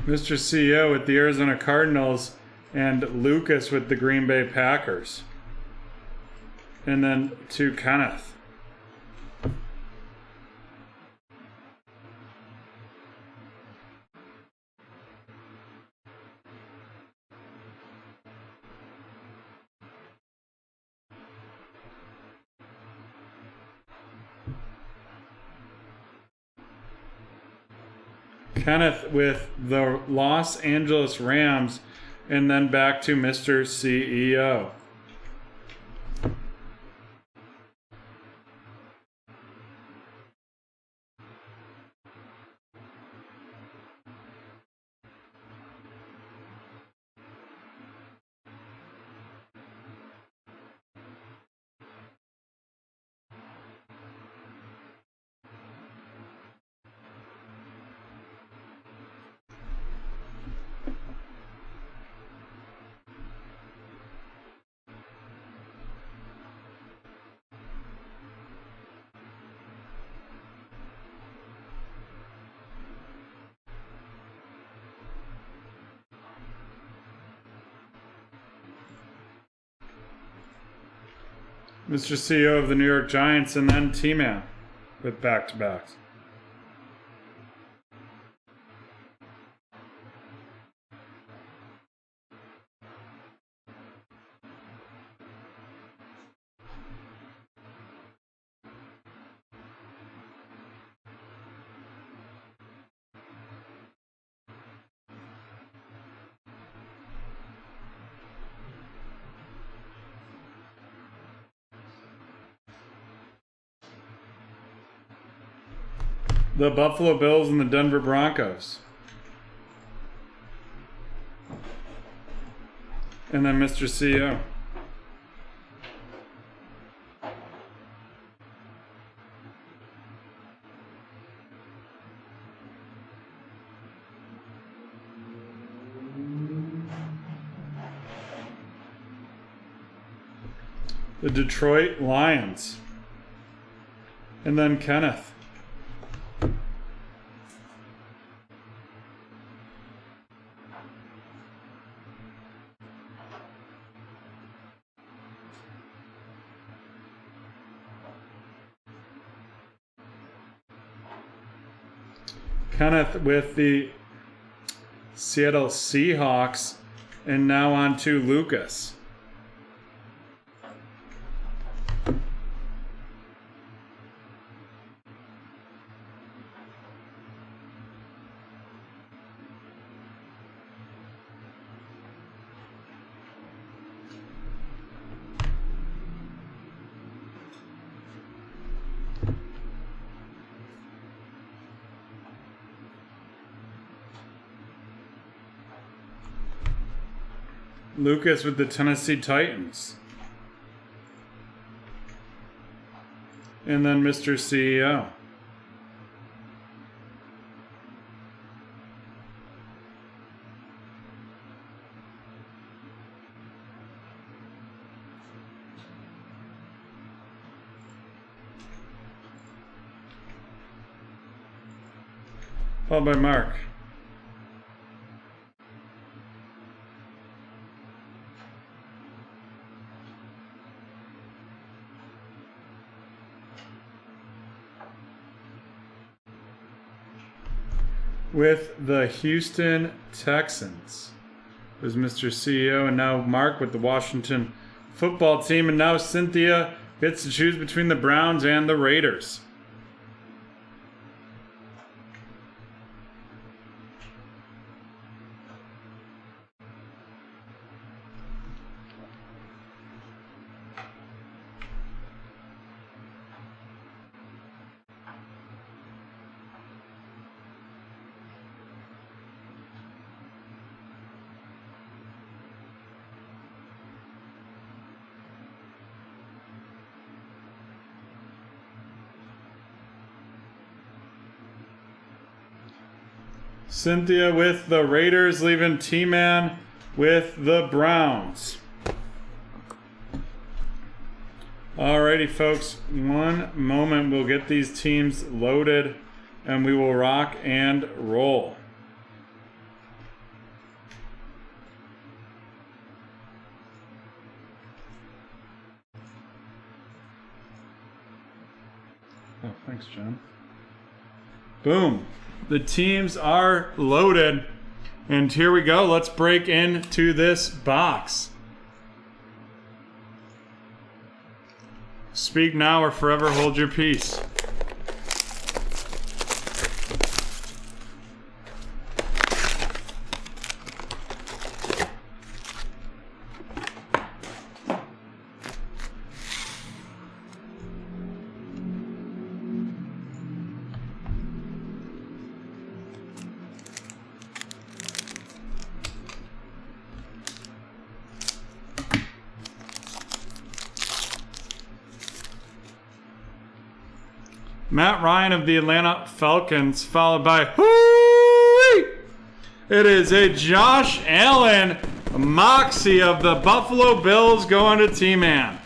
[SPEAKER 1] Mr. CEO with the Arizona Cardinals and Lucas with the Green Bay Packers. And then to Kenneth. Kenneth with the Los Angeles Rams, and then back to Mr. CEO. Mr. CEO of the New York Giants, and then T-Man with back-to-backs. The Buffalo Bills and the Denver Broncos. And then Mr. CEO. The Detroit Lions. And then Kenneth. Kenneth with the Seattle Seahawks, and now on to Lucas. Lucas with the Tennessee Titans. and then Mr. CEO. Followed by Mark. With the Houston Texans. It was Mr. CEO, and now Mark with the Washington football team, and now Cynthia gets to choose between the Browns and the Raiders. Cynthia with the Raiders, leaving T-Man with the Browns. Alrighty, folks. One moment. We'll get these teams loaded, and we will rock and roll. Oh, thanks, John. Boom. The teams are loaded. And here we go. Let's break into this box. Speak now or forever hold your peace. Matt Ryan of the Atlanta Falcons, followed by it is a Josh Allen Moxie of the Buffalo Bills going to T-Man.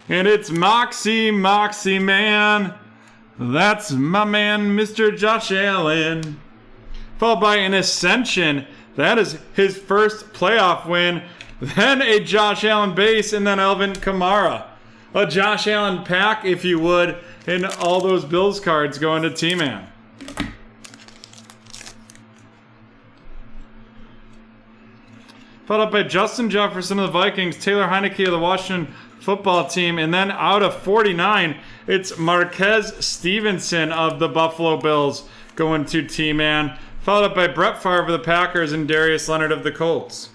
[SPEAKER 1] And it's Moxie Man. That's my man, Mr. Josh Allen. Followed by an Ascension. That is his first playoff win. Then a Josh Allen base, and then Alvin Kamara. A Josh Allen pack, if you would, and all those Bills cards going to T-Man. Followed up by Justin Jefferson of the Vikings, Taylor Heineke of the Washington football team, and then out of 49, it's Marquez Stevenson of the Buffalo Bills going to T-Man. Followed up by Brett Favre of the Packers and Darius Leonard of the Colts.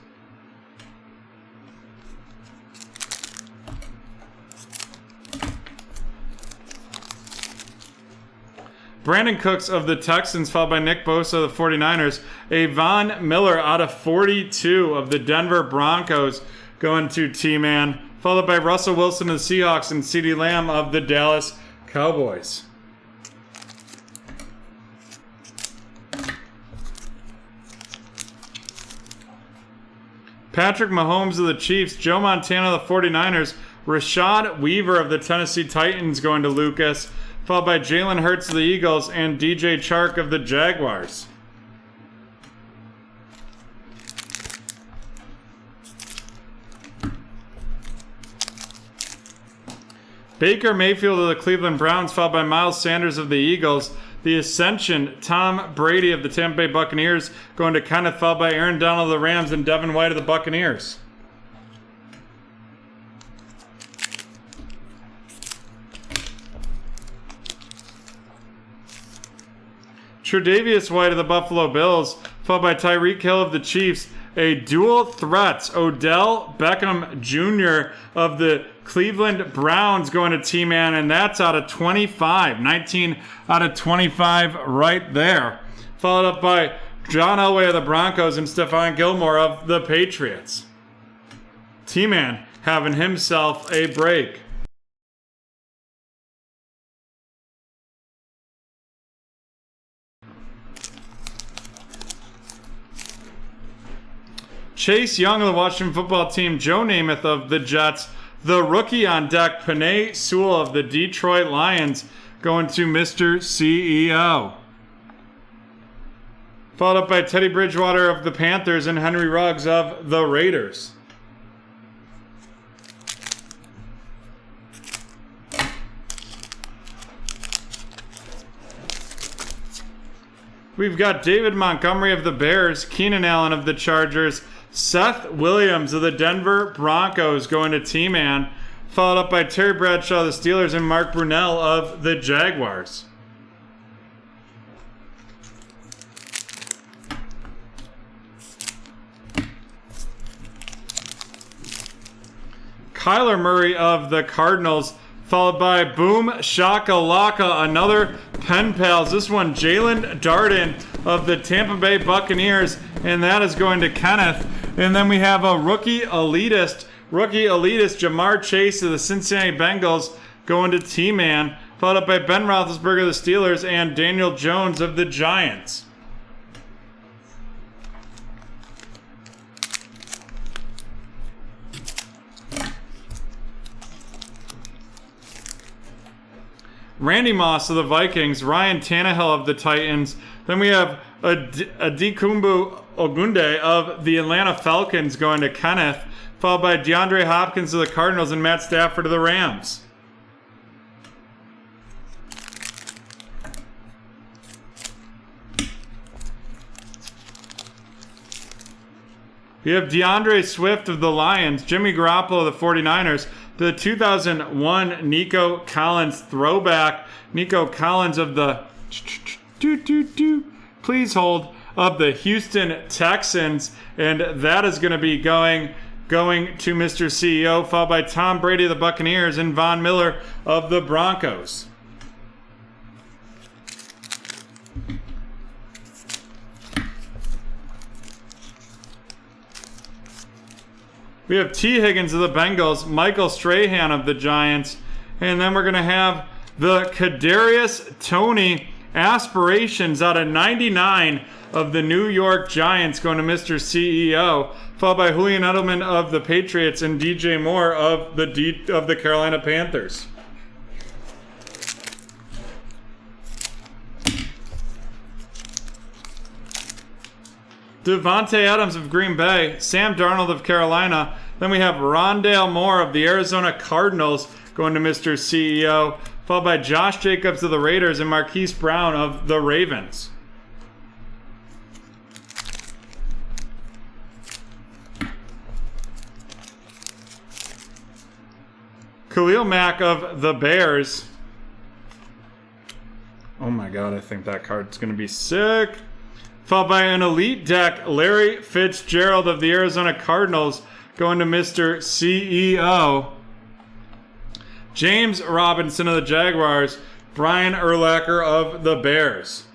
[SPEAKER 1] Brandon Cooks of the Texans, followed by Nick Bosa of the 49ers. A Von Miller out of 42 of the Denver Broncos going to T-Man. Followed by Russell Wilson of the Seahawks and CeeDee Lamb of the Dallas Cowboys. Patrick Mahomes of the Chiefs, Joe Montana of the 49ers, Rashad Weaver of the Tennessee Titans going to Lucas. Followed by Jalen Hurts of the Eagles and DJ Chark of the Jaguars. Baker Mayfield of the Cleveland Browns, followed by Miles Sanders of the Eagles. The Ascension, Tom Brady of the Tampa Bay Buccaneers, going to Kenneth, followed by Aaron Donald of the Rams and Devin White of the Buccaneers. Tre'Davious White of the Buffalo Bills, followed by Tyreek Hill of the Chiefs. A dual threats, Odell Beckham Jr. of the Cleveland Browns going to T-Man, and that's out of 25. 19 out of 25 right there. Followed up by John Elway of the Broncos and Stephon Gilmore of the Patriots. T-Man having himself a break. Chase Young of the Washington football team, Joe Namath of the Jets, the rookie on deck, Penei Sewell of the Detroit Lions, going to Mr. CEO. Followed up by Teddy Bridgewater of the Panthers and Henry Ruggs of the Raiders. We've got David Montgomery of the Bears, Keenan Allen of the Chargers, Seth Williams of the Denver Broncos going to T-Man, followed up by Terry Bradshaw of the Steelers and Mark Brunell of the Jaguars. Kyler Murray of the Cardinals, followed by Boom Shakalaka, another pen pals. This one, Jalen Darden of the Tampa Bay Buccaneers, and that is going to Kenneth. And then we have a rookie elitist, Jamar Chase of the Cincinnati Bengals, going to T-Man, followed up by Ben Roethlisberger of the Steelers and Daniel Jones of the Giants. Randy Moss of the Vikings, Ryan Tannehill of the Titans. Then we have Adikumbu Ogunde of the Atlanta Falcons going to Kenneth, followed by DeAndre Hopkins of the Cardinals and Matt Stafford of the Rams. We have DeAndre Swift of the Lions, Jimmy Garoppolo of the 49ers, the 2001 Nico Collins throwback, Nico Collins of the please hold of the Houston Texans, and that is going to be going to Mr. CEO, followed by Tom Brady of the Buccaneers and Von Miller of the Broncos. We have T. Higgins of the Bengals, Michael Strahan of the Giants, and then we're going to have the Kadarius Toney aspirations out of 99 of the New York Giants going to Mr. CEO, followed by Julian Edelman of the Patriots and DJ Moore of the Carolina Panthers. Devontae Adams of Green Bay, Sam Darnold of Carolina. Then we have Rondale Moore of the Arizona Cardinals going to Mr. CEO, followed by Josh Jacobs of the Raiders and Marquise Brown of the Ravens. Khalil Mack of the Bears. Oh my god, I think that card's going to be sick. Followed by an elite deck, Larry Fitzgerald of the Arizona Cardinals going to Mr. CEO. James Robinson of the Jaguars, Brian Urlacher of the Bears.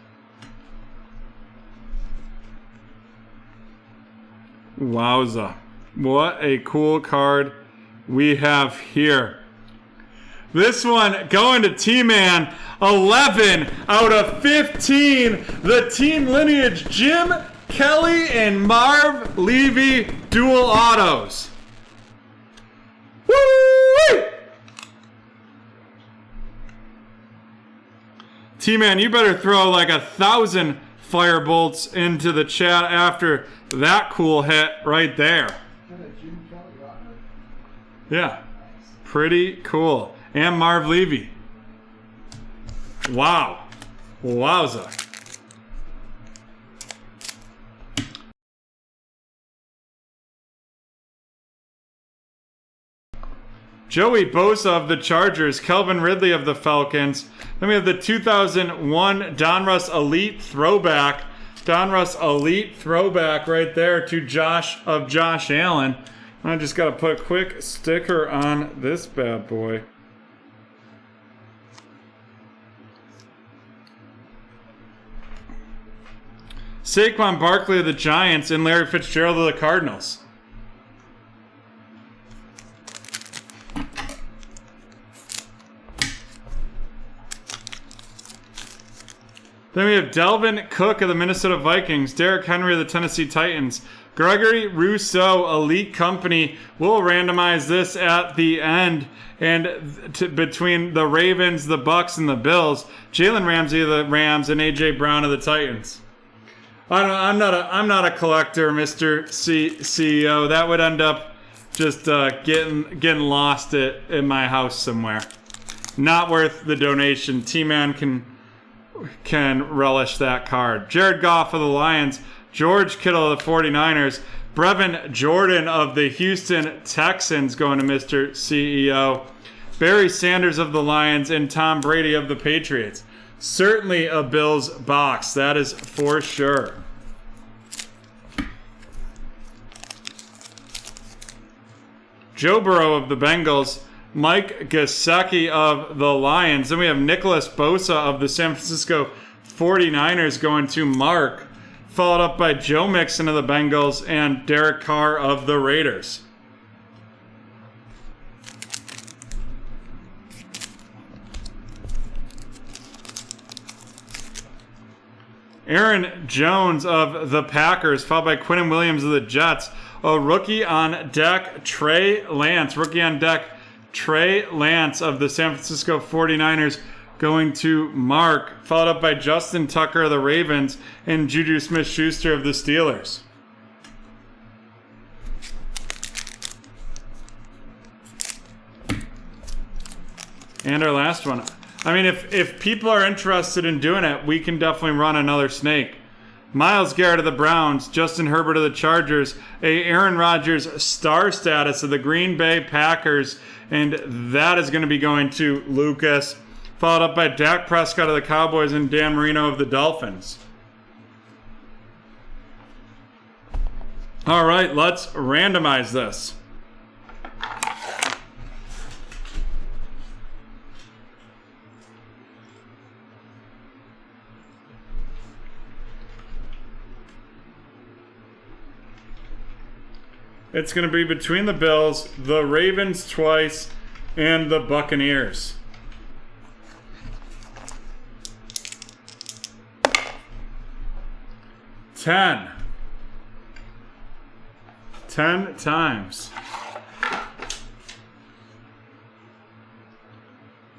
[SPEAKER 1] Wowza. What a cool card we have here. This one going to T-Man, 11 out of 15. The team lineage, Jim Kelly and Marv Levy dual autos. Woo! T-Man, you better throw like 1,000 firebolts into the chat after that cool hit right there. Yeah, pretty cool. And Marv Levy. Wow. Wowza. Joey Bosa of the Chargers, Kelvin Ridley of the Falcons. Then we have the 2001 Donruss Elite Throwback. Donruss Elite Throwback right there to Josh Allen. I just got to put a quick sticker on this bad boy. Saquon Barkley of the Giants and Larry Fitzgerald of the Cardinals. Then we have Delvin Cook of the Minnesota Vikings, Derrick Henry of the Tennessee Titans, Gregory Rousseau, Elite Company. We'll randomize this at the end. And between the Ravens, the Bucks, and the Bills, Jalen Ramsey of the Rams and A.J. Brown of the Titans. I'm not a collector, Mr. CEO. That would end up just getting lost in my house somewhere. Not worth the donation. T-Man can relish that card. Jared Goff of the Lions, George Kittle of the 49ers, Brevin Jordan of the Houston Texans going to Mr. CEO, Barry Sanders of the Lions, and Tom Brady of the Patriots. Certainly a Bills box, that is for sure. Joe Burrow of the Bengals, Mike Gesicki of the Lions. Then we have Nicholas Bosa of the San Francisco 49ers going to Mark, followed up by Joe Mixon of the Bengals and Derek Carr of the Raiders. Aaron Jones of the Packers, followed by Quinnen Williams of the Jets. A rookie on deck, Trey Lance. Rookie on deck, Trey Lance of the San Francisco 49ers going to Mark, followed up by Justin Tucker of the Ravens and Juju Smith-Schuster of the Steelers. And our last one. I mean, if people are interested in doing it, we can definitely run another snake. Myles Garrett of the Browns, Justin Herbert of the Chargers, Aaron Rodgers star status of the Green Bay Packers, and that is going to be going to Lucas, followed up by Dak Prescott of the Cowboys and Dan Marino of the Dolphins. All right, let's randomize this. It's going to be between the Bills, the Ravens twice, and the Buccaneers. Ten times.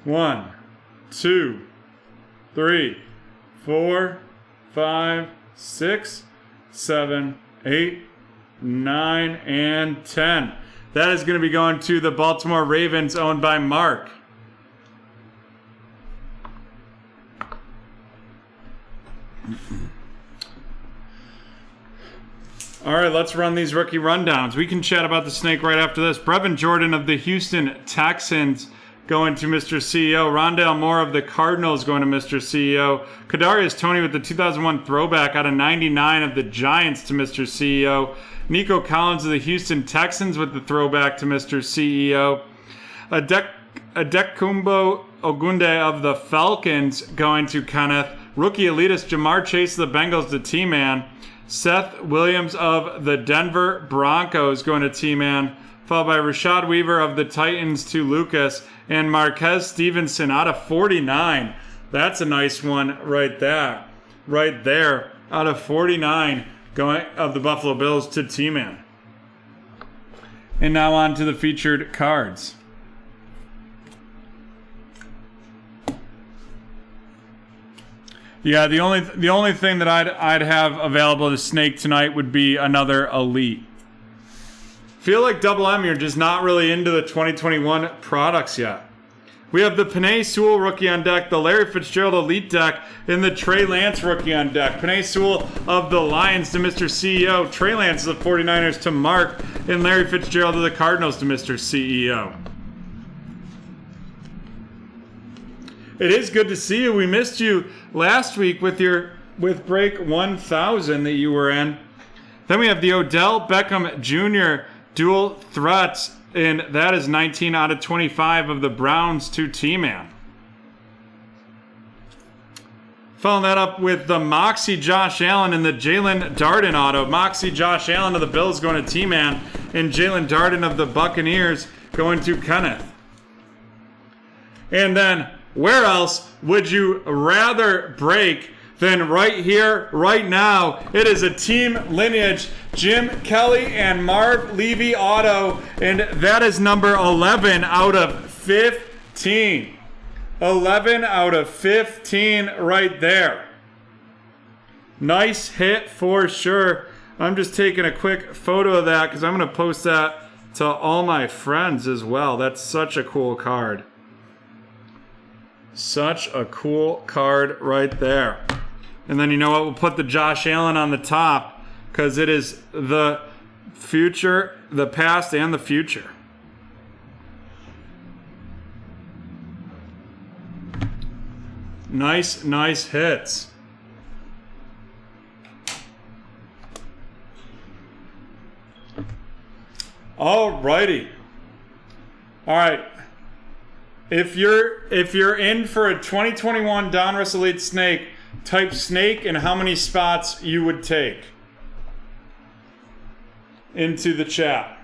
[SPEAKER 1] 1, 2, 3, 4, 5, 6, 7, 8, 9, and 10. That is going to be going to the Baltimore Ravens, owned by Mark. All right, let's run these rookie rundowns. We can chat about the snake right after this. Brevin Jordan of the Houston Texans going to Mr. CEO. Rondale Moore of the Cardinals going to Mr. CEO. Kadarius Toney with the 2001 throwback out of 99 of the Giants to Mr. CEO. Nico Collins of the Houston Texans with the throwback to Mr. CEO. Adekumbo Ogunde of the Falcons going to Kenneth. Rookie elitist Jamar Chase of the Bengals to T-Man. Seth Williams of the Denver Broncos going to T-Man, followed by Rashad Weaver of the Titans to Lucas, and Marquez Stevenson out of 49. That's a nice one right there. Out of 49 going of the Buffalo Bills to T-Man. And now on to the featured cards. Yeah, the only thing that I'd have available to snake tonight would be another elite. Feel like Double M, you're just not really into the 2021 products yet. We have the Penei Sewell rookie on deck, the Larry Fitzgerald elite deck, and the Trey Lance rookie on deck. Penei Sewell of the Lions to Mr. CEO, Trey Lance of the 49ers to Mark, and Larry Fitzgerald of the Cardinals to Mr. CEO. It is good to see you. We missed you last week with break 1000 that you were in. Then we have the Odell Beckham Jr. dual threats, and that is 19 out of 25 of the Browns to T-Man. Following that up with the Moxie Josh Allen and the Jalen Darden auto. Moxie Josh Allen of the Bills going to T-Man, and Jalen Darden of the Buccaneers going to Kenneth. And then, where else would you rather break then right here, right now, it is a team lineage. Jim Kelly and Marv Levy auto, and that is number 11 out of 15. 11 out of 15 right there. Nice hit for sure. I'm just taking a quick photo of that because I'm going to post that to all my friends as well. That's such a cool card. Such a cool card right there. And then you know what? We'll put the Josh Allen on the top because it is the future, the past, and the future. Nice, nice hits. Alrighty. All right. If you're in for a 2021 Donruss Elite Snake, type snake and how many spots you would take into the chat.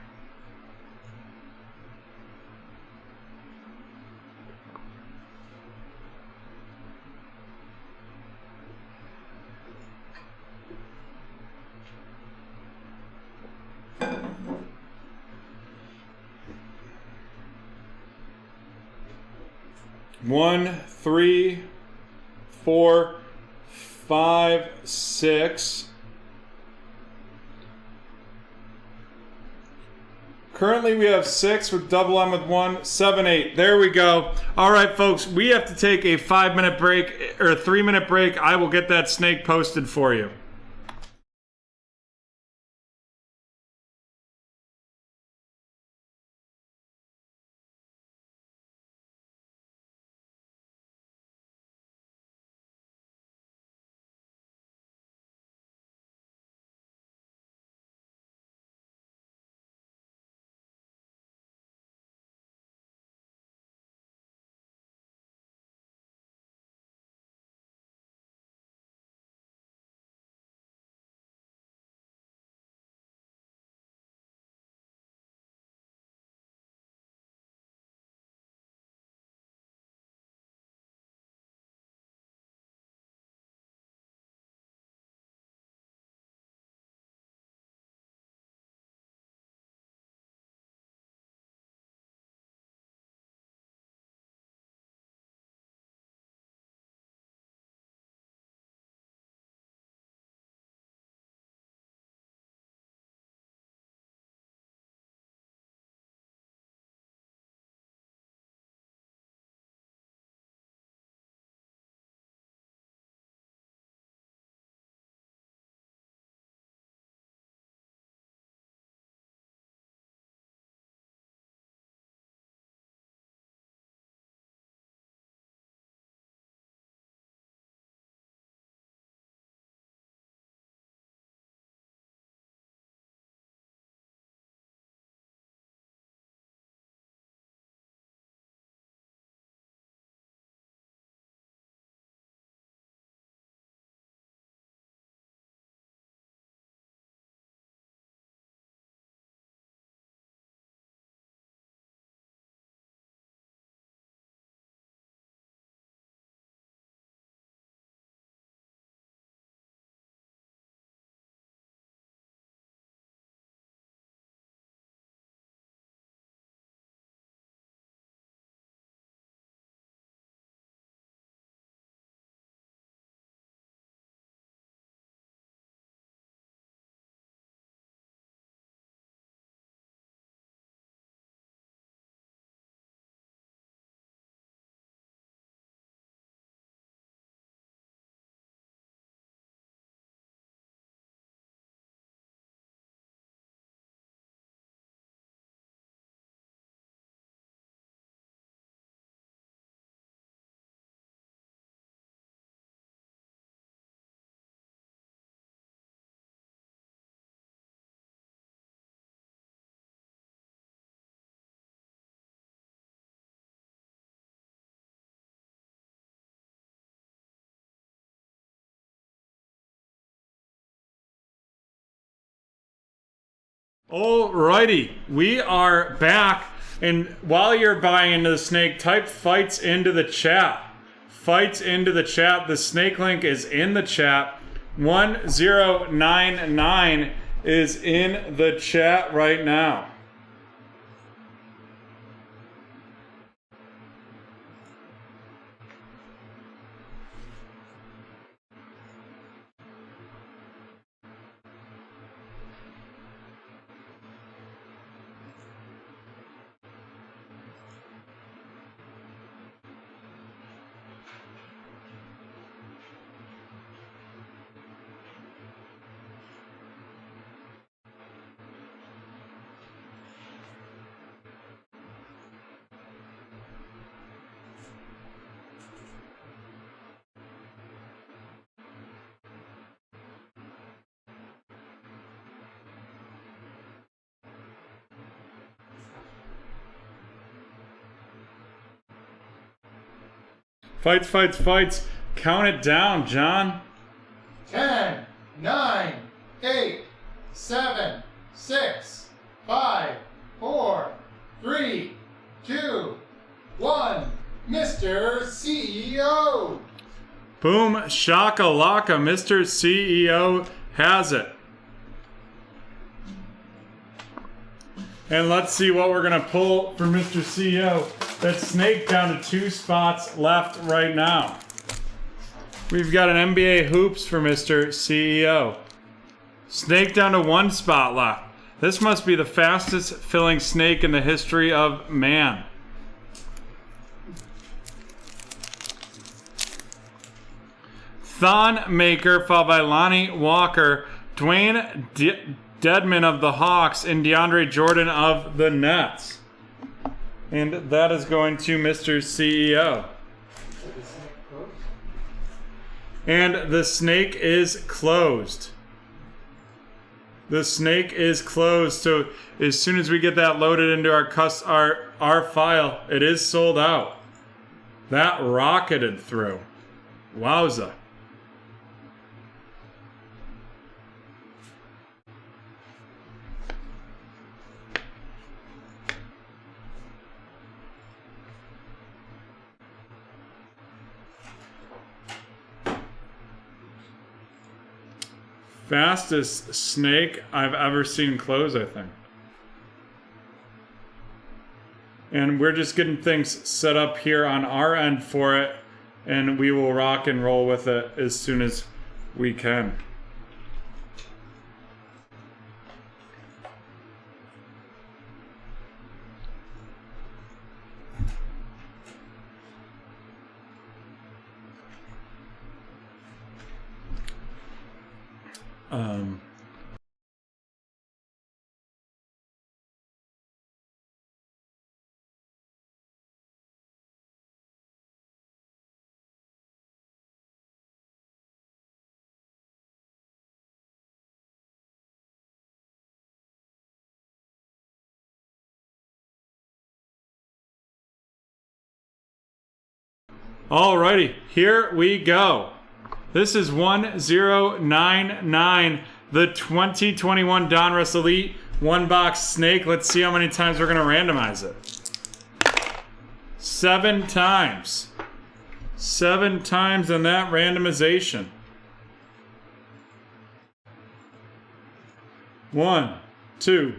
[SPEAKER 1] One, 3, 4, 5, 6. Currently we have 6 with double M with 1, 7, 8. There we go. All right, folks, we have to take a 5-minute break or a 3-minute break. I will get that snake posted for you. Alrighty, we are back, and while you're buying into the snake, type fights into the chat. fights into the chat. The snake link is in the chat. 1099 is in the chat right now. Fights, fights, fights. Count it down, John.
[SPEAKER 2] 10, 9, 8, 7, 6, 5, 4, 3, 2, 1. Mr. CEO.
[SPEAKER 1] Boom, shakalaka. Mr. CEO has it. And let's see what we're going to pull for Mr. CEO. That snake down to 2 spots left right now. We've got an NBA hoops for Mr. CEO. Snake down to 1 spot left. This must be the fastest filling snake in the history of man. Thon Maker, followed by Lonnie Walker, Dwayne Dedman of the Hawks, and DeAndre Jordan of the Nets. And that is going to Mr. CEO. And the snake is closed. The snake is closed. So as soon as we get that loaded into our file, it is sold out. That rocketed through. Wowza. Fastest snake I've ever seen close, I think. And we're just getting things set up here on our end for it, and we will rock and roll with it as soon as we can. Alrighty, here we go. This is 1099, the 2021 Donruss Elite 1-box snake. Let's see how many times we're going to randomize it. 7 times. 7 times in that randomization. 1, 2,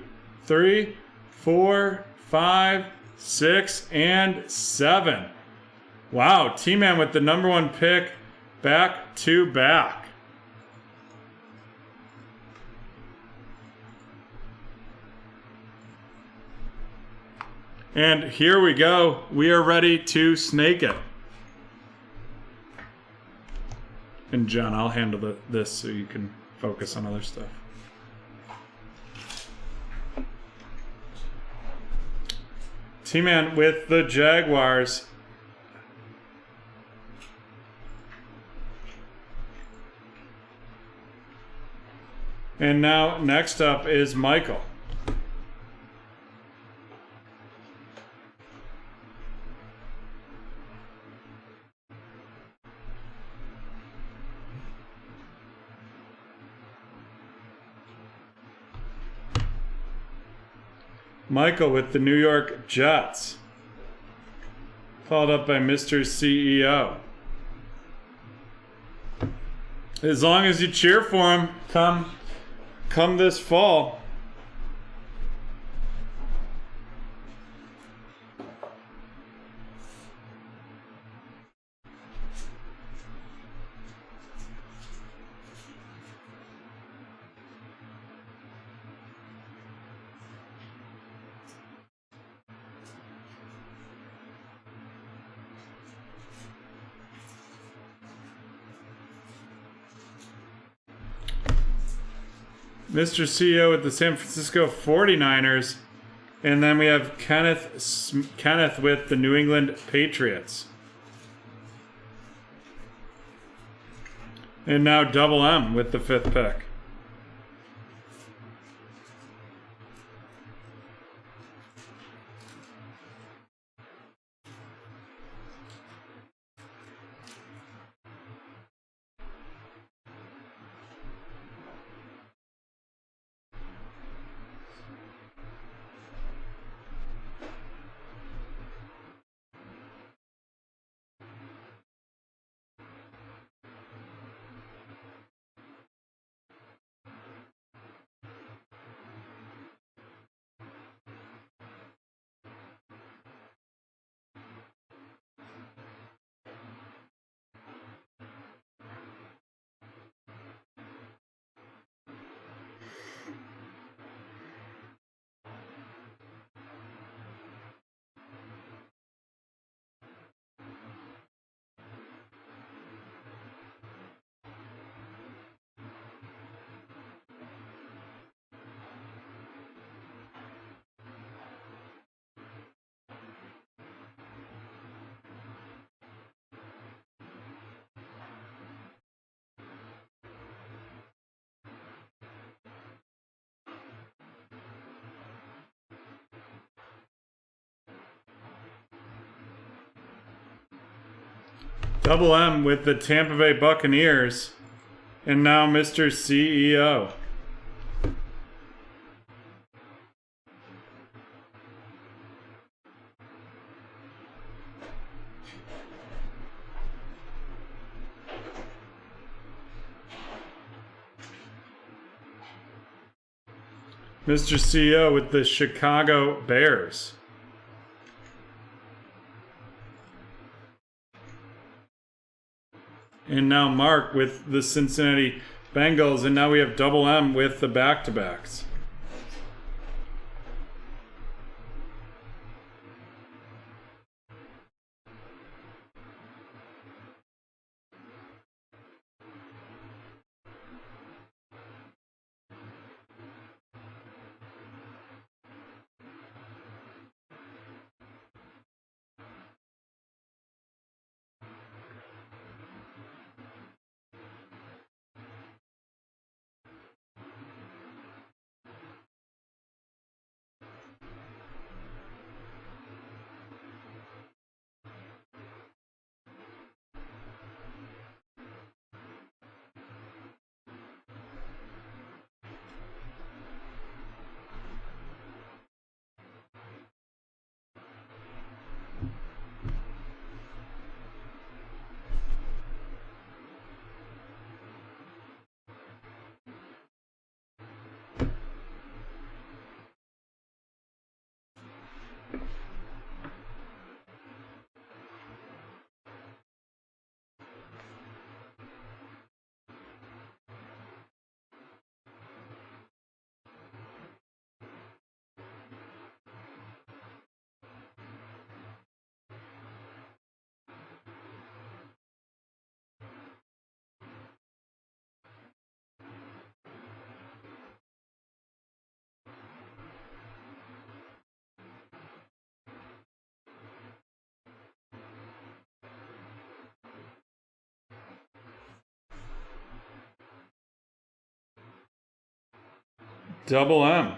[SPEAKER 1] 3, 4, 5, 6, and 7. Wow, T-Man with the #1 pick back to back. And here we go. We are ready to snake it. And John, I'll handle this so you can focus on other stuff. T-Man with the Jaguars. And now, next up is Michael. Michael with the New York Jets. Followed up by Mr. CEO. As long as you cheer for him, come this fall. Mr. CEO with the San Francisco 49ers. And then we have Kenneth with the New England Patriots. And now Double M with the 5th pick. Double M with the Tampa Bay Buccaneers. And now Mr. CEO. Mr. CEO with the Chicago Bears. And now Mark with the Cincinnati Bengals. And now we have Double M with the back-to-backs. Double M.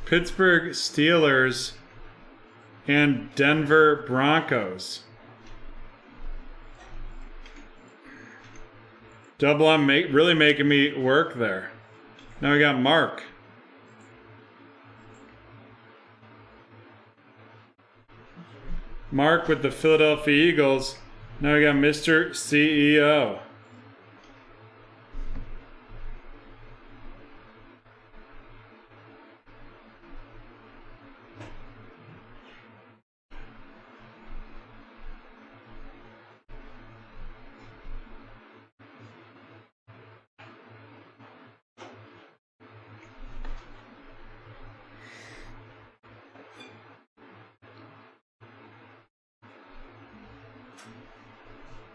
[SPEAKER 1] Pittsburgh Steelers, and Denver Broncos. Double M really making me work there. Now we got Mark. Mark with the Philadelphia Eagles. Now we got Mr. CEO.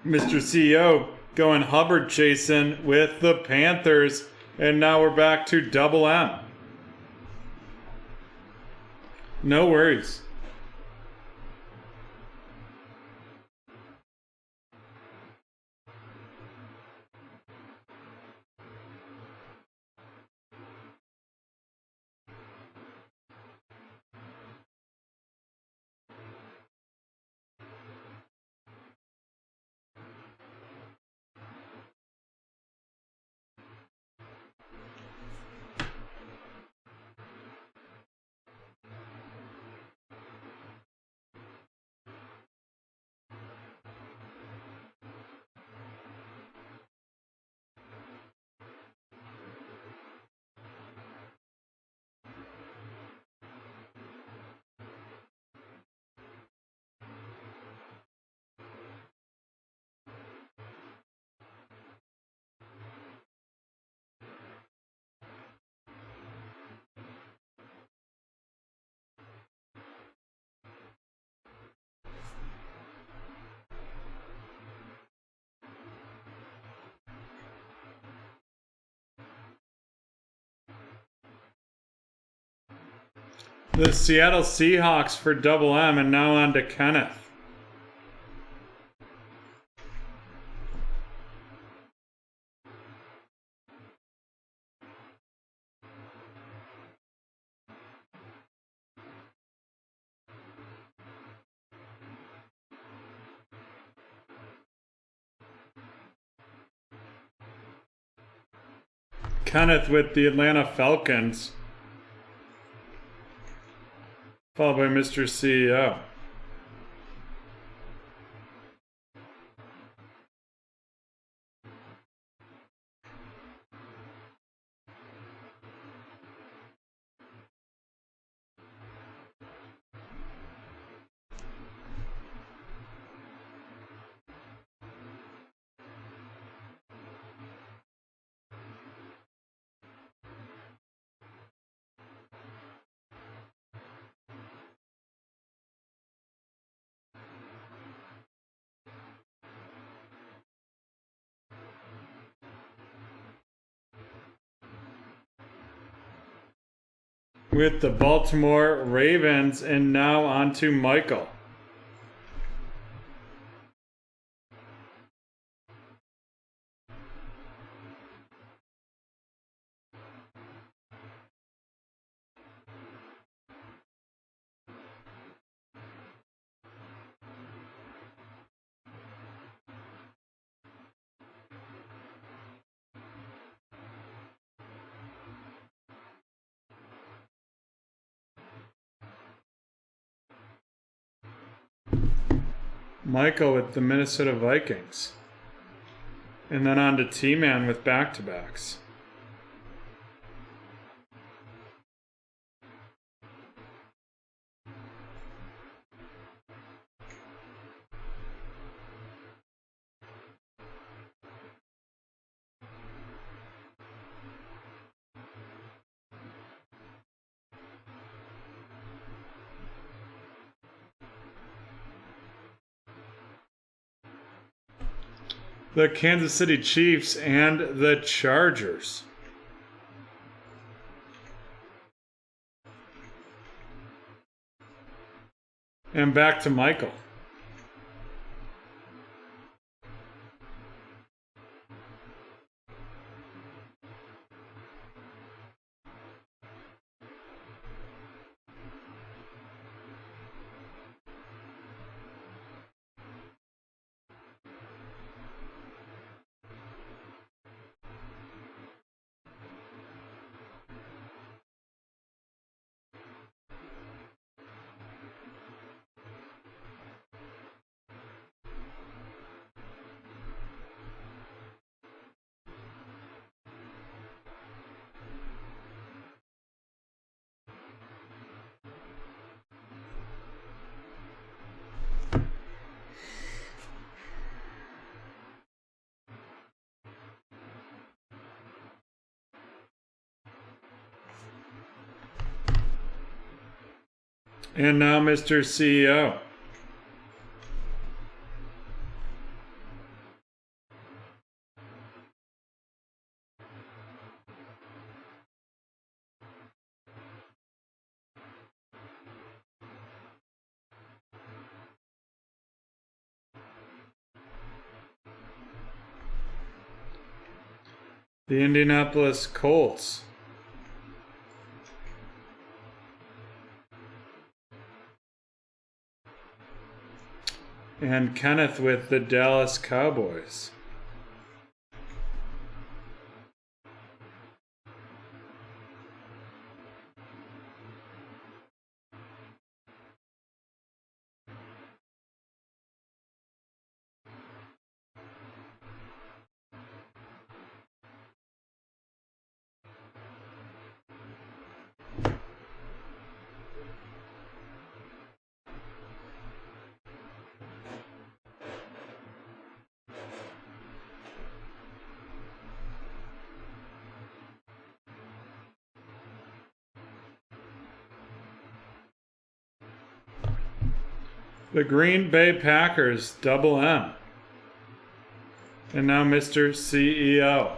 [SPEAKER 1] Mr. CEO going Hubbard chasing with the Panthers, and now we're back to Double M. No worries. The Seattle Seahawks for Double M, and now on to Kenneth. Kenneth with the Atlanta Falcons, followed by Mr. CEO. With the Baltimore Ravens, and now on to Michael. Michael with the Minnesota Vikings. And then on to T-Man with back-to-backs. The Kansas City Chiefs and the Chargers. And back to Michael. And now Mr. CEO. The Indianapolis Colts. And Kenneth with the Dallas Cowboys. The Green Bay Packers, double M. And now Mr. CEO.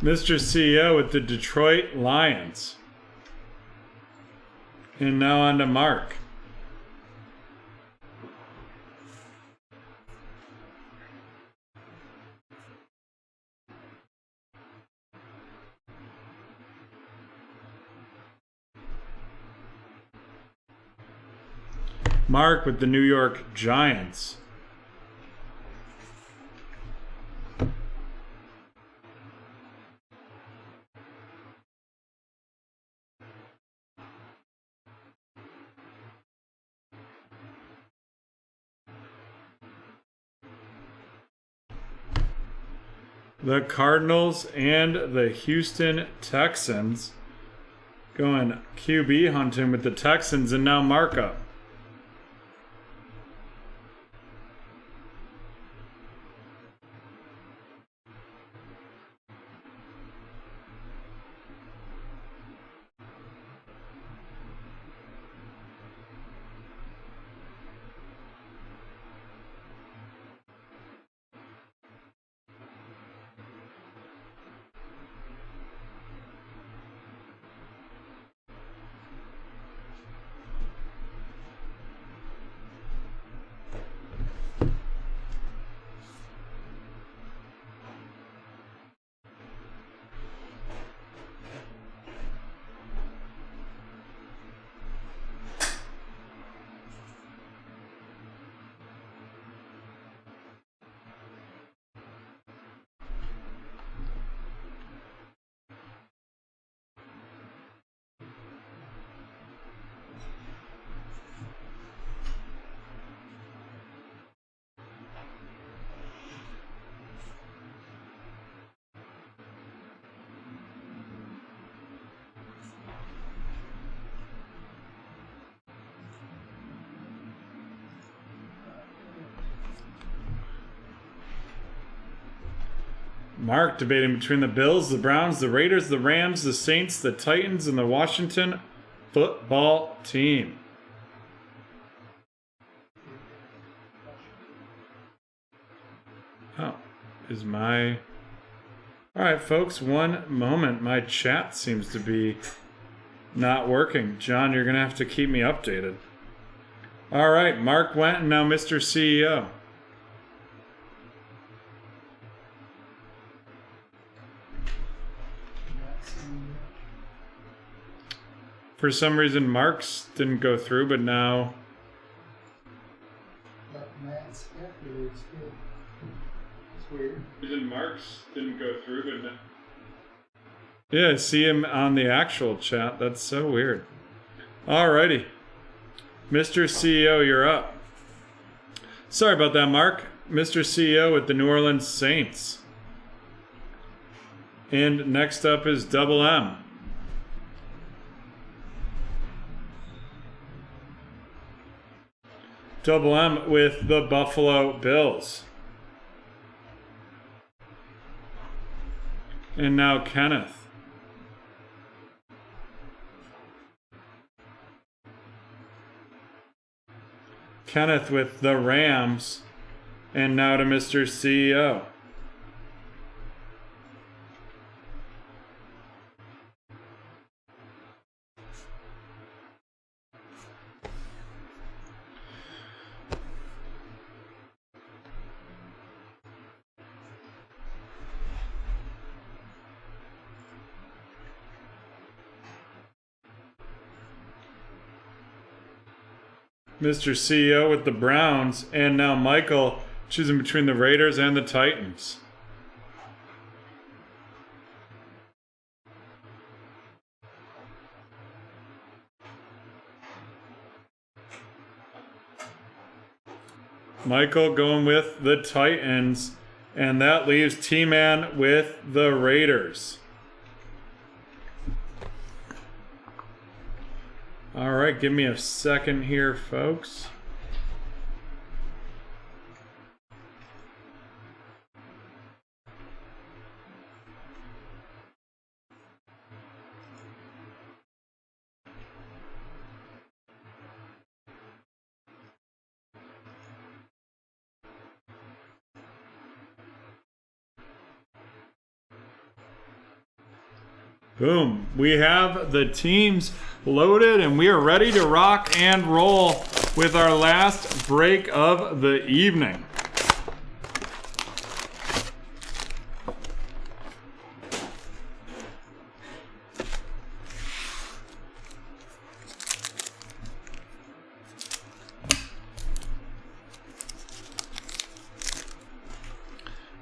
[SPEAKER 1] Mr. CEO with the Detroit Lions. And now on to Mark. Mark with the New York Giants. The Cardinals and the Houston Texans going QB hunting with the Texans, and now markup. Mark debating between the Bills, the Browns, the Raiders, the Rams, the Saints, the Titans, and the Washington football team. Oh, is my... All right, folks, one moment. My chat seems to be not working. John, you're going to have to keep me updated. All right, Mark went, and now Mr. CEO. For some reason, Mark's didn't go through, but now...
[SPEAKER 2] But Matt's afterwards did. Weird.
[SPEAKER 1] Didn't Mark's didn't go through, didn't it? Yeah, I see him on the actual chat. That's so weird. Alrighty. Mr. CEO, you're up. Sorry about that, Mark. Mr. CEO with the New Orleans Saints. And next up is Double M. Double M with the Buffalo Bills. And now Kenneth. Kenneth with the Rams. And now to Mr. CEO. Mr. CEO with the Browns, and now Michael choosing between the Raiders and the Titans. Michael going with the Titans, and that leaves T-Man with the Raiders. All right, give me a second here, folks. Boom. We have the teams loaded and we are ready to rock and roll with our last break of the evening.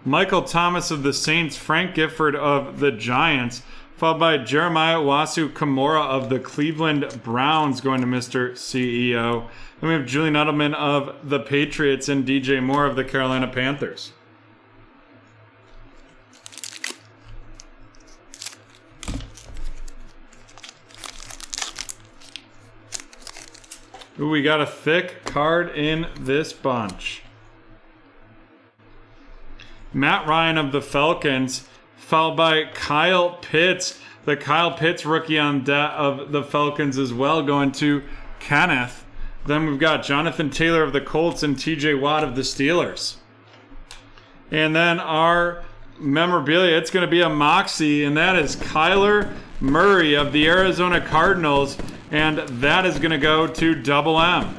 [SPEAKER 1] Michael Thomas of the Saints, Frank Gifford of the Giants, followed by Jeremiah Wasu Kimura of the Cleveland Browns going to Mr. CEO. Then we have Julian Edelman of the Patriots and DJ Moore of the Carolina Panthers. Ooh, we got a thick card in this bunch. Matt Ryan of the Falcons, followed by Kyle Pitts, the Kyle Pitts rookie on debt of the Falcons as well, going to Kenneth. Then we've got Jonathan Taylor of the Colts and TJ Watt of the Steelers. And then our memorabilia, it's going to be a Moxie, and that is Kyler Murray of the Arizona Cardinals, and that is going to go to Double M.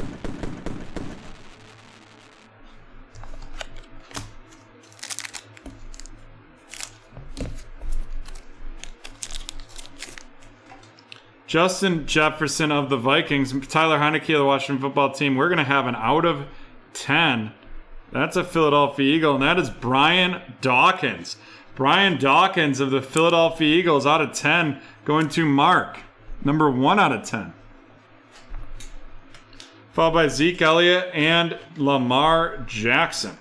[SPEAKER 1] Justin Jefferson of the Vikings, Tyler Heineke of the Washington Football Team. We're going to have an out of 10. That's a Philadelphia Eagle, and that is Brian Dawkins. Brian Dawkins of the Philadelphia Eagles, out of 10, going to Mark. Number 1 out of 10. Followed by Zeke Elliott and Lamar Jackson.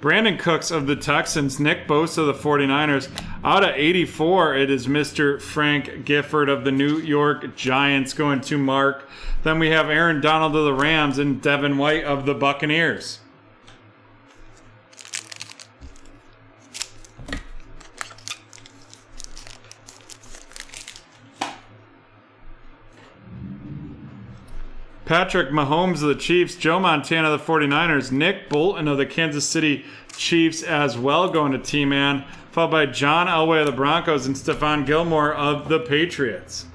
[SPEAKER 1] Brandon Cooks of the Texans, Nick Bosa of the 49ers. Out of 84, it is Mr. Frank Gifford of the New York Giants going to Mark. Then we have Aaron Donald of the Rams and Devin White of the Buccaneers. Patrick Mahomes of the Chiefs, Joe Montana of the 49ers, Nick Bolton of the Kansas City Chiefs as well going to T-Man, followed by John Elway of the Broncos and Stephon Gilmore of the Patriots.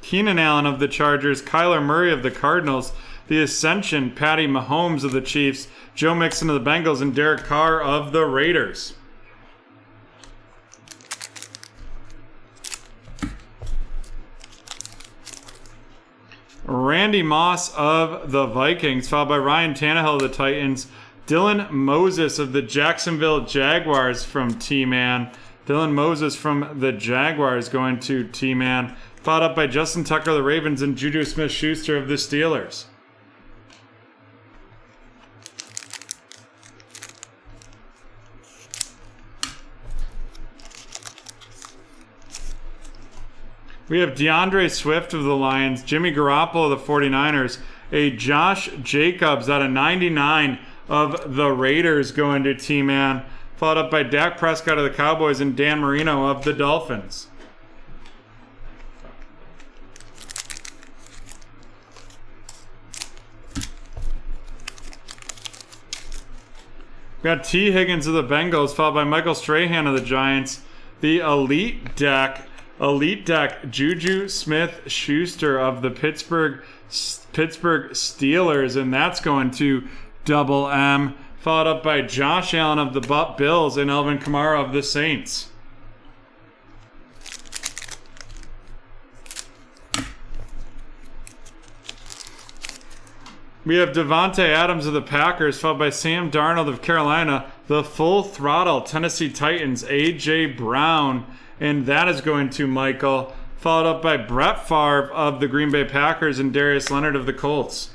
[SPEAKER 1] Keenan Allen of the Chargers, Kyler Murray of the Cardinals, the Ascension, Patty Mahomes of the Chiefs, Joe Mixon of the Bengals, and Derek Carr of the Raiders. Randy Moss of the Vikings, followed by Ryan Tannehill of the Titans. Dylan Moses of the Jacksonville Jaguars from T-Man. Dylan Moses from the Jaguars going to T-Man. Followed up by Justin Tucker of the Ravens and Juju Smith-Schuster of the Steelers. We have DeAndre Swift of the Lions, Jimmy Garoppolo of the 49ers, a Josh Jacobs out of 99 of the Raiders going to T-Man, followed up by Dak Prescott of the Cowboys and Dan Marino of the Dolphins. We got T. Higgins of the Bengals, followed by Michael Strahan of the Giants, the Elite Deck, Juju Smith-Schuster of the Pittsburgh Steelers, and that's going to Double M, followed up by Josh Allen of the Bills and Elvin Kamara of the Saints. We have Devontae Adams of the Packers, followed by Sam Darnold of Carolina, the Full Throttle Tennessee Titans, A.J. Brown, and that is going to Michael, followed up by Brett Favre of the Green Bay Packers and Darius Leonard of the Colts.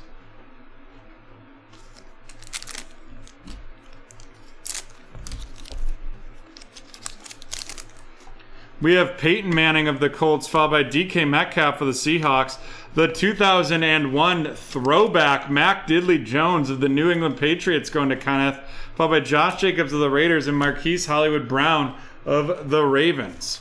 [SPEAKER 1] We have Peyton Manning of the Colts, followed by DK Metcalf of the Seahawks, the 2001 throwback Mac Diddley Jones of the New England Patriots going to Kenneth, followed by Josh Jacobs of the Raiders and Marquise Hollywood Brown of the Ravens.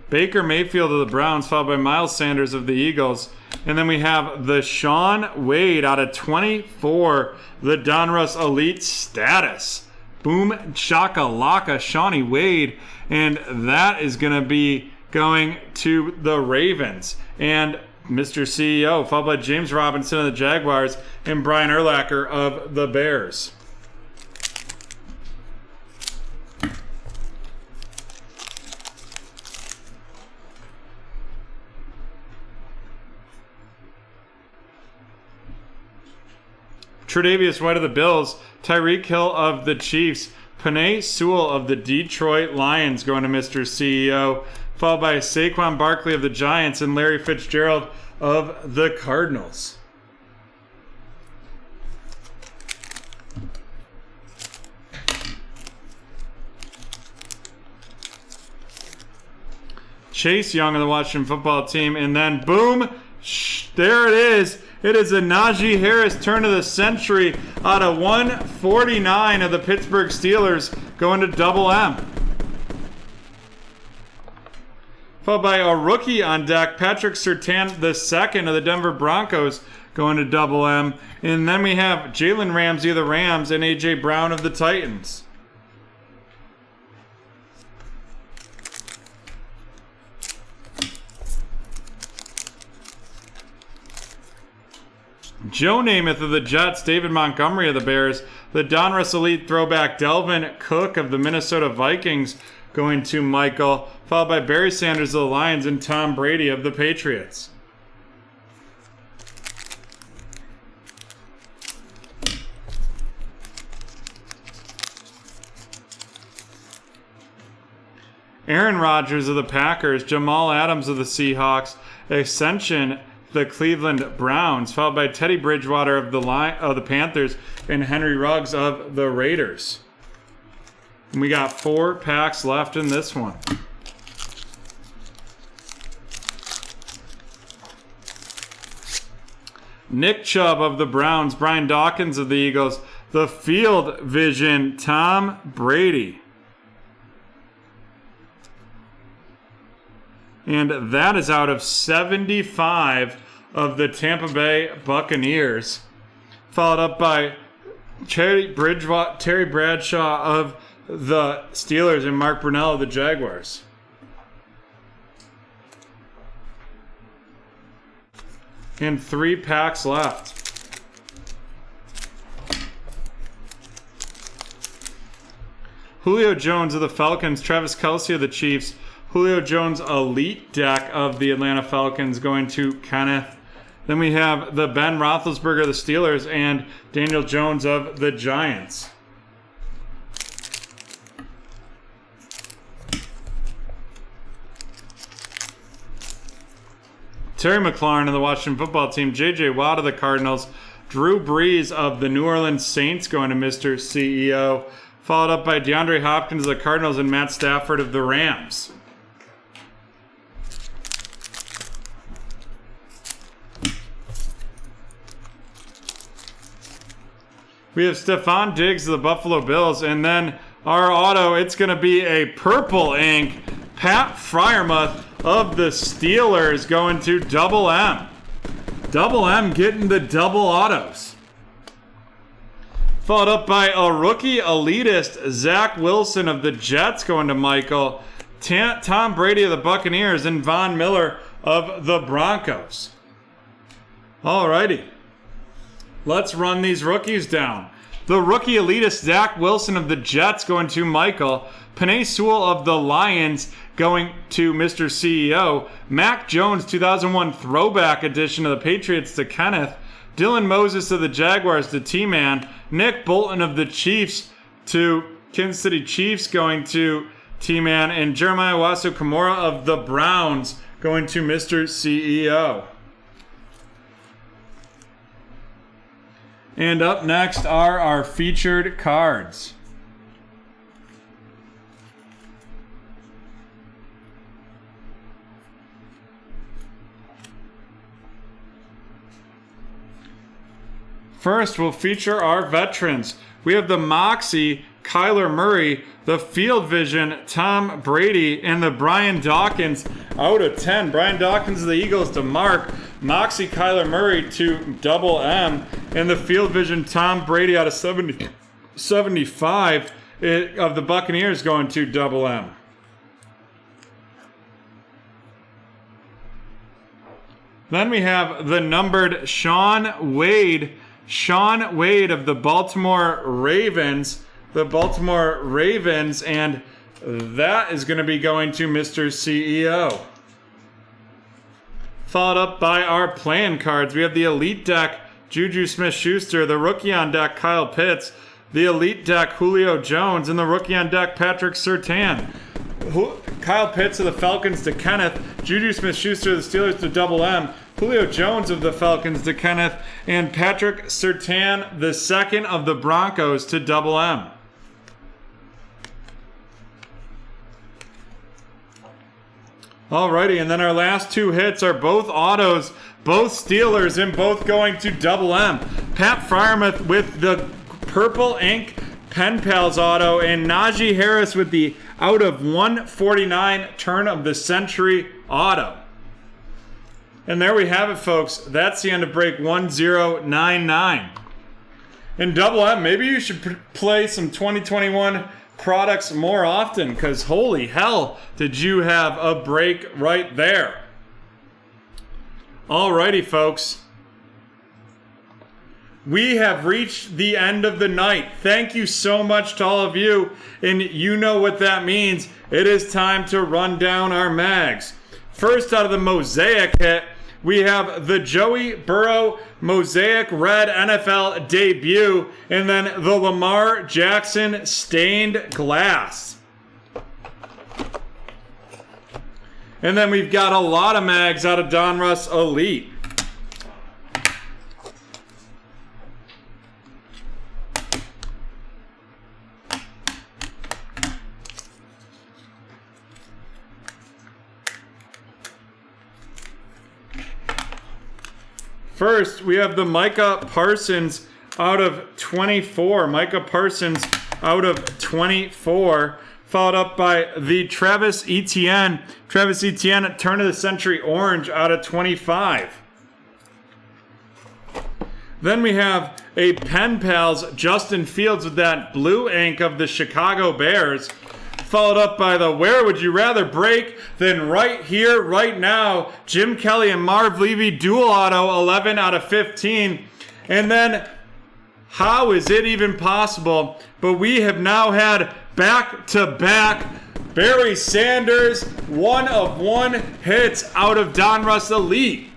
[SPEAKER 1] Baker Mayfield of the Browns, followed by Miles Sanders of the Eagles. And then we have the Sean Wade out of 24, the Donruss Elite Status. Boom Shaka Laka, Shawnee Wade. And that is going to be going to the Ravens. And Mr. CEO, followed by James Robinson of the Jaguars and Brian Urlacher of the Bears. Tre'Davious White of the Bills, Tyreek Hill of the Chiefs, Penei Sewell of the Detroit Lions going to Mr. CEO, followed by Saquon Barkley of the Giants and Larry Fitzgerald of the Cardinals. Chase Young of the Washington football team, and then boom, there it is. It is a Najee Harris turn of the century out of 149 of the Pittsburgh Steelers going to Double M. Followed by a rookie on deck, Patrick Surtain II of the Denver Broncos going to Double M. And then we have Jalen Ramsey of the Rams and A.J. Brown of the Titans. Joe Namath of the Jets, David Montgomery of the Bears, the Donruss Elite throwback Delvin Cook of the Minnesota Vikings going to Michael, followed by Barry Sanders of the Lions and Tom Brady of the Patriots. Aaron Rodgers of the Packers, Jamal Adams of the Seahawks, Ascension the Cleveland Browns, followed by Teddy Bridgewater of the Panthers and Henry Ruggs of the Raiders. And we got 4 packs left in this one. Nick Chubb of the Browns, Brian Dawkins of the Eagles, the Field Vision Tom Brady. And that is out of 75 of the Tampa Bay Buccaneers. Followed up by Terry Bradshaw of the Steelers and Mark Brunell of the Jaguars. And 3 packs left. Julio Jones of the Falcons, Travis Kelce of the Chiefs, Julio Jones Elite deck of the Atlanta Falcons going to Kenneth. Then we have the Ben Roethlisberger of the Steelers and Daniel Jones of the Giants. Terry McLaurin of the Washington Football Team, J.J. Watt of the Cardinals, Drew Brees of the New Orleans Saints going to Mr. CEO, followed up by DeAndre Hopkins of the Cardinals and Matt Stafford of the Rams. We have Stephon Diggs of the Buffalo Bills, and then our auto, it's going to be a purple ink, Pat Freiermuth of the Steelers going to Double M. Double M getting the double autos. Followed up by a rookie elitist, Zach Wilson of the Jets going to Michael, Tom Brady of the Buccaneers, and Von Miller of the Broncos. Alrighty. Let's run these rookies down. The rookie elitist, Zach Wilson of the Jets going to Michael, Penei Sewell of the Lions going to Mr. CEO, Mac Jones 2001 throwback edition of the Patriots to Kenneth, Dylan Moses of the Jaguars to T-Man, Nick Bolton of the Chiefs to Kansas City Chiefs going to T-Man, and Jeremiah Wasu-Kamara of the Browns going to Mr. CEO. And up next are our featured cards. First, we'll feature our veterans. We have the Moxie, Kyler Murray, the Field Vision, Tom Brady, and the Brian Dawkins out of 10. Brian Dawkins of the Eagles to Mark, Moxie, Kyler Murray to Double M, and the Field Vision, Tom Brady out of 75 of the Buccaneers going to Double M. Then we have the numbered Sean Wade of the Baltimore Ravens, and that is going to be going to Mr. CEO. Followed up by our playing cards. We have the Elite deck, Juju Smith-Schuster, the rookie on deck, Kyle Pitts, the Elite deck, Julio Jones, and the rookie on deck, Patrick Surtain. Kyle Pitts of the Falcons to Kenneth, Juju Smith-Schuster of the Steelers to Double M, Julio Jones of the Falcons to Kenneth, and Patrick Surtain, the second of the Broncos to Double M. Alrighty, and then our last two hits are both autos, both Steelers, and both going to Double M. Pat Freiermuth with the purple ink Pen Pals auto, and Najee Harris with the out of 149 turn of the century auto. And there we have it, folks. That's the end of break 1099. In Double M, maybe you should play some 2021 products more often, because holy hell, did you have a break right there. Alrighty, folks. We have reached the end of the night. Thank you so much to all of you, and you know what that means. It is time to run down our mags. First out of the Mosaic hit, we have the Joey Burrow Mosaic Red NFL debut, and then the Lamar Jackson Stained Glass. And then we've got a lot of mags out of Donruss Elite. First, we have the Micah Parsons out of 24. Micah Parsons out of 24. Followed up by the Travis Etienne. Travis Etienne, turn of the century orange out of 25. Then we have a Pen Pals Justin Fields with that blue ink of the Chicago Bears. followed up by the Where Would You Rather Break Than Right Here, Right Now, Jim Kelly and Marv Levy dual auto, 11 out of 15. And then, how is it even possible? But we have now had back-to-back Barry Sanders 1 of 1 hits out of Donruss Elite.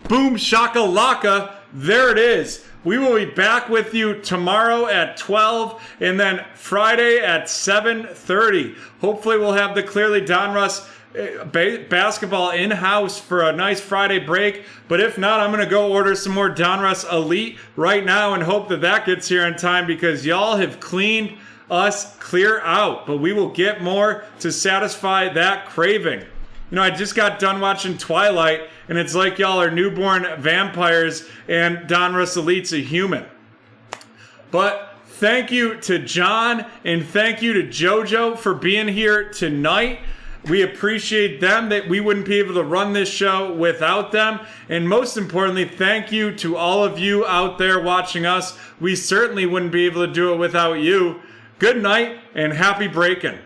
[SPEAKER 1] Boom shakalaka, there it is. We will be back with you tomorrow at 12 and then Friday at 7:30. Hopefully we'll have the Clearly Donruss basketball in-house for a nice Friday break. But if not, I'm going to go order some more Donruss Elite right now and hope that that gets here in time because y'all have cleaned us clear out. But we will get more to satisfy that craving. You know, I just got done watching Twilight, and it's like y'all are newborn vampires and Donruss Elite's a human. But thank you to John and thank you to JoJo for being here tonight. We appreciate them, that we wouldn't be able to run this show without them. And most importantly, thank you to all of you out there watching us. We certainly wouldn't be able to do it without you. Good night and happy breaking.